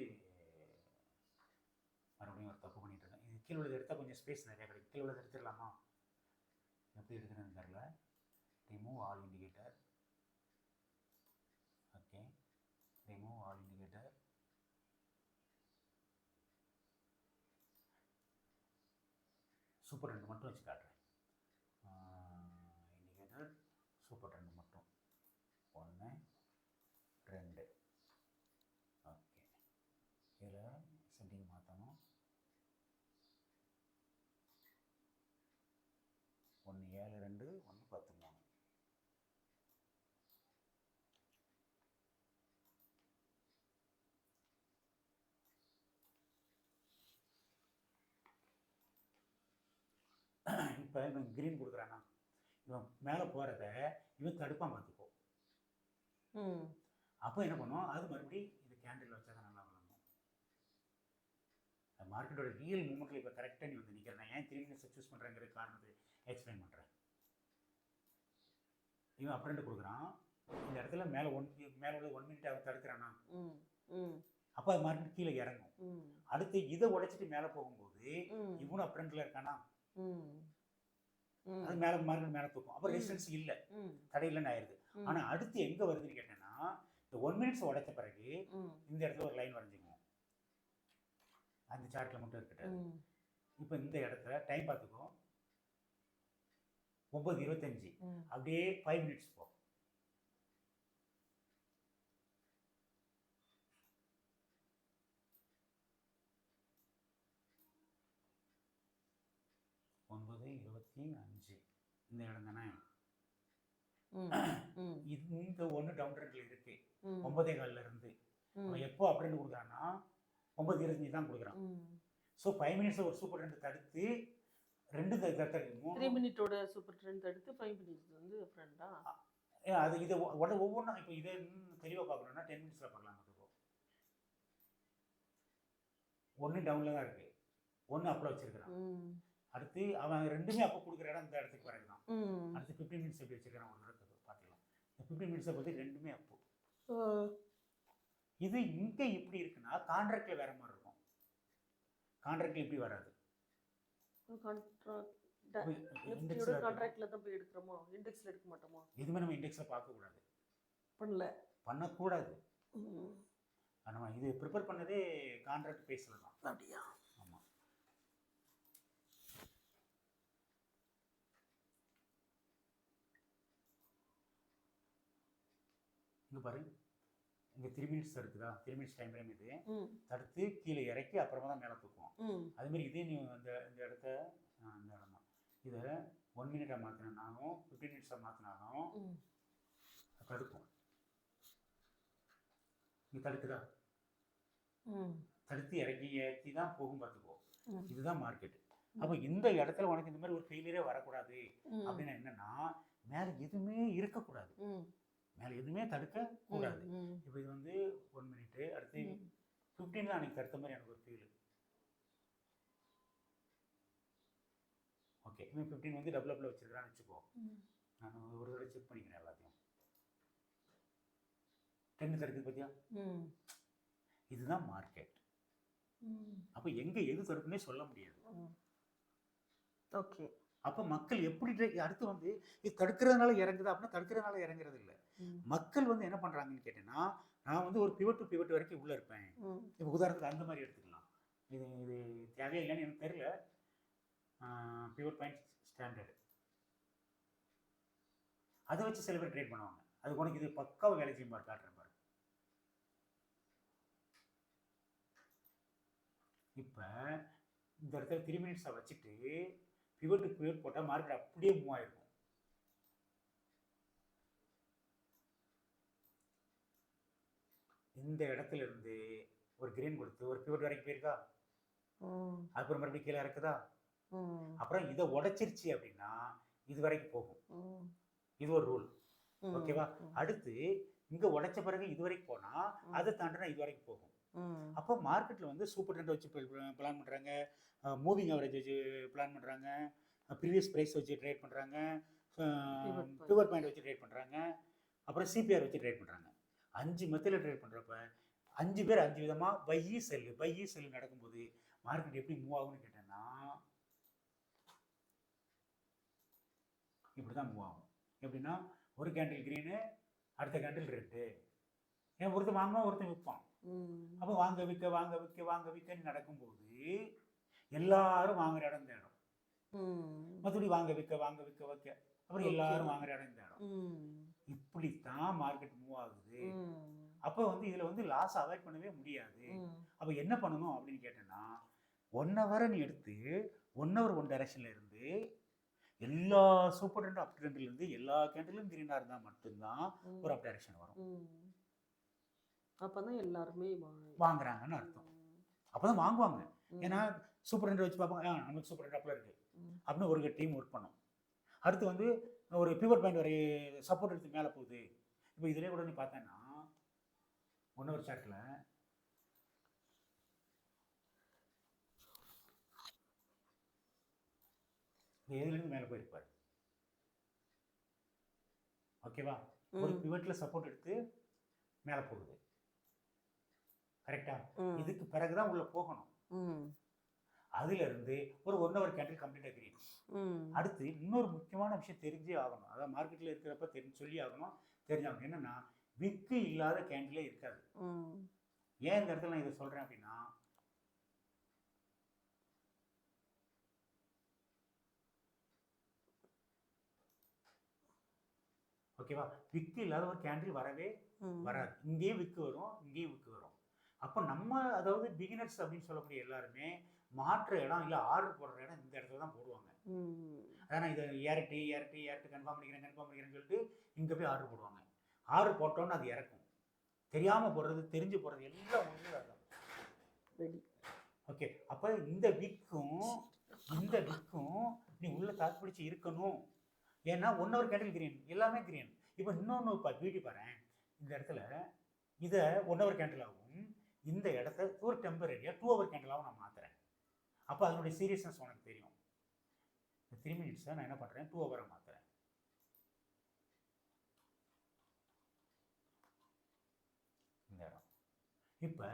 மறுபடியும் ஒரு தப்பு பண்ணிட்டு இருக்கேன். இது கீழே உள்ளது எடுத்தால் கொஞ்சம் ஸ்பேஸ் நிறையா கிடைக்கும். கீழே உள்ளது எடுத்துடலாமா, எப்படி எடுக்கிறேன்னு தெரில. Remove all indicator. Okay, remove all indicator. Super trend மட்டும் வச்சு காட்டுறேன். இண்டிகேட்டர் சூப்பர் ட்ரெண்ட் மட்டும் 1 2. ஓகே, இதில் செட்டிங் மாற்றணும். 1 7 2 1 10 3. இப்போ இவன் க்ரீன் கொடுக்குறானா, இவன் மேலே போகிறத இவன் தடுப்பான் பார்த்துக்கோ. ம் அப்போ என்ன பண்ணும், அது மறுபடியும் இது கேண்டில் வச்சா தான் நல்லா வளரணும். மார்க்கெட்டோட ரியல் மூமெண்ட்டில் இப்போ கரெக்டாக நீ வந்து நிற்கிறேன். ஏன் 3 மினிட்ஸை சூஸ் பண்ணுறேங்கிற காரணத்தை எக்ஸ்பிளைன் பண்ணுறேன். இவன் அப்ரெண்ட் கொடுக்குறான், இந்த இடத்துல மேலே உள்ள 1 மினிட் அவன் தடுக்கிறானா, ம் ம் அப்போ அது மார்க்கெட் கீழே இறங்கும். ம் அடுத்து இதை உடைச்சிட்டு மேலே போகும்போது ம் இவனும் அப்ரெண்டில் இருக்கானா, ம் ம் அது மேலே மார்க்கெட் மேலே தூக்கும். அப்போ ரெசிஸ்டன்ஸ் இல்லை, ம் தடையில்லைன்னு ஆயிடுது. ஆனால் அடுத்து எங்கே வருதுன்னு கேட்டேன்னா, இந்த 1 மினிட்ஸ் உடைச்ச பிறகு இந்த இடத்துல ஒரு லைன் வரைஞ்சிக்குவோம். அந்த சார்ட்டில் மட்டும் இருக்கட்டும். இப்போ இந்த இடத்துல டைம் பார்த்துக்கோ, 9:25. அப்படியே 5 மினிட்ஸ் போ. ஒன்பது 25 இந்த இடம் தானே. இந்த ஒன்று டவுன் ட்ரெண்டில் இருக்கு 9:15 இருந்து. அவன் எப்போ அப்படின்னு கொடுக்குறான்னா 9:25 தான் கொடுக்குறான். ஸோ 5 மினிட்ஸ் ஒரு சூப்பர் ட்ரெண்ட் தடுத்து 2 3 மினிட்டோட சூப்பர் ட்ரெண்ட் தடுத்து 5 மினிட்ஸ் வந்து ஃப்ரெண்டா. அது இதை ஒவ்வொன்றும் இப்போ இதை தெளிவாக பார்க்கணும்னா 10 மினிட்ஸில் பார்க்கலாம். அதுக்கும் ஒன்று டவுனில் தான் இருக்கு, ஒன்று அப்பில் வச்சிருக்கிறான். அடுத்து அவன் ரெண்டுமே அப்போ கொடுக்குற இடம் இந்த இடத்துக்கு பிறகு தான். அடுத்து 15 மினிட்ஸ் எப்படி வச்சுருக்கான் ஒரு இடத்துக்கு பார்த்துக்கலாம். இந்த 15 மினிட்ஸை பற்றி ரெண்டுமே அப்போ. இது இங்கே இப்படி இருக்குன்னா கான்ட்ராக்டில் வேற மாதிரி இருக்கும். கான்ட்ராக்டில் இப்படி வராது. கான்ட்ராக்ட்ல தான் போய் எடுக்கிறோமா, இண்டெக்ஸ்ல எடுக்க மாட்டோமா? எதுவுமே நம்ம இண்டெக்ஸில் பார்க்கக்கூடாது, பண்ணக்கூடாது. நம்ம இது ப்ரிப்பேர் பண்ணதே கான்ட்ராக்ட் பேஸில் தான். அப்படியா? ஆமாம். பாரு, இங்கே 3 மினிட்ஸ் இருக்குதா, 3 மினிட்ஸ் டைம் ஃப்ரேம் இது. ம் தடுத்து கீழே இறக்கி அப்புறமா தான் மேலே தூக்குவோம். ம் அதுமாரி இதே நீ இந்த இடத்த இந்த இடம் தான் இதை 1 மினிட்டாக மாற்றினாலும் 15 மினிட்ஸாக மாற்றினாலும் ம் தடுக்கும். நீ தடுக்குதா, ம் தடுத்து இறக்கி தான் போகும் பார்த்துக்கோ. ம் இதுதான் மார்க்கெட். அப்போ இந்த இடத்துல உனக்கு இந்த மாதிரி ஒரு ஃபெயிலியரே வரக்கூடாது ம் அப்படின்னா என்னன்னா, மேலே எதுவுமே இருக்கக்கூடாது, ம் மேலே எதுவுமே தடுக்க கூடாது. ம் இப்போ இது வந்து 1 மினிட்டு, அடுத்து ம் 15 தான் அன்றைக்கி தடுத்த மாதிரி எனக்கு ஒரு ஃபீல். ஓகே, இவன் 15 வந்து டபுள் வச்சுருக்கிறான்னு வச்சுக்கோ. ம் நான் ஒரு தடவை செக் பண்ணிக்கிறேன் எல்லாத்தையும். 10 தடுக்குது பார்த்தியா, ம் இதுதான் மார்க்கெட். ம் அப்போ எங்கே எது தடுப்புன்னே சொல்ல முடியாது. ஓகே. அப்போ மக்கள் எப்படி அடுத்து வந்து இது தடுக்கிறதுனால இறங்குது அப்படின்னா தடுக்கிறதுனால இறங்குறது இல்லை. மக்கள் வந்து என்ன பண்ணுறாங்கன்னு கேட்டேன்னா, நான் வந்து ஒரு பிவட் டு பிவட் வரைக்கும் உள்ளே இருப்பேன். இப்போ உதாரணத்துக்கு அந்த மாதிரி எடுத்துக்கலாம். இது இது தேவையா இல்லைன்னு எனக்கு தெரியல. பிவட் பாயிண்ட் ஸ்டாண்டர்டு அதை வச்சு சில பேர் ட்ரேட் பண்ணுவாங்க. அது உனக்கு இது பக்காவை வேலை செய்யும் பாரு, காட்டுறேன் பாரு. இப்போ இந்த இடத்துல 3 மினிட்ஸை வச்சுட்டு பிவட் டு பிவட் போட்டால் மார்க்கெட் அப்படியே மூவ் ஆயிருக்கும். இந்த இடத்துல இருந்து ஒரு கிரீன் கொடுத்து ஒரு பிவட் வரைக்கும் போயிருக்கா, அப்புறம் மறுபடியும் கீழே இறக்குதா, அப்புறம் இதை உடைச்சிருச்சு அப்படின்னா இது வரைக்கும் போகும். இது ஒரு ரூல். ஓகேவா? அடுத்து இங்கே உடைச்ச பிறகு இது வரைக்கும் போனால் அதை தாண்டினா இது வரைக்கும் போகும். அப்போ மார்க்கெட்டில் வந்து சூப்பர் ட்ரெண்ட் வச்சு பிளான் பண்ணுறாங்க, மூவிங் ஆவரேஜ் வச்சு பிளான் பண்ணுறாங்க, ப்ரீவியஸ் ப்ரைஸ் வச்சு ட்ரேட் பண்ணுறாங்க, பிவர் பாயிண்ட் வச்சு ட்ரேட் பண்ணுறாங்க, அப்புறம் சிபிஆர் வச்சு ட்ரேட் பண்ணுறாங்க. 5 மெத்தடில் ட்ரேட் பண்ணுறப்ப 5 பேர் 5 விதமாக பை செல்லு நடக்கும்போது மார்க்கெட் எப்படி மூவ் ஆகும்னு கேட்டேன்னா இப்படி தான் மூவ் ஆகும். எப்படின்னா ஒரு கேண்டில் க்ரீனு, அடுத்த கேண்டில் ரெட்டு. ஏன் ஒருத்தன் வாங்கினா ஒருத்தன் விற்பான். அப்போ வாங்க விற்கன்னு நடக்கும்போது எல்லாரும் வாங்குற இடம் தேடும். மற்றபடி வாங்க விற்க அப்புறம் எல்லாரும் வாங்குற இடம் தேடும். இப்படித்தான் மார்க்கெட் மூவ் ஆகுது. அப்போ வந்து இதில் வந்து லாஸ் அவாய்ட் பண்ணவே முடியாது. அப்போ என்ன பண்ணணும் அப்படின்னு கேட்டேன்னா, 1 ஹவரை நீ எடுத்து 1 ஹவர் 1 டைரக்ஷனில் இருந்து எல்லா சூப்பர் ட்ரெண்ட் அப் ட்ரெண்ட்லேருந்து எல்லா கேண்டிலும் கிரீனாக இருந்தால் மட்டும்தான் ஒரு அப் டைரக்ஷன் வரும். அப்போ தான் எல்லாருமே வாங்குறாங்கன்னு அர்த்தம். அப்போ தான் வாங்குவாங்க. ஏன்னா சூப்பர் ட்ரெண்ட் வச்சு பார்ப்பாங்க, நமக்கு சூப்பர் ட்ரெண்ட் அப்பில் இருக்குது அப்படின்னு ஒரு டீம் ஒர்க் பண்ணும். அடுத்து வந்து ஒரு பிவர் பாயிண்ட் வரை சப்போர்ட் எடுத்து மேலே போகுது. இப்போ இதிலே கூட நீ பார்த்தேன்னா 1 ஹவர் சார்ட்டில் எதுலேருந்து மேலே போயிருப்பார். ஓகேவா? ஒரு பிவட்டில் சப்போர்ட் எடுத்து மேலே போகுது. கரெக்டா? இதுக்கு பிறகுதான் உள்ள போகணும். அதுல இருந்து ஒரு 1 ஹவர் கேண்டில் கம்ப்ளீட்டாக கிரீன். அடுத்து இன்னொரு முக்கியமான விஷயம் தெரிஞ்சே ஆகணும். அதாவது மார்க்கெட்டில் இருக்கிறப்ப சொல்லி ஆகணும், தெரிஞ்சாகணும். என்னன்னா விக்கு இல்லாத கேண்டிலே இருக்காது. ஏன் இந்த இடத்துல நான் இதை சொல்றேன் அப்படின்னா, ஓகேவா, விக்கு இல்லாத ஒரு கேண்டில் வரவே வராது. இங்கேயும் விக்கு வரும், இங்கேயும் விக்கு வரும். அப்போ நம்ம அதாவது பிகினர்ஸ் அப்படின்னு சொல்லக்கூடிய எல்லாருமே மாற்ற இடம் இல்லை ஆர்டர் போடுற இடம் இந்த இடத்துல தான் போடுவாங்க. அதான் இதை ஏரட்டு கன்ஃபார்ம் பண்ணிக்கிறேன்னு சொல்லிட்டு இங்கே போய் ஆர்டர் போடுவாங்க. ஆர்டர் போட்டோன்னு அது இறக்கும். தெரியாமல் போடுறது தெரிஞ்சு போடுறது எல்லாம் ஒன்று தான். ஓகே, அப்போ இந்த விக்கும் நீ உள்ள தாக்குப்பிடிச்சு இருக்கணும். ஏன்னா 1 ஹவர் கேண்டில் கிரீன், எல்லாமே கிரீன். இப்போ இன்னொன்று பியூட்டி பாரு, இந்த இடத்துல இதை 1 ஹவர் கேண்டில் ஆகும், இந்த இடத்த ஒரு டெம்பரரியாக 2 ஹவர் கேண்டிலாகவும் நான் மாற்றுறேன். அப்போ அதனுடைய சீரியஸ்னஸ் உனக்கு தெரியும். 3 மினிட்ஸை நான் என்ன பண்ணுறேன், 2 ஹவரை மாற்றுறேன். இந்த இடம் இப்போ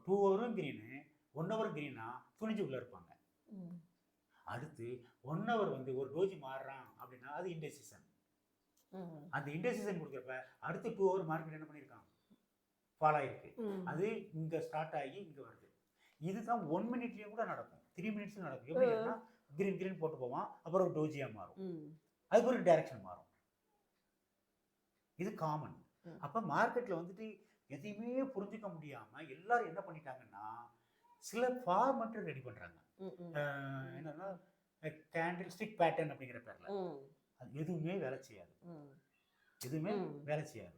2 ஹவரும் கிரீனு, 1 ஹவர் கிரீனா துணிஞ்சு உள்ளே இருப்பாங்க. அடுத்து 1 ஹவர் வந்து ஒரு டோஜி மாறுறான் அப்படின்னா அது இன்டெசிஷன். அந்த இன்டெசிஷன் கொடுக்குறப்ப அடுத்து 2 ஹவர் மார்க்கெட் என்ன பண்ணியிருக்கான், ஃபாலோ ஆகிருக்கு. அது இங்கே ஸ்டார்ட் ஆகி இங்கே வருது. இதுதான் 1 மினிட்லேயும் கூட நடக்கும், 3 மினிட்ஸும் நடக்கும். எப்படின்னா கிரீன் போட்டு போவான், அப்புறம் ஒரு டோஜியாக மாறும், அதுக்கு ஒரு டைரக்ஷன் மாறும். இது காமன். அப்போ மார்க்கெட்டில் வந்துட்டு எதையுமே புரிஞ்சுக்க முடியாமல் எல்லாரும் என்ன பண்ணிட்டாங்கன்னா சில ஃபார்மேட்டை ரெடி பண்ணுறாங்க. என்னன்னா கேண்டில் ஸ்டிக் பேட்டர்ன் அப்படிங்கிற பேரில் அது எதுவுமே வேலை செய்யாது. எதுவுமே வேலை செய்யாது.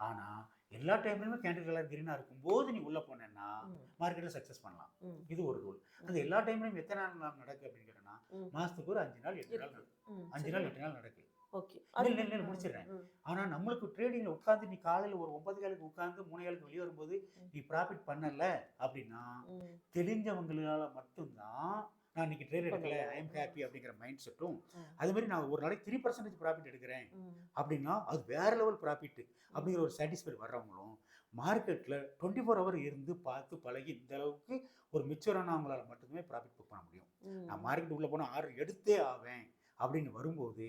ஆனால் எல்லா டைம்லையுமே கேண்டில் கலர் கிரீனாக இருக்கும்போது நீ உள்ளே போனேன்னா மார்க்கெட்டில் சக்ஸஸ் பண்ணலாம். இது ஒரு ரூல். அது எல்லா டைம்லையும் எத்தனை நாள் நடக்கு அப்படிங்கிறன்னா மாதத்துக்கு ஒரு 5 நாள் 8 நாள் நடக்கும். 5 நாள் 8 நாள் நடக்கு. ஓகே, முடிச்சிடுறேன். ஆனால் நம்மளுக்கு ட்ரேடிங்கில் உட்காந்து நீ காலையில் ஒரு 9 காலுக்கு உட்காந்து 3 காலுக்கு வெளியே வரும்போது நீ ப்ராஃபிட் பண்ணல அப்படின்னா தெரிஞ்சவங்களால மட்டும்தான் நான் இன்னைக்கு ட்ரேட் எடுக்கல, ஐ எம் ஹாப்பி அப்படிங்கிற மைண்ட் செட்டும், அது மாதிரி நான் ஒரு நாளைக்கு 3% ப்ராஃபிட் எடுக்கிறேன் அப்படின்னா அது வேற லெவல் ப்ராஃபிட் அப்படிங்கிற ஒரு சாட்டிஸ்ஃபைட் வர்றவங்களும் மார்க்கெட்டில் 24 ஹவர் இருந்து பார்த்து பழகி இந்த அளவுக்கு ஒரு மிச்சரானவங்களால மட்டுமே ப்ராஃபிட் புக் பண்ண முடியும். நான் மார்க்கெட் உள்ளே போனால் ஆர்டர் எடுத்தே ஆவேன் அப்படின்னு வரும்போது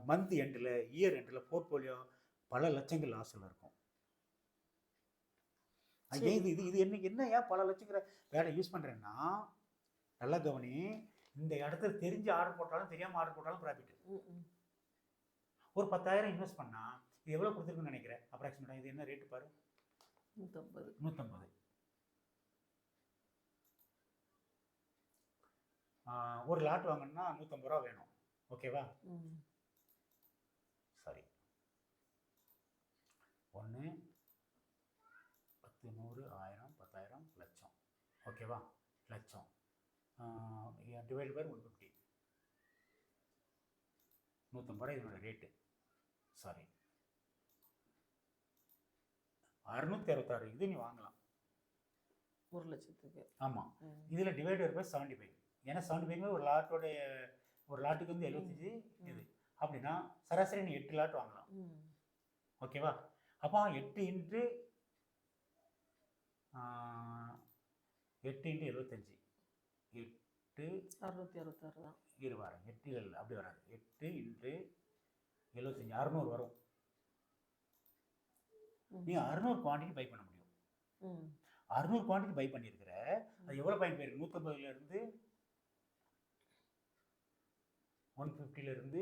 மந்த் எண்டில் இயர் எண்டில் போர்ட்ஃபோலியோ பல லட்சங்கள் லாஸில் இருக்கும். இது என்ன ஏன் பல லட்சங்கிற வேலை யூஸ் பண்ணுறேன்னா நல்லா கவனி, இந்த இடத்துல தெரிஞ்சு ஆர்டர் போட்டாலும் தெரியாமல் ஆர்டர் போட்டாலும் ப்ராஃபிட். ஒரு 10,000 இன்வெஸ்ட் பண்ணால் இது எவ்வளோ கொடுத்துருக்குன்னு நினைக்கிறேன் அப்ராக்சிமேட்டாக? இது என்ன ரேட்டு பாரு, 150. ஒரு லாட் வாங்கினா 150 ரூபா வேணும். ஓகேவா? சரி, 1 10 100 1000 10,000 லட்சம். ஓகேவா? லட்சம் டிவைட் பை 150, 150 ரூபாய் இதனோட ரேட்டு. சாரி, 666 இது நீ வாங்கலாம் 1 லட்சத்துக்கு. ஆமாம், இதில் டிவைடட் பை 75. ஏன்னா 75 ஒரு லாட்டுக்கு வந்து 75 இது அப்படின்னா சராசரி நீ 8 லாட் வாங்கலாம். ஓகேவா? அப்போ 8 இன்ட்டு 75 8 666 தான். இரு வரேன், 8 இல்லை அப்படி வராது. 8 இன்ட்டு 75 600 வரும். நீ 600 குவான்டிட்டி பை பண்ண முடியும். 600 குவான்டிட்டி பை பண்ணியிருக்கிற, அது எவ்வளோ பாயிண்ட் போயிருக்கு? 150லேருந்து 150லேருந்து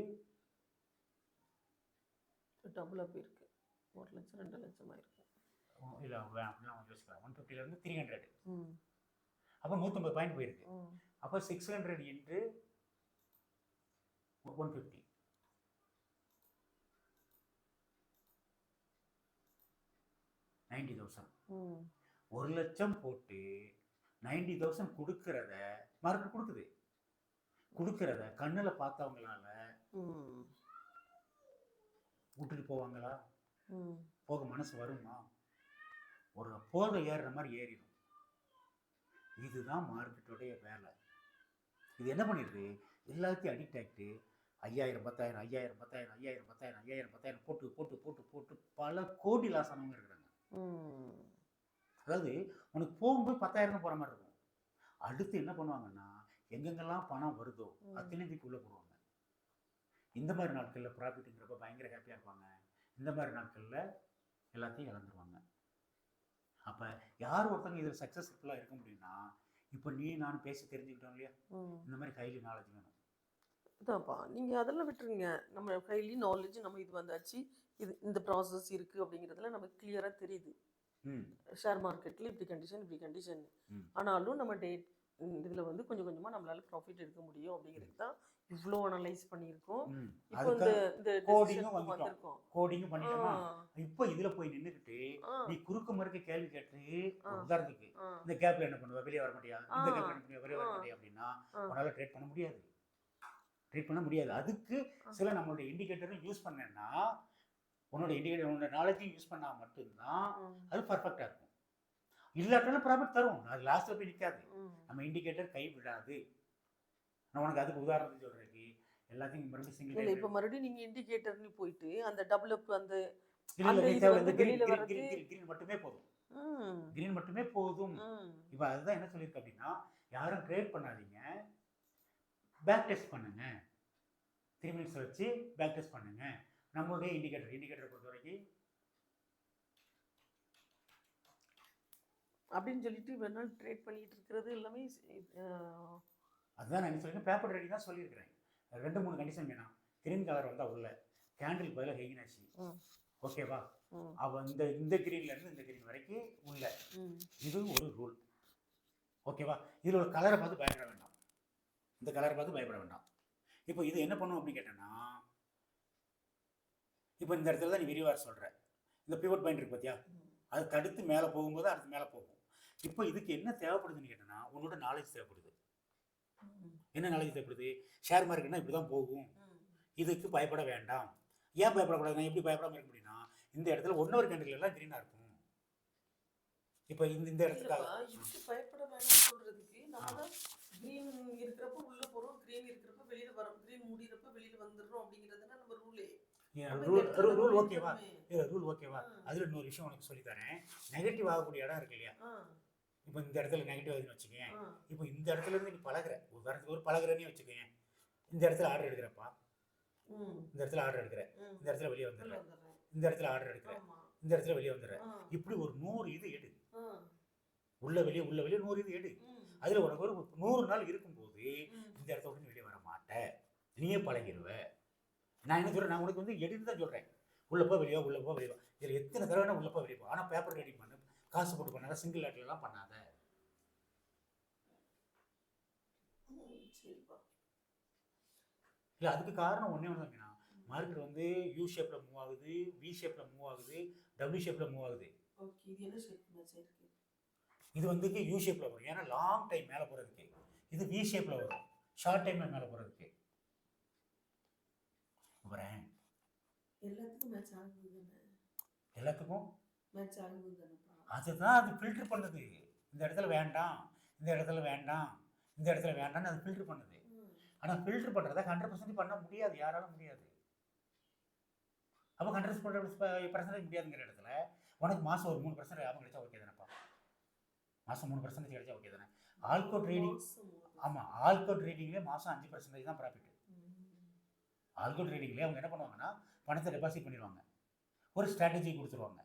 டபுளாக போயிருக்கு. 1 லட்சம் 2 லட்சம் ஆயிருக்கு. இல்லை அப்படிலாம் யோசிக்கலாம். 150லேருந்து 300. அப்போ 150 பாயிண்ட் போயிருக்கு. அப்போ 600 இன்ட்டு 150 90,000. 1 லட்சம் போட்டு 90,000 கொடுக்கறத மார்க்கெட் கொடுக்குது. கொடுக்கறத கண்ணில் பார்த்தவங்களால விட்டுட்டு போவாங்களா? போக மனசு வருமா? ஒரு போதை ஏறுற மாதிரி ஏறிடும். இதுதான் மார்க்கெட்டோடைய வேலை. இது என்ன பண்ணிருக்கு? எல்லாத்தையும் அடிக்ட் ஆகிட்டு 5000 10,000 5000 10,000 5000 10,000 5000 10,000 போட்டு போட்டு போட்டு போட்டு பல கோடி லாஸ் ஆனவங்க இருக்கிறாங்க. அதாவது உனக்கு போகும்போது 10,000 போகிற மாதிரி இருக்கும். அடுத்து என்ன பண்ணுவாங்கன்னா எங்கெங்கெல்லாம் பணம் வருதோ அத்தனைக்கு உள்ளே போடுவாங்க. இந்த மாதிரி நாட்களில் ப்ராஃபிட்டுங்கிறப்ப பயங்கர ஹாப்பியாக இருப்பாங்க. இந்த மாதிரி நாட்களில் எல்லாத்தையும் இழந்துருவாங்க. அப்போ யார் ஒருத்தவங்க இதில் சக்ஸஸ்ஃபுல்லாக இருக்க முடியும்னா, இப்போ நீ நான் பேசி தெரிஞ்சுக்கிட்டோம் இல்லையா, இந்த மாதிரி ஹைலி நாலேஜ் வேணும். அதான்ப்பா, நீங்கள் அதெல்லாம் விட்டுருங்க. நம்ம ஹைலி நாலேஜ் நம்ம இது வந்தாச்சு, இது இந்த ப்ராசஸ் இருக்குது அப்படிங்கிறதுல நமக்கு கிளியராக தெரியுது. ஷேர் மார்க்கெட்டில் இப்படி கண்டிஷன் ஆனாலும் நம்ம இதில் வந்து கொஞ்சம் கொஞ்சமாக நம்மளால ப்ராஃபிட் எடுக்க முடியும் அப்படிங்கிறது தான் இவ்வளோ அனலைஸ் பண்ணியிருக்கோம். இப்போ இந்த கோடிங்கும் பண்ணிட்டோமா, இப்போ இதில் போய் நின்றுக்கிட்டு நீ குறுக்கு மறுக்க கேள்வி கேட்டு, உதாரணத்துக்கு இந்த கேப்ல என்ன பண்ணுவ, வெளியே வர மாட்டியா, இந்த கேப்ல என்ன பண்ணுவ, வெளியே வர மாட்டியா அப்படின்னா உன்னால ட்ரேட் பண்ண முடியாது. அதுக்கு சில நம்மளுடைய இண்டிகேட்டரும் யூஸ் பண்ணேன்னா, உன்னோட இண்டிகேட்டர் உன்னோட நாலேஜையும் யூஸ் பண்ணா மட்டும்தான் அது பர்ஃபெக்டாக இருக்கும். இல்லாட்டாலும் ப்ராஃபிட் தரும், அது லாஸ்ட்டில் போய் நிற்காது. நம்ம இண்டிகேட்டர் கை விடாது. நான் உனக்கு அதுக்கு உதாரணம் சொல்றேன். எல்லாத்தையும் மறுபடியும் சிங்கிள் இல்லை, இப்போ மறுபடியும் நீங்கள் இண்டிகேட்டர்னு போயிட்டு அந்த டபுள் அப் அந்த கிரீன் மட்டுமே போதும். கிரீன் மட்டுமே போதும். இப்போ அதுதான் என்ன சொல்லியிருக்கு அப்படின்னா, யாரும் ட்ரேட் பண்ணாதீங்க, பேக் டெஸ்ட் பண்ணுங்க. 3 மினிட்ஸ் வச்சு பேக் டெஸ்ட் பண்ணுங்க. நம்மளுடைய இண்டிகேட்டரை பொறுத்த வரைக்கும் அப்படின்னு சொல்லிட்டு வேணால் ட்ரேட் பண்ணிட்டு இருக்கிறது எல்லாமே அதுதான் நான் சொல்லியிருக்கேன். பேப்பர் ரெடி தான் சொல்லியிருக்கிறேன். 2-3 கண்டிஷன் வேணாம். கிரீன் கலர் வந்தால் உள்ள கேண்டில் பதிலாக ஹெகினாசி. ஓகேவா? அவன் இந்த கிரீன்லேருந்து இந்த கிரீன் வரைக்கும் உள்ள இது ஒரு ரூல். ஓகேவா? இதில் ஒரு கலரை பார்த்து பயப்பட வேண்டாம். இந்த கலரை பார்த்து பயப்பட வேண்டாம். இப்போ இது என்ன பண்ணும் அப்படின்னு கேட்டேன்னா, இப்போ இந்த இடத்துல தான் நீ விரிவாக சொல்கிற இந்த பிவட் பாயிண்ட் இருக்கு பார்த்தியா, அது தடுத்து மேலே போகும்போது அடுத்து மேலே போகும். இப்போ இதுக்கு என்ன தேவைப்படுதுன்னு கேட்டேன்னா, உன்னோட நாலேஜ் தேவைப்படுது. என்ன நாலேஜ் தேவைப்படுது? ஷேர் மார்க்கெட்னா இப்படி தான் போகும், இதுக்கு பயப்பட வேண்டாம். ஏன் பயப்படக்கூடாது? நான் எப்படி பயப்படாமல் இருக்க முடியும்னா, இந்த இடத்துல 1 hour கேண்டில் எல்லாம் க்ரீனாக இருக்கும். இப்போ இந்த இடத்துக்காக பயப்பட வேண்டாம்னு சொல்றதுக்கு நம்ம க்ரீன் இருக்கிறப்ப உள்ள போறோம், க்ரீன் இருக்கிறப்ப வெளியில வரோம், க்ரீன் முடியறப்ப வெளியில வந்துடுறோம் அப்படிங்கிறதுனா நம்ம ரூலே. ரூல் ஓகேவா? ரூல் ஓகேவா? அதில் இன்னொரு விஷயம் உனக்கு சொல்லித்தரேன். நெகட்டிவ் ஆகக்கூடிய இடம் இருக்கு இல்லையா? இப்போ இந்த இடத்துல நெகட்டிவ் ஆகுதுன்னு வச்சுக்கேன். இப்போ இந்த இடத்துல இருந்து நீ பழகுற, உதாரணத்துக்கு ஒரு பழகுறேன்னு வச்சுக்கேன். இந்த இடத்துல ஆர்டர் எடுக்கிறப்பா, இந்த இடத்துல ஆர்டர் எடுக்கிறேன், இந்த இடத்துல வெளியே வந்துடுறேன், இந்த இடத்துல ஆர்டர் எடுக்கிறேன், இந்த இடத்துல வெளியே வந்துடுறேன். இப்படி ஒரு 100 இது எடு, உள்ள வெளியே 100 இது எடு. அதில் உனக்கு ஒரு 100 நாள் இருக்கும்போது இந்த இடத்த விட்டு வெளியே வர மாட்டேன், நீயே பழகிடுவ. நான் என்ன சொல்கிறேன், நான் உனக்கு வந்து எடுத்து தான் சொல்கிறேன். உள்ளப்போ வெளியே உள்ளப்போ வெளியே. இதில் எத்தனை தடவை உள்ளப்போ வெளியே போ. ஆனால் பேப்பர் ரெடி பண்ணு, காசு போட்டு பண்ணாத, சிங்கிள் லாட்லாம் பண்ணாத. இல்லை, அதுக்கு காரணம் ஒன்றே ஒன்று தாங்கண்ணா. மார்க்கெட் வந்து யூ ஷேப்பில் மூவ் ஆகுது, வி ஷேப்பில் மூவ் ஆகுது, டபிள்யூ ஷேப்பில் மூவ் ஆகுது. இது வந்து யூ ஷேப்பில் வரும், ஏன்னா லாங் டைம் மேலே போகிறதுக்கு. இது வி ஷேப்பில் வரும், ஷார்ட் டைமில் மேலே போகிறதுக்கு. வரேன் எல்லாத்துக்கும் அதுதான் அது ஃபில்டர் பண்ணுது. இந்த இடத்துல வேண்டாம், இந்த இடத்துல வேண்டாம், இந்த இடத்துல வேண்டாம்னு அது ஃபில்டர் பண்ணுது. ஆனால் ஃபில்டர் பண்ணுறத 100% பண்ண முடியாது, யாராலும் முடியாது. அப்போ 100% முடியாதுங்கிற இடத்துல உனக்கு மாதம் ஒரு 3% லாபம் கிடைச்சா ஓகே தானேப்பா? மாதம் 3% கிடைச்சா ஓகே தானே? ஆல்கோ ட்ரேடிங், ஆமாம், ஆல்கோ ட்ரேடிங்லேயே மாதம் 5% தான் ப்ராஃபிட். ஆல்கோ ட்ரேடிங்லேயே அவங்க என்ன பண்ணுவாங்கன்னா, பணத்தை டெபாசிட் பண்ணிடுவாங்க, ஒரு ஸ்ட்ராட்டஜி கொடுத்துருவாங்க.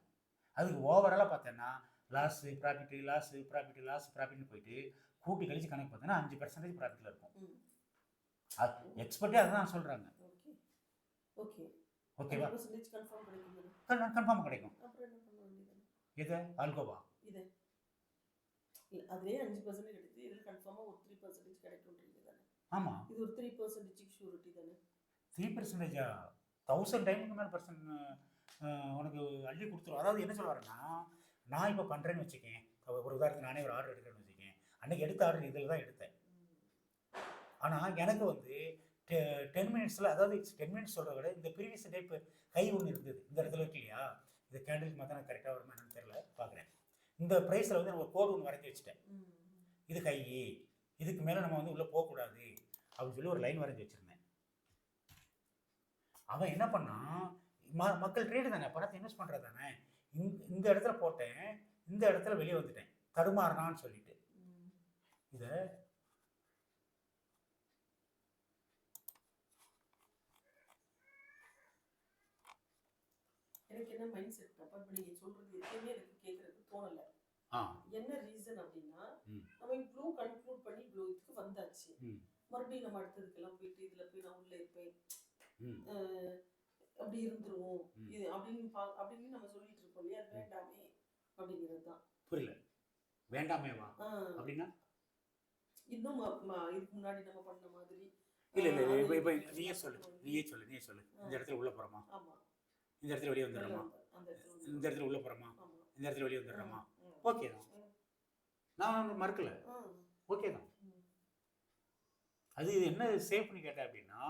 அதுக்கு ஓவராலாக பார்த்தோன்னா loss profit, loss profit, loss ப்ராஃபிட்னு போயிட்டு கூட்டி கழிச்சு கணக்கு பார்த்தோன்னா 5% ப்ராஃபிட்டில் இருக்கும். அது எக்ஸ்பர்ட்டே அதுதான் சொல்கிறாங்க. ஓகேவா? கன்ஃபார்ம் கிடைக்கும். எது ஆல்கோவா? அதே 5% கிடைக்குது, இதில் கன்ஃபார்மாக ஒரு 3% கிடைக்கும்ன்றீங்க தானே? ஆமாம், இது ஒரு 3% ஷூரிட்டி தானே? 3%? 1000 டைமுக்கு மேலே உனக்கு அள்ளி கொடுத்துரும். அதாவது என்ன சொல்ல வரேன்னா, நான் இப்போ பண்ணுறேன்னு வச்சுக்கேன், ஒரு உதாரணத்துக்கு நானே ஒரு ஆர்டர் எடுக்கிறேன்னு வச்சுக்கேன். அன்றைக்கி எடுத்த ஆர்டர் இதில் தான் எடுத்தேன். ஆனால் எனக்கு வந்து 10 மினிட்ஸில், அதாவது 10 மினிட்ஸ் சொல்கிறத விட இந்த ப்ரீவியஸ் டே இப்போ கை ஒன்று இருந்தது இந்த இடத்துல இருக்கு இல்லையா? இந்த கேண்டிலுக்கு பார்த்தா நான் கரெக்டாக வருமா என்னன்னு தெரியல, பார்க்குறேன். இந்த ப்ரைஸில் வந்து நான் ஒரு கோடு ஒன்று வரைஞ்சி வச்சுட்டேன். இது கை, இதுக்கு மேலே நம்ம வந்து உள்ளே போகக்கூடாது அப்படின்னு சொல்லி ஒரு லைன் வரைஞ்சி வச்சுருந்தேன். அவன் என்ன பண்ணான், மக்கள் ட்ரேடு தானே, பணத்தை இன்வெஸ்ட் பண்ணுறது தானே, இந்த இடத்துல போட்டேன், இந்த இடத்துல வெளியே வந்துட்டேன், தடுமாறினான்னு சொல்லிட்டு. இதை எனக்கு என்ன மைண்ட் செட் அப்போ இப்போ நீங்கள் சொல்கிறது எதுவுமே எனக்கு கேட்குறதுக்கு தோணலை. என்ன ரீசன் அப்படின்னா, நம்ம இவ்வளோ கன்க்ளூட் பண்ணி இவ்வளோ இதுக்கு வந்தாச்சு, மறுபடியும் நம்ம அடுத்ததுக்கெல்லாம் போயிட்டு இதில் போய் நான் உள்ளே இருப்பேன், அப்படி இருந்துருவோம் இது அப்படின்னு நம்ம சொல்லிட்டு இருக்கோம் இல்லையா? அது வேண்டாமே அப்படிங்கிறது தான். புரியல, வேண்டாமேவா அப்படின்னா இன்னும் இதுக்கு முன்னாடி நம்ம பண்ண மாதிரி இல்லை இல்லை. இப்போ நீயே சொல்லு. இந்த இடத்துல உள்ளே போகிறோமா? ஆமாம். இந்த இடத்துல வெளியே வந்துடுறோமா? இந்த இடத்துல உள்ளே போகிறோமா? இந்த இடத்துல வெளியே வந்துடுறோமா? ஓகே தான், நான் மறுக்கல, ஓகே தான். அது என்ன சேஃப்னு கேட்டேன் அப்படின்னா,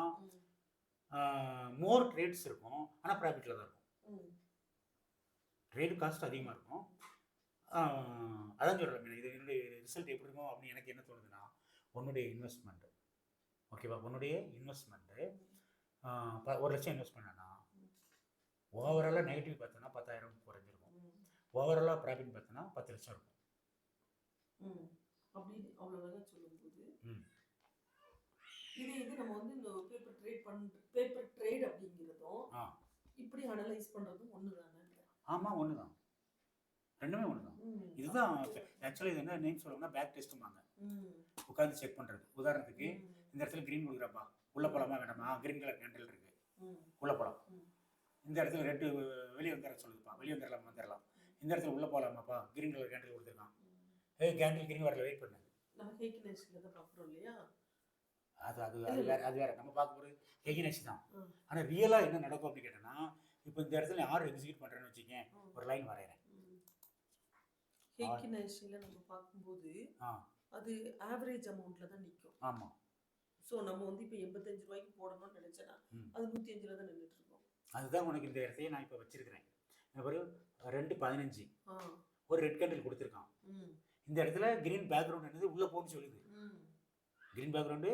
மோர் ட்ரேட்ஸ் இருக்கும், ஆனால் ப்ராஃபிட்டில் தான் இருக்கும். ட்ரேடு காஸ்ட் அதிகமாக இருக்கும். அதான் சொல்கிறேன், இது என்னுடைய ரிசல்ட் எப்படி இருக்கும் அப்படின்னு எனக்கு என்ன தோணுதுன்னா, உன்னுடைய இன்வெஸ்ட்மெண்ட்டு ஓகேவா? உன்னுடைய இன்வெஸ்ட்மெண்ட்டு 1 லட்சம் இன்வெஸ்ட் பண்ணேன்னா ஓவராலாக நெகட்டிவ் பார்த்தோன்னா 10,000 குறைஞ்சிருக்கும், ஓவராலாக ப்ராஃபிட் பார்த்தோன்னா 10 லட்சம் இருக்கும். அப்படின்னு அவ்வளோதான் சொல்லும்போது இது நம்ம வந்து இந்த பேப்பர் ட்ரேட் அப்படிங்கிறதும் இப்படி அனலைஸ் பண்ணுறதும் ஒன்று தானே? ஆமாம், ஒன்று தான், ரெண்டுமே ஒன்று தான். இதுதான் ஆக்சுவலாக இது என்ன நேம் சொல்லுவாங்கன்னா பேக் டெஸ்ட்டுமாங்க, உட்காந்து செக் பண்ணுறது. உதாரணத்துக்கு இந்த இடத்துல க்ரீன் கொடுக்குறப்பா, உள்ள போகலாமா வேண்டாமா? க்ரீன் கலர் கேண்டில் இருக்குது, உள்ள போகலாம். இந்த இடத்துல ரெட்டு வெளியே வந்துட சொல்லுதுப்பா, வெளியே வந்துடலாம். இந்த இடத்துல உள்ளே போகலாமாப்பா, கிரீன் கலர் கேண்டில் கொடுத்துருக்கான். கேண்டில் கிரீன் வரல, வெயிட் பண்ணு. நம்ம ஹேக்கினேஷில் தான் பார்க்குறோம் இல்லையா? அது வேற நம்ம பார்க்க போகிறது ஹெகினேஷ் தான். ஆனால் ரியலாக என்ன நடக்கும் அப்படின்னு கேட்டோன்னா, இப்போ இந்த இடத்துல யாரும் எக்ஸிக்யூட் பண்ணுறேன்னு வச்சுக்கேன், ஒரு லைன் வரைகிறேன். ஹேக்கினேஷில் நம்ம பார்க்கும்போது அது ஆவரேஜ் அமௌண்ட்டில் தான் நிற்கும். ஆமாம். ஸோ நம்ம வந்து இப்போ 85 ரூபாய்க்கு போடணும்னு நினச்சேன்னா அது 105 தான் நின்றுட்டு இருக்கும். அதுதான் உனக்கு இந்த இடத்தையே நான் இப்போ வச்சிருக்கிறேன். ஒரு 2.15 ஒரு ரெட் கேண்டில் கொடுத்துருக்கான். இந்த இடத்துல கிரீன் பேக்ரவுண்ட் என்னது உள்ளே போன்னு சொல்லுது. கிரீன் பேக்ரவுண்டு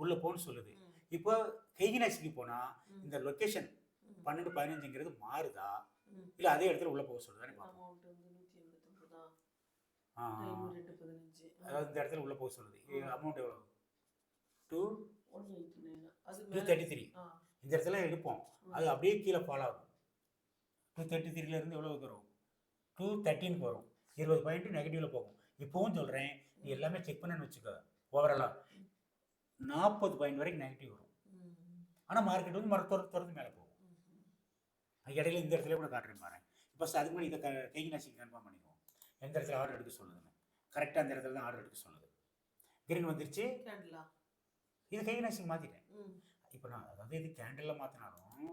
உள்ளே போன்னு சொல்லுது. இப்போ ஹெகினேஷுக்கு போனால் இந்த லொக்கேஷன் 12-15ங்கிறது மாறுதா இல்லை அதே இடத்துல உள்ளே போக சொல்லுதானே பார்ப்போம். அதாவது இந்த இடத்துல உள்ளே போக சொல்லுது. அமௌண்ட் எவ்வளோ? 233. இந்த இடத்துல எடுப்போம், அது அப்படியே கீழே ஃபாலோ ஆகும். 233லேருந்து எவ்வளோ வரும்? 213க்கு வரும். 20 பாயிண்ட் நெகட்டிவில் போகும். இப்போவும் சொல்கிறேன், நீ எல்லாமே செக் பண்ணன்னு வச்சுக்கோ. ஓவராலாக 40 பாயிண்ட் வரைக்கும் நெகட்டிவ் வரும். ஆனால் மார்க்கெட் வந்து தொடர்ந்து மேலே போகும். இடையில இந்த இடத்துல கூட காட்டுறேன் பாருங்க. இப்போ அதுக்கு முன்னாடி இதை ஹெகினேஷுக்கு கன்ஃபார்ம் பண்ணிக்குவோம். எந்த இடத்துல ஆர்டர் எடுக்க சொல்லுதுன்னு கரெக்டாக அந்த இடத்துல தான் ஆர்டர் எடுக்க சொல்லுது. கிரீன் வந்துருச்சு, இது ஹெகினேஷுக்கு மாற்றிட்டேன். இப்போ நான் அதாவது இது கேண்டிலில் மாற்றினாலும்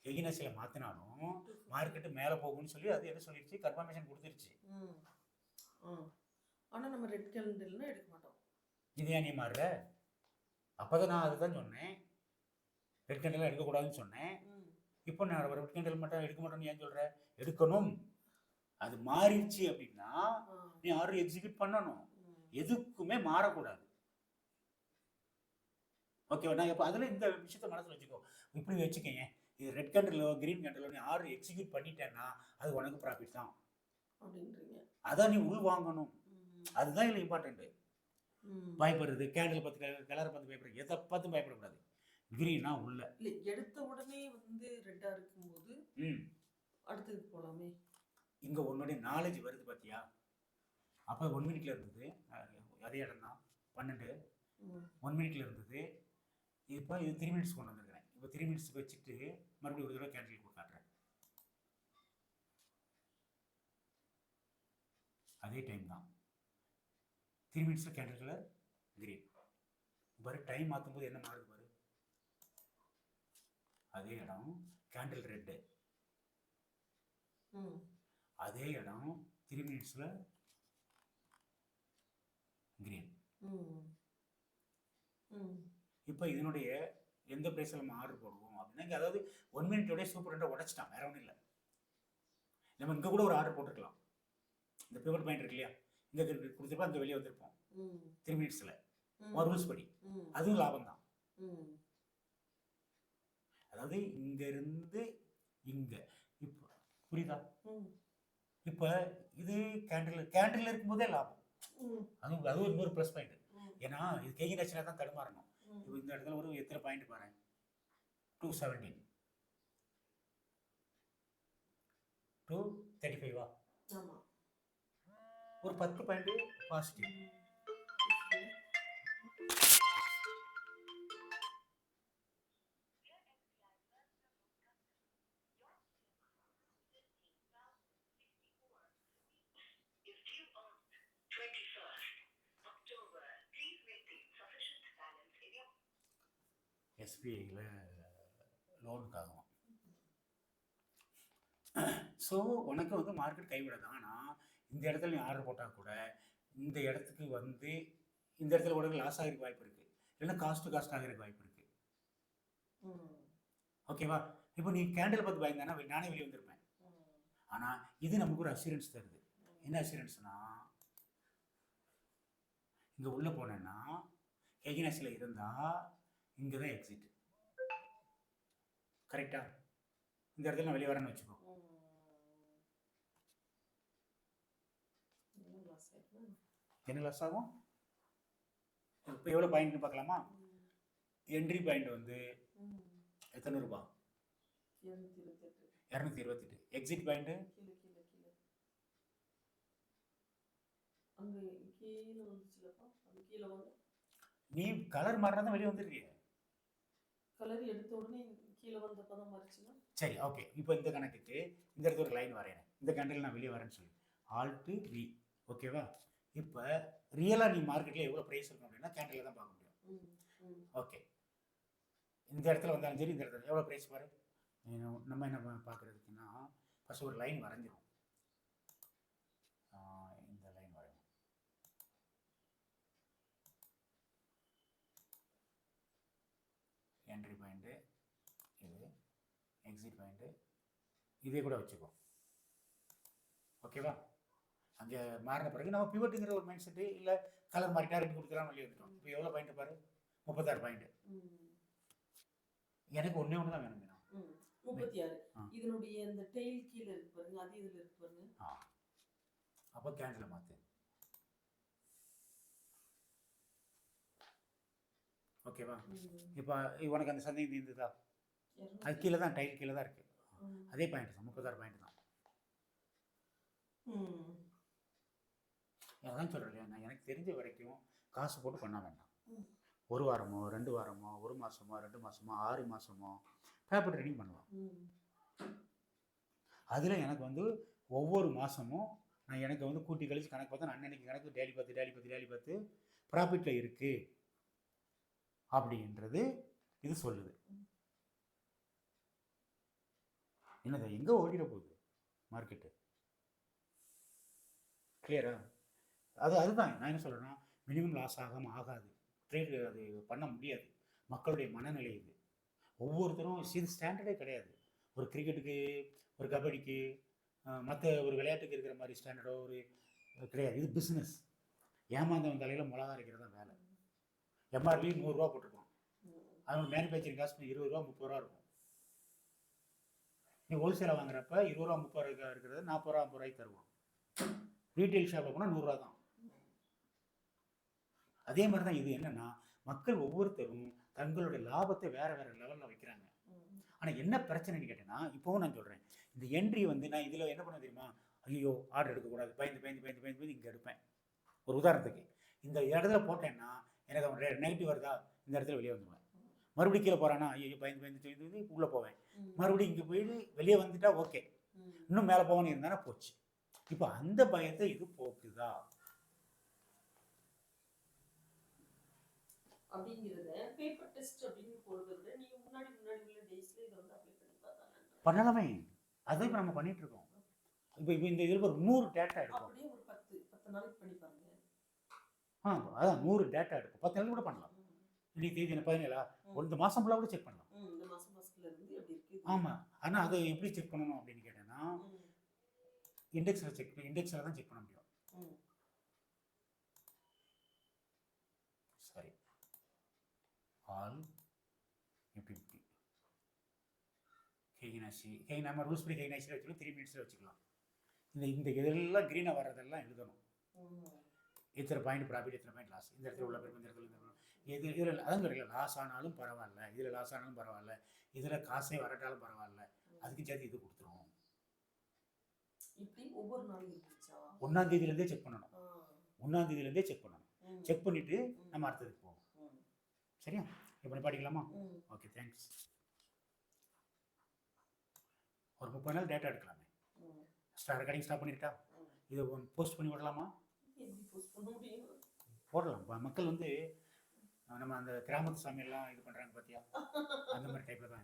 ஹெகினேஷில் மாற்றினாலும் மார்க்கெட்டு மேலே போகும்னு சொல்லி அது என்ன சொல்லிடுச்சு, கன்ஃபர்மேஷன் கொடுத்துருச்சு. ஆனால் நம்ம ரெட் கேண்டில்னா எடுக்க மாட்டோம். இது ஏன் நீ மாறுற? அப்போ தான் நான் அதுதான் சொன்னேன், ரெட் கேண்டில் எடுக்கக்கூடாதுன்னு சொன்னேன். இப்போ நான் ரெட் கேண்டில் மட்டும் எடுக்க மாட்டோம்னு ஏன் சொல்கிற? எடுக்கணும். அது மாறிடுச்சு அப்படின்னா நீ ஆர்டர் எக்ஸிக்யூட் பண்ணணும். எதுக்குமே மாறக்கூடாது. ஓகேவா? நான் இப்போ அதில் இந்த விஷயத்த மனசில் வச்சுக்கோ. இப்படி வச்சுக்கேங்க, இது ரெட் கேண்டிலோ கிரீன் கேண்டிலோ நீ ஆர்டர் எக்ஸிக்யூட் பண்ணிட்டேன்னா அது உனக்கு ப்ராஃபிட் தான் அப்படின்றீங்க. அதான் நீ உள் வாங்கணும். அதுதான் இல்லை இம்பார்ட்டண்ட்டு. பயப்படுறது, கேண்டில் பார்த்து கலரை பார்த்து பயப்படுறது, எதை பார்த்து பயப்படக்கூடாது. கிரீனா உள்ள இல்லை எடுத்த உடனே வந்து ரெட்டாக இருக்கும்போது அடுத்தது போகலாமே. இங்கே உன்னுடைய நாலேஜ் வருது பார்த்தியா? அப்போ 1 மினிட்ல இருந்தது, அதே இடம் தான் 12 1 மினிட்ல இருந்தது. இப்போ இது 3 மினிட்ஸ் கொண்டு வந்துருக்கிறேன். இப்போ 3 மினிட்ஸுக்கு வச்சுட்டு மறுபடியும் ஒரு தடவை கேண்டில் காட்டுறேன். அதே டைம் தான் 3 மினிட்ஸில் கேண்டில் கலர் கிரீன். பாரு டைம் மாற்றும் போது என்ன மாறுது பாரு. அதே இடம் கேண்டில் ரெட்டு, அதே இடம் 3 மினிட்ஸில் கிரீன். இப்போ இதனுடைய எந்த ப்ரைஸில் நம்ம ஆர்டர் போடுவோம் அப்படின்னா, அதாவது 1 மினிட்டோடய சூப்பர் ரெண்டை உடச்சிட்டான், வேற ஒன்றும் இல்லை. நம்ம இங்கே கூட ஒரு ஆர்டர் போட்டுருக்கலாம். இந்த பிவட் பாயிண்ட் இருக்கு இல்லையா, இங்கே கொடுத்துருப்போம், அங்கே வெளியே வந்திருப்போம் 3 மினிட்ஸில் ஒரு ரூல்ஸ் படி. அதுவும் லாபம் தான். அதாவது இங்கேருந்து இங்கே இப்போ புரியுதா? இப்போ இது கேண்டில் இருக்கும்போதே லாபம். அதுவும் இன்னொரு ப்ளஸ் பாயிண்ட். ஏன்னா இது ஹெகினேஷனாக தான் தடுமாறணும். இப்போ இந்த இடத்துல ஒரு எத்தனை பாயிண்ட் பாருங்க, 217 235. ஒரு 10 பாயிண்ட் பாசிட்டிவ். எஸ்பிஐயில் லோனுக்காகும். ஸோ உனக்கு வந்து மார்க்கெட் கைவிடாது. ஆனால் இந்த இடத்துல நீ ஆர்டர் போட்டால் கூட இந்த இடத்துக்கு வந்து இந்த இடத்துல உடனே லாஸ் ஆகிருக்க வாய்ப்பு இருக்குது, இல்லைன்னா காஸ்ட் ஆகிருக்க வாய்ப்பு இருக்குது. ஓகேவா? இப்போ நீ கேண்டில் பார்த்து பயந்தானா நானே வெளியே வந்திருப்பேன். ஆனால் இது நமக்கு ஒரு அஷூரன்ஸ் தருது. என்ன அஷூரன்ஸ்னா, இங்கே உள்ளே போனேன்னா ஹெகினேஷில் இருந்தால் இங்கே தான் எக்ஸிட். கரெக்டா? இந்த இடத்துல நான் வெளியே வரேன்னு வச்சுக்கோ. என்ன லாஸ் ஆகும்? இப்போ எவ்வளோ பாயிண்ட்னு பார்க்கலாமா? என்ட்ரி பாயிண்ட் வந்து எத்தனை ரூபா? 228. எக்ஸிட் பாயிண்ட் நீ கலர் மாறினா தான் வெளியே வந்துருக்கிய. கலர் எடுத்த உடனே கீழே வந்தப்போ தான் மாறிச்சுன்னா சரி, ஓகே. இப்போ இந்த கணக்குக்கு இந்த இடத்துல ஒரு லைன் வரையறேன். இந்த கேண்டில் நான் வெளியே வரேன்னு சொல்லி ஆல்ட் வி, ஓகேவா? இப்போ ரியலாக நீ மார்க்கெட்டில் எவ்வளோ ப்ரைஸ் இருக்கும் அப்படின்னா கேண்டில் தான் பார்க்க முடியும். ஓகே, இந்த இடத்துல வந்தாலும் சரி, இந்த இடத்துல எவ்வளோ ப்ரைஸ் பாரு. நம்ம என்ன பார்க்குறதுக்குன்னா ஃபஸ்ட் ஒரு லைன் வரைஞ்சிரும். இந்த லைன் வரையும். என்ட்ரி பாயிண்ட்டு இது, எக்ஸிட் பாயிண்ட்டு இதே கூட வச்சுக்கோ, ஓகேவா? அங்கே மாறின பிறகு நம்ம பிவட்டுங்கிற ஒரு மைண்ட் செட்டு இல்லை கலர் மாறிட்டா ரெண்டு கொடுக்கலாம் வெளியே வந்துட்டோம். இப்போ எவ்வளோ பாயிண்ட் பாரு, 36 பாயிண்ட். எனக்கு ஒன்றே ஒன்று தான் வேணும். 36. இதனுடைய இந்த டெயில் கீழே இருக்கு பாருங்க, அது இதில் இருக்கு பாருங்க. அப்போ கேண்டில் மாற்று. ஓகேவா? இப்போ உனக்கு அந்த சந்தேகம் இருந்ததா? அது கீழே தான், டைல் கீழே தான் இருக்கு. அதே பாயிண்ட் தான், 36 பாயிண்ட் தான். அதான் சொல்கிறேன், நான் எனக்கு தெரிஞ்ச வரைக்கும் காசு போட்டு பண்ண வேண்டாம். ஒரு வாரமோ 2 வாரமோ 1 மாதமோ 2 மாதமோ 6 மாதமோ பேப்பர் ட்ரேடிங் பண்ணலாம். அதில் எனக்கு வந்து ஒவ்வொரு மாதமும் நான் எனக்கு வந்து கூட்டி கழிச்சு கணக்கு பார்த்தா நான் அன்னைக்கு கணக்கு டெய்லி பார்த்து ப்ராஃபிட்டில் இருக்குது அப்படின்றது இது சொல்லுது. என்னது எங்கே ஓடிட போகுது மார்க்கெட்டு? கிளியரா? அதுதான் நான் என்ன சொல்கிறேன்னா, மினிமம் லாஸ் ஆகாது. ட்ரேடு அது பண்ண முடியாது. மக்களுடைய மனநிலை இது. ஒவ்வொருத்தரும் இது ஸ்டாண்டர்டே கிடையாது. ஒரு கிரிக்கெட்டுக்கு, ஒரு கபடிக்கு, மற்ற ஒரு விளையாட்டுக்கு இருக்கிற மாதிரி ஸ்டாண்டர்டோ ஒரு கிடையாது. இது பிஸ்னஸ். ஏமாந்தவன் தலையில் மிளகா அரைக்கிறது தான் வேலை. எம்ஆர்பி 100 ரூபா போட்டிருப்பான், அவனுக்கு மேனுஃபேக்சரிங் காஸ்ட் 20 ரூபா 30 ரூபா இருக்கும். நீ ஹோல்சேலாக வாங்குறப்ப 20 ரூபா 30 ரூபா இருக்கிறது 40 ரூபா 50 ரூபாய்க்கு தருவான். ரீட்டைல் ஷாப்பில் போனால் 100 ரூபா தான். அதே மாதிரி தான் இது. என்னன்னா, மக்கள் ஒவ்வொருத்தரும் தங்களுடைய லாபத்தை வேற வேற லெவலில் வைக்கிறாங்க. ஆனால் என்ன பிரச்சனைன்னு கேட்டேன்னா, இப்போவும் நான் சொல்கிறேன், இந்த என்ட்ரி வந்து நான் இதில் என்ன பண்ண தெரியுமா? ஐயோ ஆர்டர் எடுக்கக்கூடாது, பயந்து இங்கே எடுப்பேன். ஒரு உதாரணத்துக்கு இந்த இடத்துல போட்டேன்னா எனக்கு அவன் நெகட்டிவ் வருதா, இந்த இடத்துல வெளியே வந்துடுவேன். மறுபடியும் கீழே போகிறான்னா ஐயோ பயந்து உள்ளே போவேன். மறுபடியும் இங்கே போயிட்டு வெளியே வந்துட்டா ஓகே, இன்னும் மேலே போகணும்னு இருந்தானா போச்சு. இப்போ அந்த பயத்தை இது போக்குதா அப்படிங்கிறத பேப்பர் டெஸ்ட் அப்படின்னு போடுறத நீங்க முன்னாடி உள்ள டேஸ்ல இத வந்து அப்ளை பண்ணி பார்த்தாங்க. பண்ணலாமே, அதை இப்போ நம்ம பண்ணிட்டு இருக்கோம். இப்போ இந்த இதில் ஒரு 100 டேட்டா எடுக்கும். அப்படியே ஒரு 10 நாளைக்கு பண்ணி பாருங்க. அதான் 100 டேட்டா எடுக்கும். 10 நாள் கூட பண்ணலாம். இன்னைக்கு தேதி 17, இந்த மாதம் ஃபுல்லாக கூட செக் பண்ணலாம். இந்த மாதம் ஃபர்ஸ்ட்ல இருந்து எப்படி இருக்கு. ஆமாம், ஆனால் அதை எப்படி செக் பண்ணணும் அப்படின்னு கேட்டேன்னா, இண்டெக்ஸில் தான் செக் பண்ண முடியும். சரி, ஆல் இப்படி நம்ம ரூல்ஸ் படி கேகினாசியில் வச்சுக்கலாம், 3 மினிட்ஸில் வச்சுக்கலாம். இந்த இதெல்லாம் க்ரீனாக வர்றதெல்லாம் எழுதணும். எத்தனை பாயிண்ட் ப்ராஃபிட், எத்தனை பாயிண்ட் லாஸ், இந்த இடத்துல உள்ள பேர், இந்த இடத்துல இதில் அதான் தெரியல. லாஸ் ஆனாலும் பரவாயில்ல, இதில் லாஸ் ஆனாலும் பரவாயில்ல, இதில் காசே வரட்டாலும் பரவாயில்ல, அதுக்கு சேர்த்து இது கொடுத்துரும். இப்படி ஒவ்வொரு நாளும் இருந்துச்சா? 1ஆம் தேதியிலேருந்தே செக் பண்ணணும். 1ஆம் தேதியிலேருந்தே செக் பண்ணணும். செக் பண்ணிவிட்டு நம்ம அடுத்ததுக்கு போவோம். சரியா? இப்போ படிக்கலாமா? Okay, thanks. ஒரு 30 நாள் டேட்டா எடுக்கலாமே. ரெக்கார்டிங் ஸ்டாப் பண்ணிட்டா இதை போஸ்ட் பண்ணி விடலாமா? போடலாம். மக்கள் வந்து நம்ம அந்த கிராமத்து சாமியெல்லாம் இது பண்ணுறாங்க பார்த்தியா, அந்த மாதிரி டைப்பில் தான்